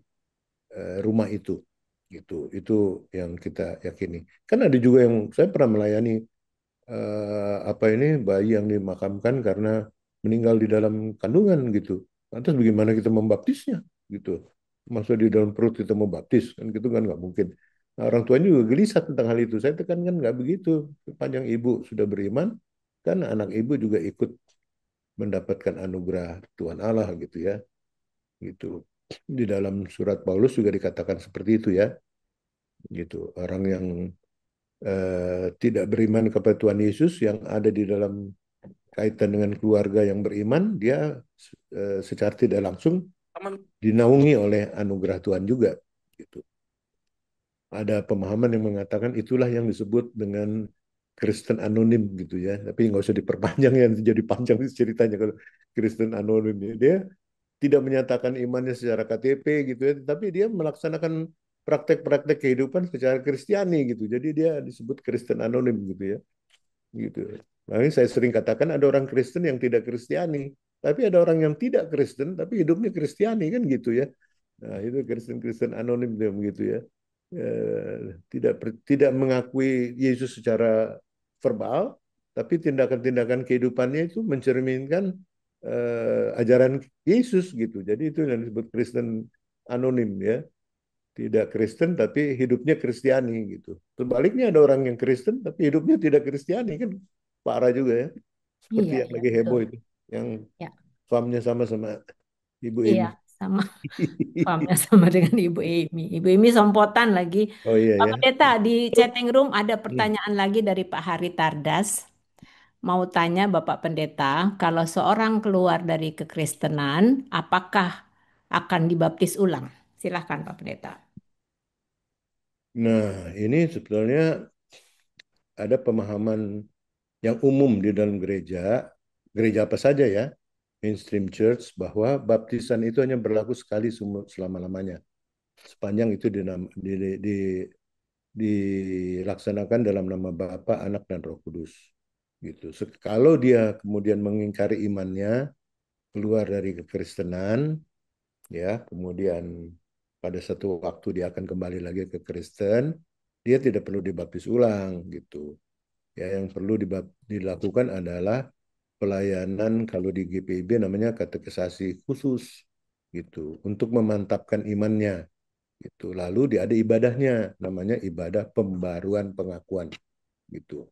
rumah itu gitu. Itu yang kita yakini. Kan ada juga yang saya pernah melayani apa ini bayi yang dimakamkan karena meninggal di dalam kandungan gitu. Lantas bagaimana kita membaptisnya gitu? Masa di dalam perut kita mau baptis kan gitu kan nggak mungkin. Nah, orang tuanya juga gelisah tentang hal itu. Saya tekankan nggak begitu. Sepanjang ibu sudah beriman, kan anak ibu juga ikut mendapatkan anugerah Tuhan Allah gitu ya. Gitu. Di dalam surat Paulus juga dikatakan seperti itu ya. Gitu. Orang yang tidak beriman kepada Tuhan Yesus yang ada di dalam kaitan dengan keluarga yang beriman, dia secara tidak langsung dinaungi oleh anugerah Tuhan juga. Gitu. Ada pemahaman yang mengatakan itulah yang disebut dengan Kristen anonim gitu ya. Tapi nggak usah diperpanjang ya, jadi panjang ceritanya kalau Kristen anonim ya. Dia tidak menyatakan imannya secara KTP gitu ya, tapi dia melaksanakan praktek-praktek kehidupan secara Kristiani gitu. Jadi dia disebut Kristen anonim gitu ya. Gitu. Makanya saya sering katakan ada orang Kristen yang tidak Kristiani, tapi ada orang yang tidak Kristen tapi hidupnya Kristiani kan gitu ya. Nah, itu Kristen-Kristen anonim dia begitu ya. Tidak mengakui Yesus secara verbal, tapi tindakan-tindakan kehidupannya itu mencerminkan ajaran Yesus gitu. Jadi itu yang disebut Kristen anonim ya. Tidak Kristen tapi hidupnya Kristiani gitu. Sebaliknya ada orang yang Kristen tapi hidupnya tidak Kristiani kan parah juga ya. Seperti Iya, yang iya lagi betul. heboh itu, yang Ya, farmnya sama Ibu iya Emi. sama pahamnya sama dengan Ibu Amy. Ibu Amy sompotan lagi. Oh iya Pak ya. Pendeta, di chatting room ada Hmm. pertanyaan lagi dari Pak Hari Tardas. Mau tanya Bapak Pendeta, kalau seorang keluar dari kekristenan, apakah akan dibaptis ulang? Silahkan Pak Pendeta. Nah, ini sebetulnya ada pemahaman yang umum di dalam gereja, gereja apa saja ya, mainstream church, bahwa baptisan itu hanya berlaku sekali selama-lamanya. Sepanjang itu dilaksanakan dalam nama Bapa, Anak, dan Roh Kudus. Gitu. Kalau dia kemudian mengingkari imannya, keluar dari kekristenan, ya, kemudian pada satu waktu dia akan kembali lagi ke Kristen, dia tidak perlu dibaptis ulang, gitu. Ya, yang perlu dilakukan adalah pelayanan kalau di GPIB namanya katekesasi khusus, gitu, untuk memantapkan imannya. Gitu. Lalu ada ibadahnya, namanya ibadah pembaruan pengakuan. Gitu.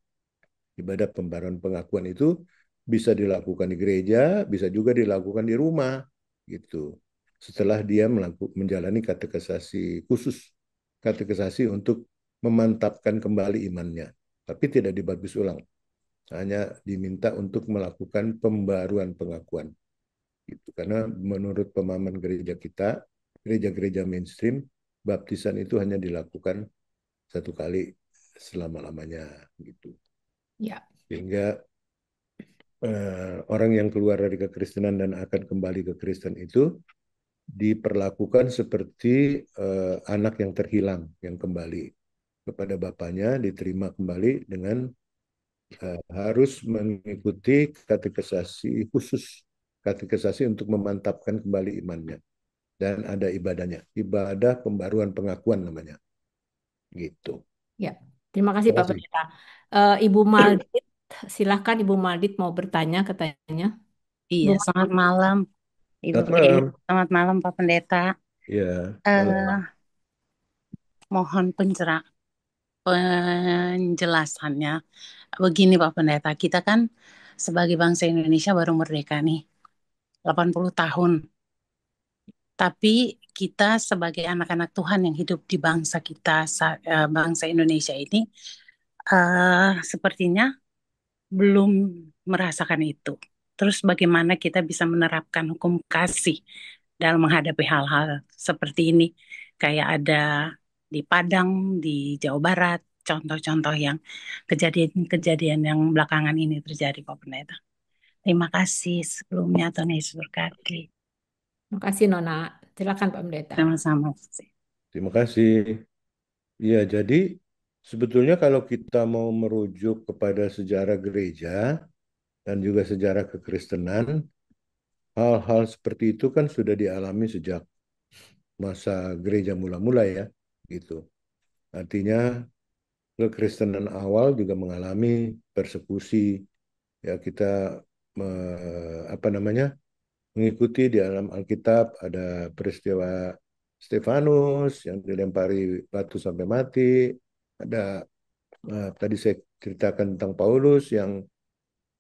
Ibadah pembaruan pengakuan itu bisa dilakukan di gereja, bisa juga dilakukan di rumah, gitu. Setelah dia menjalani katekesasi khusus, katekesasi untuk memantapkan kembali imannya, tapi tidak dibaptis ulang, hanya diminta untuk melakukan pembaruan pengakuan. Gitu. Karena menurut pemahaman gereja kita, gereja-gereja mainstream, baptisan itu hanya dilakukan satu kali selama-lamanya gitu. Ya, Sehingga orang yang keluar dari kekristenan dan akan kembali ke Kristen itu diperlakukan seperti anak yang terhilang yang kembali kepada bapaknya, diterima kembali dengan harus mengikuti katekisasi khusus, katekisasi untuk memantapkan kembali imannya, dan ada ibadahnya, ibadah pembaruan pengakuan namanya, gitu. ya. Terima kasih Terima Pak kasih. Pendeta. Ibu Maldit, silahkan Ibu Maldit mau bertanya katanya. Iya, Ibu selamat malam Ibu Selamat Pri. malam. Selamat malam Pak Pendeta. Ya, malam. Eh, mohon penjelasannya. Begini Pak Pendeta, kita kan sebagai bangsa Indonesia baru merdeka nih, 80 tahun. Tapi kita sebagai anak-anak Tuhan yang hidup di bangsa kita, bangsa Indonesia ini, sepertinya belum merasakan itu. Terus bagaimana kita bisa menerapkan hukum kasih dalam menghadapi hal-hal seperti ini? Kayak ada di Padang, di Jawa Barat, contoh-contoh yang kejadian-kejadian yang belakangan ini terjadi, Pak Pendeta. Terima kasih sebelumnya, Tuhan Yesus berkati. Terima kasih Nona. Silakan Pak Pendeta. Sama-sama. Terima kasih. Ya, jadi sebetulnya kalau kita mau merujuk kepada sejarah gereja dan juga sejarah kekristenan, hal-hal seperti itu kan sudah dialami sejak masa gereja mula-mula ya, gitu. Artinya kekristenan awal juga mengalami persekusi, ya kita apa namanya, mengikuti di dalam Alkitab ada peristiwa Stefanus yang dilempari batu sampai mati, ada tadi saya ceritakan tentang Paulus yang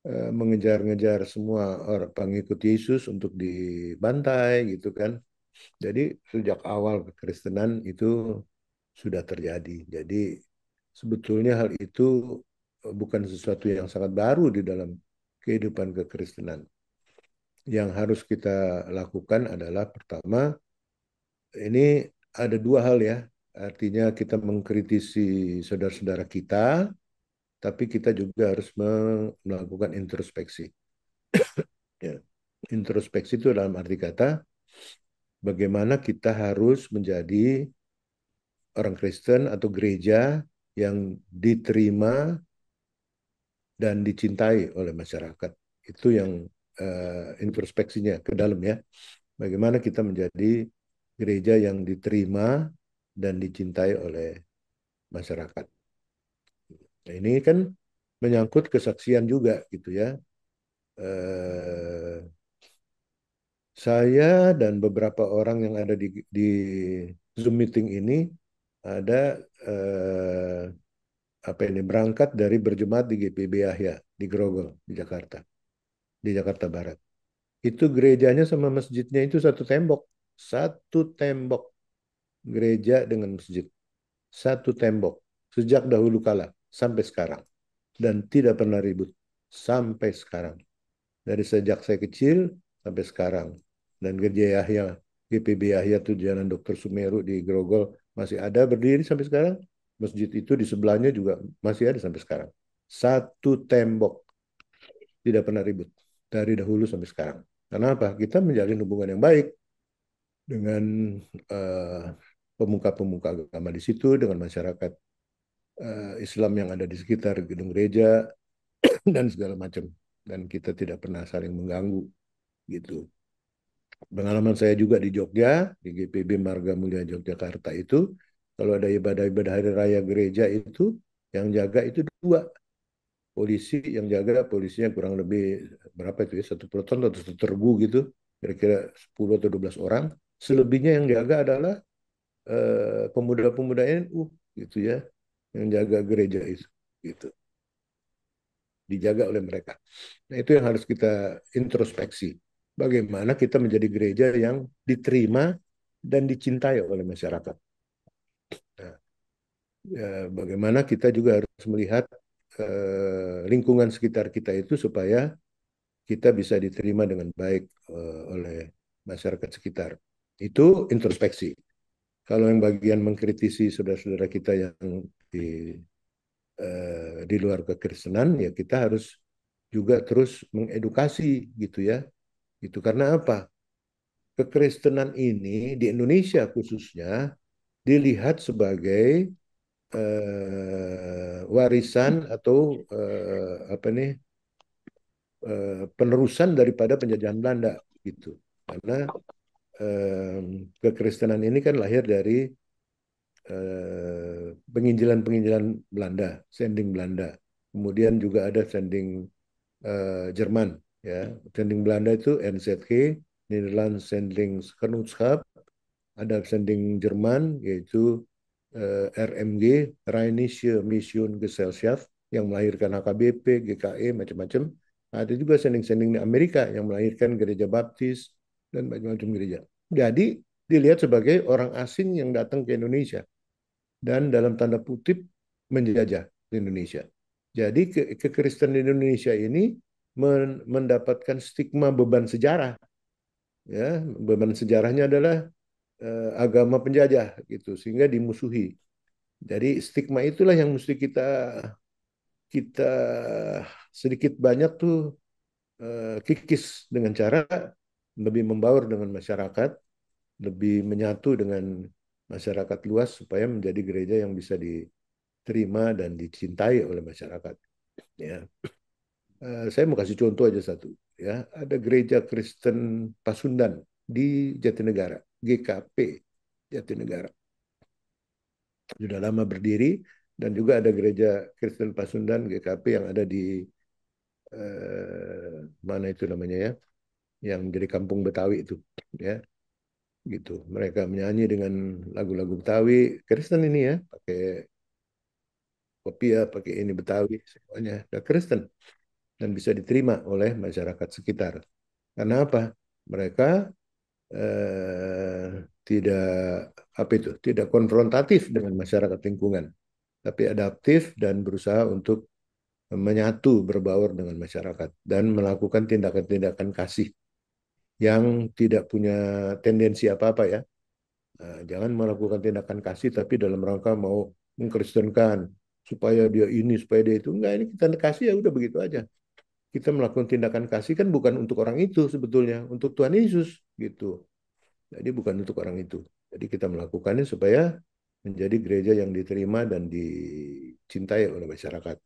mengejar-ngejar semua orang pengikut Yesus untuk dibantai gitu kan. Jadi sejak awal kekristenan itu sudah terjadi. Jadi sebetulnya hal itu bukan sesuatu yang sangat baru di dalam kehidupan kekristenan. Yang harus kita lakukan adalah pertama, ini ada dua hal ya. Artinya kita mengkritisi saudara-saudara kita, tapi kita juga harus melakukan introspeksi. Ya. Introspeksi itu dalam arti kata, bagaimana kita harus menjadi orang Kristen atau gereja yang diterima dan dicintai oleh masyarakat. Itu yang introspeksinya ke dalam ya. Bagaimana kita menjadi gereja yang diterima dan dicintai oleh masyarakat. Nah, ini kan menyangkut kesaksian juga gitu ya. Saya dan beberapa orang yang ada di Zoom meeting ini ada apa ini berangkat dari berjemaat di GPB Yahya di Grogol di Jakarta Barat. Itu gerejanya sama masjidnya itu satu tembok gereja dengan masjid, satu tembok sejak dahulu kala sampai sekarang dan tidak pernah ribut sampai sekarang. Dari sejak saya kecil sampai sekarang. Dan gereja Yahya, GPB Yahya itu Jalan Dr. Sumeru di Grogol masih ada berdiri sampai sekarang. Masjid itu di sebelahnya juga masih ada sampai sekarang. Satu tembok, tidak pernah ribut dari dahulu sampai sekarang. Kenapa? Kita menjalin hubungan yang baik dengan pemuka-pemuka agama di situ, dengan masyarakat Islam yang ada di sekitar gedung gereja dan segala macam. Dan kita tidak pernah saling mengganggu gitu. Pengalaman saya juga di Jogja, di GPB Marga Mulia Yogyakarta itu, kalau ada ibadah-ibadah hari raya gereja itu, yang jaga itu dua. Polisi yang jaga, polisinya kurang lebih berapa itu ya, satu peloton atau satu tergu gitu, kira-kira 10 atau 12 orang. Selebihnya yang jaga adalah pemuda-pemuda NU gitu ya, yang jaga gereja itu gitu. Dijaga oleh mereka. Nah, itu yang harus kita introspeksi. Bagaimana kita menjadi gereja yang diterima dan dicintai oleh masyarakat. Nah, ya, bagaimana kita juga harus melihat lingkungan sekitar kita itu supaya kita bisa diterima dengan baik oleh masyarakat sekitar. Itu introspeksi. Kalau yang bagian mengkritisi saudara-saudara kita yang di di luar kekristenan, ya kita harus juga terus mengedukasi gitu ya. Itu karena apa? Kekristenan ini di Indonesia khususnya dilihat sebagai warisan atau apa nih penerusan daripada penjajahan Belanda gitu. Karena kekristenan ini kan lahir dari penginjilan-penginjilan Belanda, sending Belanda. Kemudian juga ada sending Jerman, ya. Sending Belanda itu NZG, Nederlands Zendingsgenootschap, ada sending Jerman yaitu RMG, Rheinische Mission Gesellschaft, yang melahirkan HKBP, GKE, macam-macam. Ada juga sending-sending Amerika yang melahirkan gereja baptis dan macam-macam gereja. Jadi dilihat sebagai orang asing yang datang ke Indonesia dan dalam tanda kutip menjajah di Indonesia. Jadi kekristenan di Indonesia ini mendapatkan stigma beban sejarah. Ya, beban sejarahnya adalah agama penjajah gitu, sehingga dimusuhi. Jadi stigma itulah yang mesti kita sedikit banyak tuh kikis dengan cara lebih membaur dengan masyarakat, lebih menyatu dengan masyarakat luas supaya menjadi gereja yang bisa diterima dan dicintai oleh masyarakat. Ya, saya mau kasih contoh aja satu. Ya, ada gereja Kristen Pasundan di Jatinegara, GKP Jatinegara. Sudah lama berdiri, dan juga ada gereja Kristen Pasundan GKP yang ada di mana itu namanya ya, yang jadi kampung Betawi itu, ya, gitu. Mereka menyanyi dengan lagu-lagu Betawi Kristen ini ya, pakai kopiah, pakai ini Betawi, semuanya udah Kristen dan bisa diterima oleh masyarakat sekitar. Karena apa? Mereka tidak apa itu, tidak konfrontatif dengan masyarakat lingkungan, tapi adaptif dan berusaha untuk menyatu, berbaur dengan masyarakat dan melakukan tindakan-tindakan kasih yang tidak punya tendensi apa-apa ya. Jangan melakukan tindakan kasih tapi dalam rangka mau mengkristenkan supaya dia ini, supaya dia itu. Enggak, ini kita kasih ya udah begitu aja. Kita melakukan tindakan kasih kan bukan untuk orang itu sebetulnya, untuk Tuhan Yesus gitu. Jadi bukan untuk orang itu. Jadi kita melakukannya supaya menjadi gereja yang diterima dan dicintai oleh masyarakat.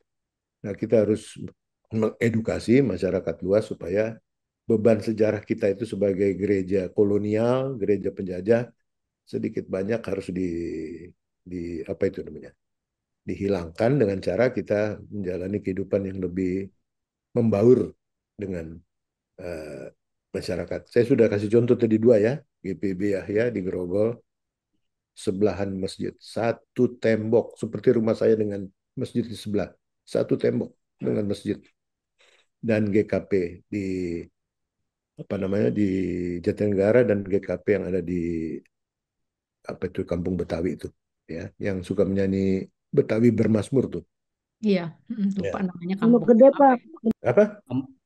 Nah, kita harus mengedukasi masyarakat luas supaya beban sejarah kita itu sebagai gereja kolonial, gereja penjajah, sedikit banyak harus di apa itu namanya, dihilangkan dengan cara kita menjalani kehidupan yang lebih membaur dengan uh, masyarakat. Saya sudah kasih contoh tadi dua ya, GPB Yahya di Grogol, sebelahan masjid, satu tembok seperti rumah saya dengan masjid di sebelah, satu tembok dengan masjid. Dan GKP di apa namanya di Jatinegara dan GKP yang ada di apa itu Kampung Betawi itu, ya, yang suka menyanyi Betawi bermasmur tuh. Iya, lupa Ya. namanya Pondok kampung Gede, apa Pak. ya. Apa?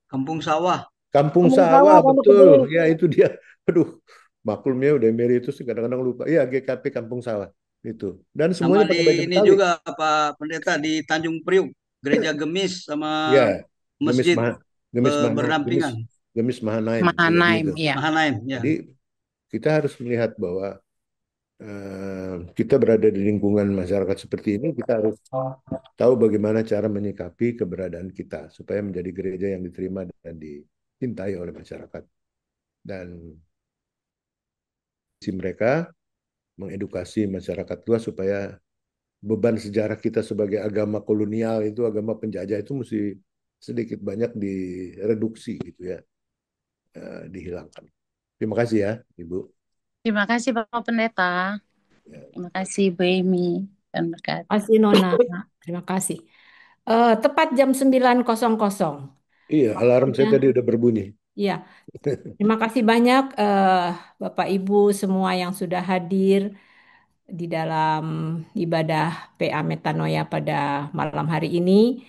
Kampung Sawah. Kampung Kampung Sawah, Sawah, Pondok betul. Gede. Ya, itu dia. Aduh, maklumnya udah emeritus kadang-kadang lupa. Iya, GKP Kampung Sawah itu. Dan Sama semuanya di pakai baju ini Betawi. juga Pak Pendeta di Tanjung Priuk, Gereja Gemis sama Iya, Gemis masjid Gemis Gemis berdampingan. Gemis Mahanaim juga Mahanaim, begitu. ya. Mahanaim, ya. Jadi kita harus melihat bahwa kita berada di lingkungan masyarakat seperti ini, kita harus tahu bagaimana cara menyikapi keberadaan kita supaya menjadi gereja yang diterima dan dicintai oleh masyarakat. Dan si mereka mengedukasi masyarakat luas supaya beban sejarah kita sebagai agama kolonial itu, agama penjajah itu mesti sedikit banyak direduksi gitu ya, dihilangkan. Terima kasih ya, Ibu. Terima kasih Bapak Pendeta. Ya. Terima kasih Bu Amy dan berkat. Terima kasih Nona. Terima kasih. Tepat jam 9.00. Iya, alarm saya Waktunya. tadi udah berbunyi. Iya. Terima kasih banyak Bapak Ibu semua yang sudah hadir di dalam ibadah PA Metanoia pada malam hari ini.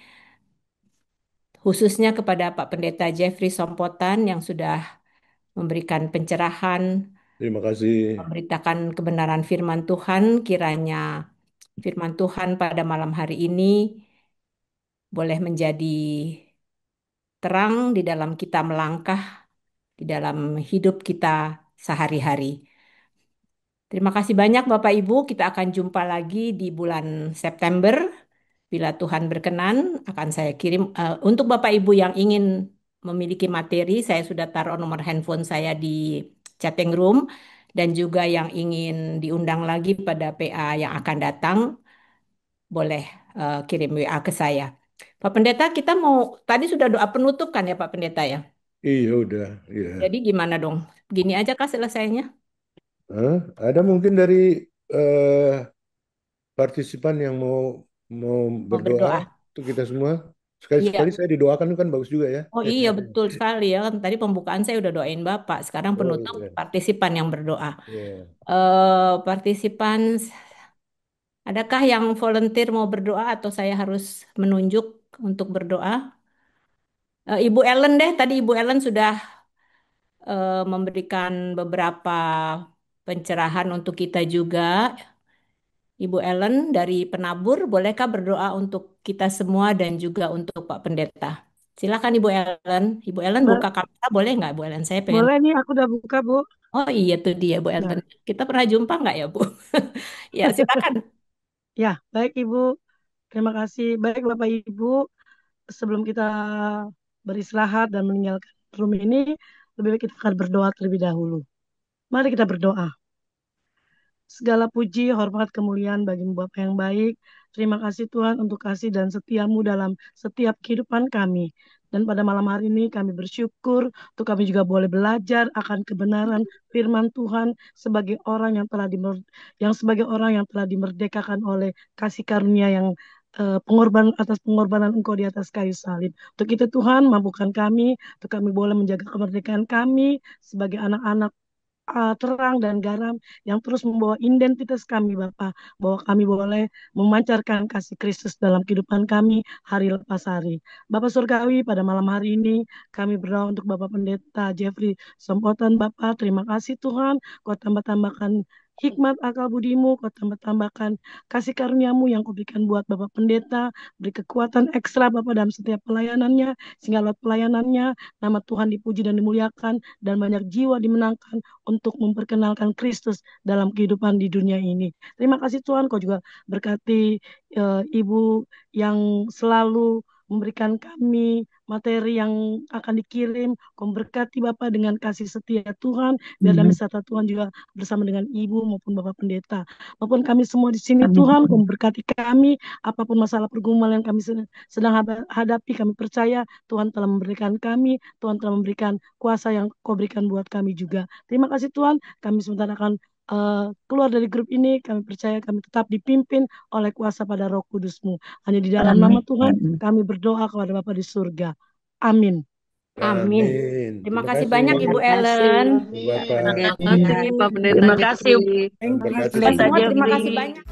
Khususnya kepada Pak Pendeta Jeffrey Sompotan yang sudah memberikan pencerahan Terima kasih. memberitakan kebenaran firman Tuhan. Kiranya firman Tuhan pada malam hari ini boleh menjadi terang di dalam kita melangkah, di dalam hidup kita sehari-hari. Terima kasih banyak Bapak Ibu. Kita akan jumpa lagi di bulan September. Bila Tuhan berkenan, akan saya kirim. Untuk Bapak Ibu yang ingin memiliki materi, saya sudah taruh nomor handphone saya di chatting room. Dan juga yang ingin diundang lagi pada PA yang akan datang, boleh kirim WA ke saya. Pak Pendeta, kita mau, tadi sudah doa penutup kan ya Pak Pendeta ya? Iya udah, iya. Jadi gimana dong? Gini aja kah selesainya? Hah? Ada mungkin dari eh, partisipan yang mau Mau berdoa berdoa? untuk kita semua. Iya. Sekali-sekali saya didoakan kan bagus juga ya. Oh iya betul sekali ya kan tadi pembukaan saya udah doain Bapak. Sekarang Oh penutup iya, partisipan yang berdoa. iya. Partisipan, adakah yang volunteer mau berdoa atau saya harus menunjuk untuk berdoa? Ibu Ellen deh, tadi Ibu Ellen sudah memberikan beberapa pencerahan untuk kita juga. Ibu Ellen dari penabur, bolehkah berdoa untuk kita semua dan juga untuk Pak Pendeta? Silakan Ibu Ellen. Ibu Ellen Ba- buka kamera boleh nggak Bu Ellen? Saya pengen. Boleh nih, aku udah buka, Bu. Oh iya tuh dia Bu Ellen. Nah, Kita pernah jumpa nggak ya Bu? Ya silakan. ya, baik Ibu. Terima kasih. Baik Bapak Ibu, sebelum kita beristirahat dan meninggalkan room ini, lebih baik kita akan berdoa terlebih dahulu. Mari kita berdoa. Segala puji, hormat, kemuliaan bagimu Bapa yang baik. Terima kasih Tuhan untuk kasih dan setiamu dalam setiap kehidupan kami. Dan pada malam hari ini kami bersyukur untuk kami juga boleh belajar akan kebenaran firman Tuhan sebagai orang yang sebagai orang yang telah dimerdekakan oleh kasih karunia yang pengorbanan atas pengorbanan Engkau di atas kayu salib. Untuk itu Tuhan, mampukan kami, untuk kami boleh menjaga kemerdekaan kami sebagai anak-anak terang dan garam yang terus membawa identitas kami Bapa, bahwa kami boleh memancarkan kasih Kristus dalam kehidupan kami hari lepas hari. Bapak Surgawi, pada malam hari ini kami berdoa untuk Bapak Pendeta Jeffrey Sompotan. Bapak, terima kasih Tuhan, Kau tambah-tambahkan hikmat akal budimu, Kau tambah-tambahkan kasih karuniamu yang Kau berikan buat Bapak Pendeta, beri kekuatan ekstra Bapak dalam setiap pelayanannya, sehingga lewat pelayanannya nama Tuhan dipuji dan dimuliakan, dan banyak jiwa dimenangkan untuk memperkenalkan Kristus dalam kehidupan di dunia ini. Terima kasih Tuhan, Kau juga berkati Ibu yang selalu memberikan kami materi yang akan dikirim. Kau berkati Bapak dengan kasih setia Tuhan, biar dalam serta Tuhan juga bersama dengan Ibu maupun Bapak Pendeta. Maupun kami semua di sini Tuhan, Kau berkati kami, apapun masalah pergumulan yang kami sedang hadapi, kami percaya Tuhan telah memberikan kami, Tuhan telah memberikan kuasa yang Kau berikan buat kami juga. Terima kasih Tuhan, kami sebentar akan keluar dari grup ini, kami percaya kami tetap dipimpin oleh kuasa pada Roh Kudus-Mu. Hanya di dalam nama Tuhan kami berdoa kepada Bapa di surga. Amin. Amin. Amin. Terima kasih banyak Ibu Terima kasih. Ellen. Bapak. Terima kasih Pak Pendeta Terima kasih Jeffrey. Terima kasih. Pendeta semua terima Jeffrey. kasih banyak.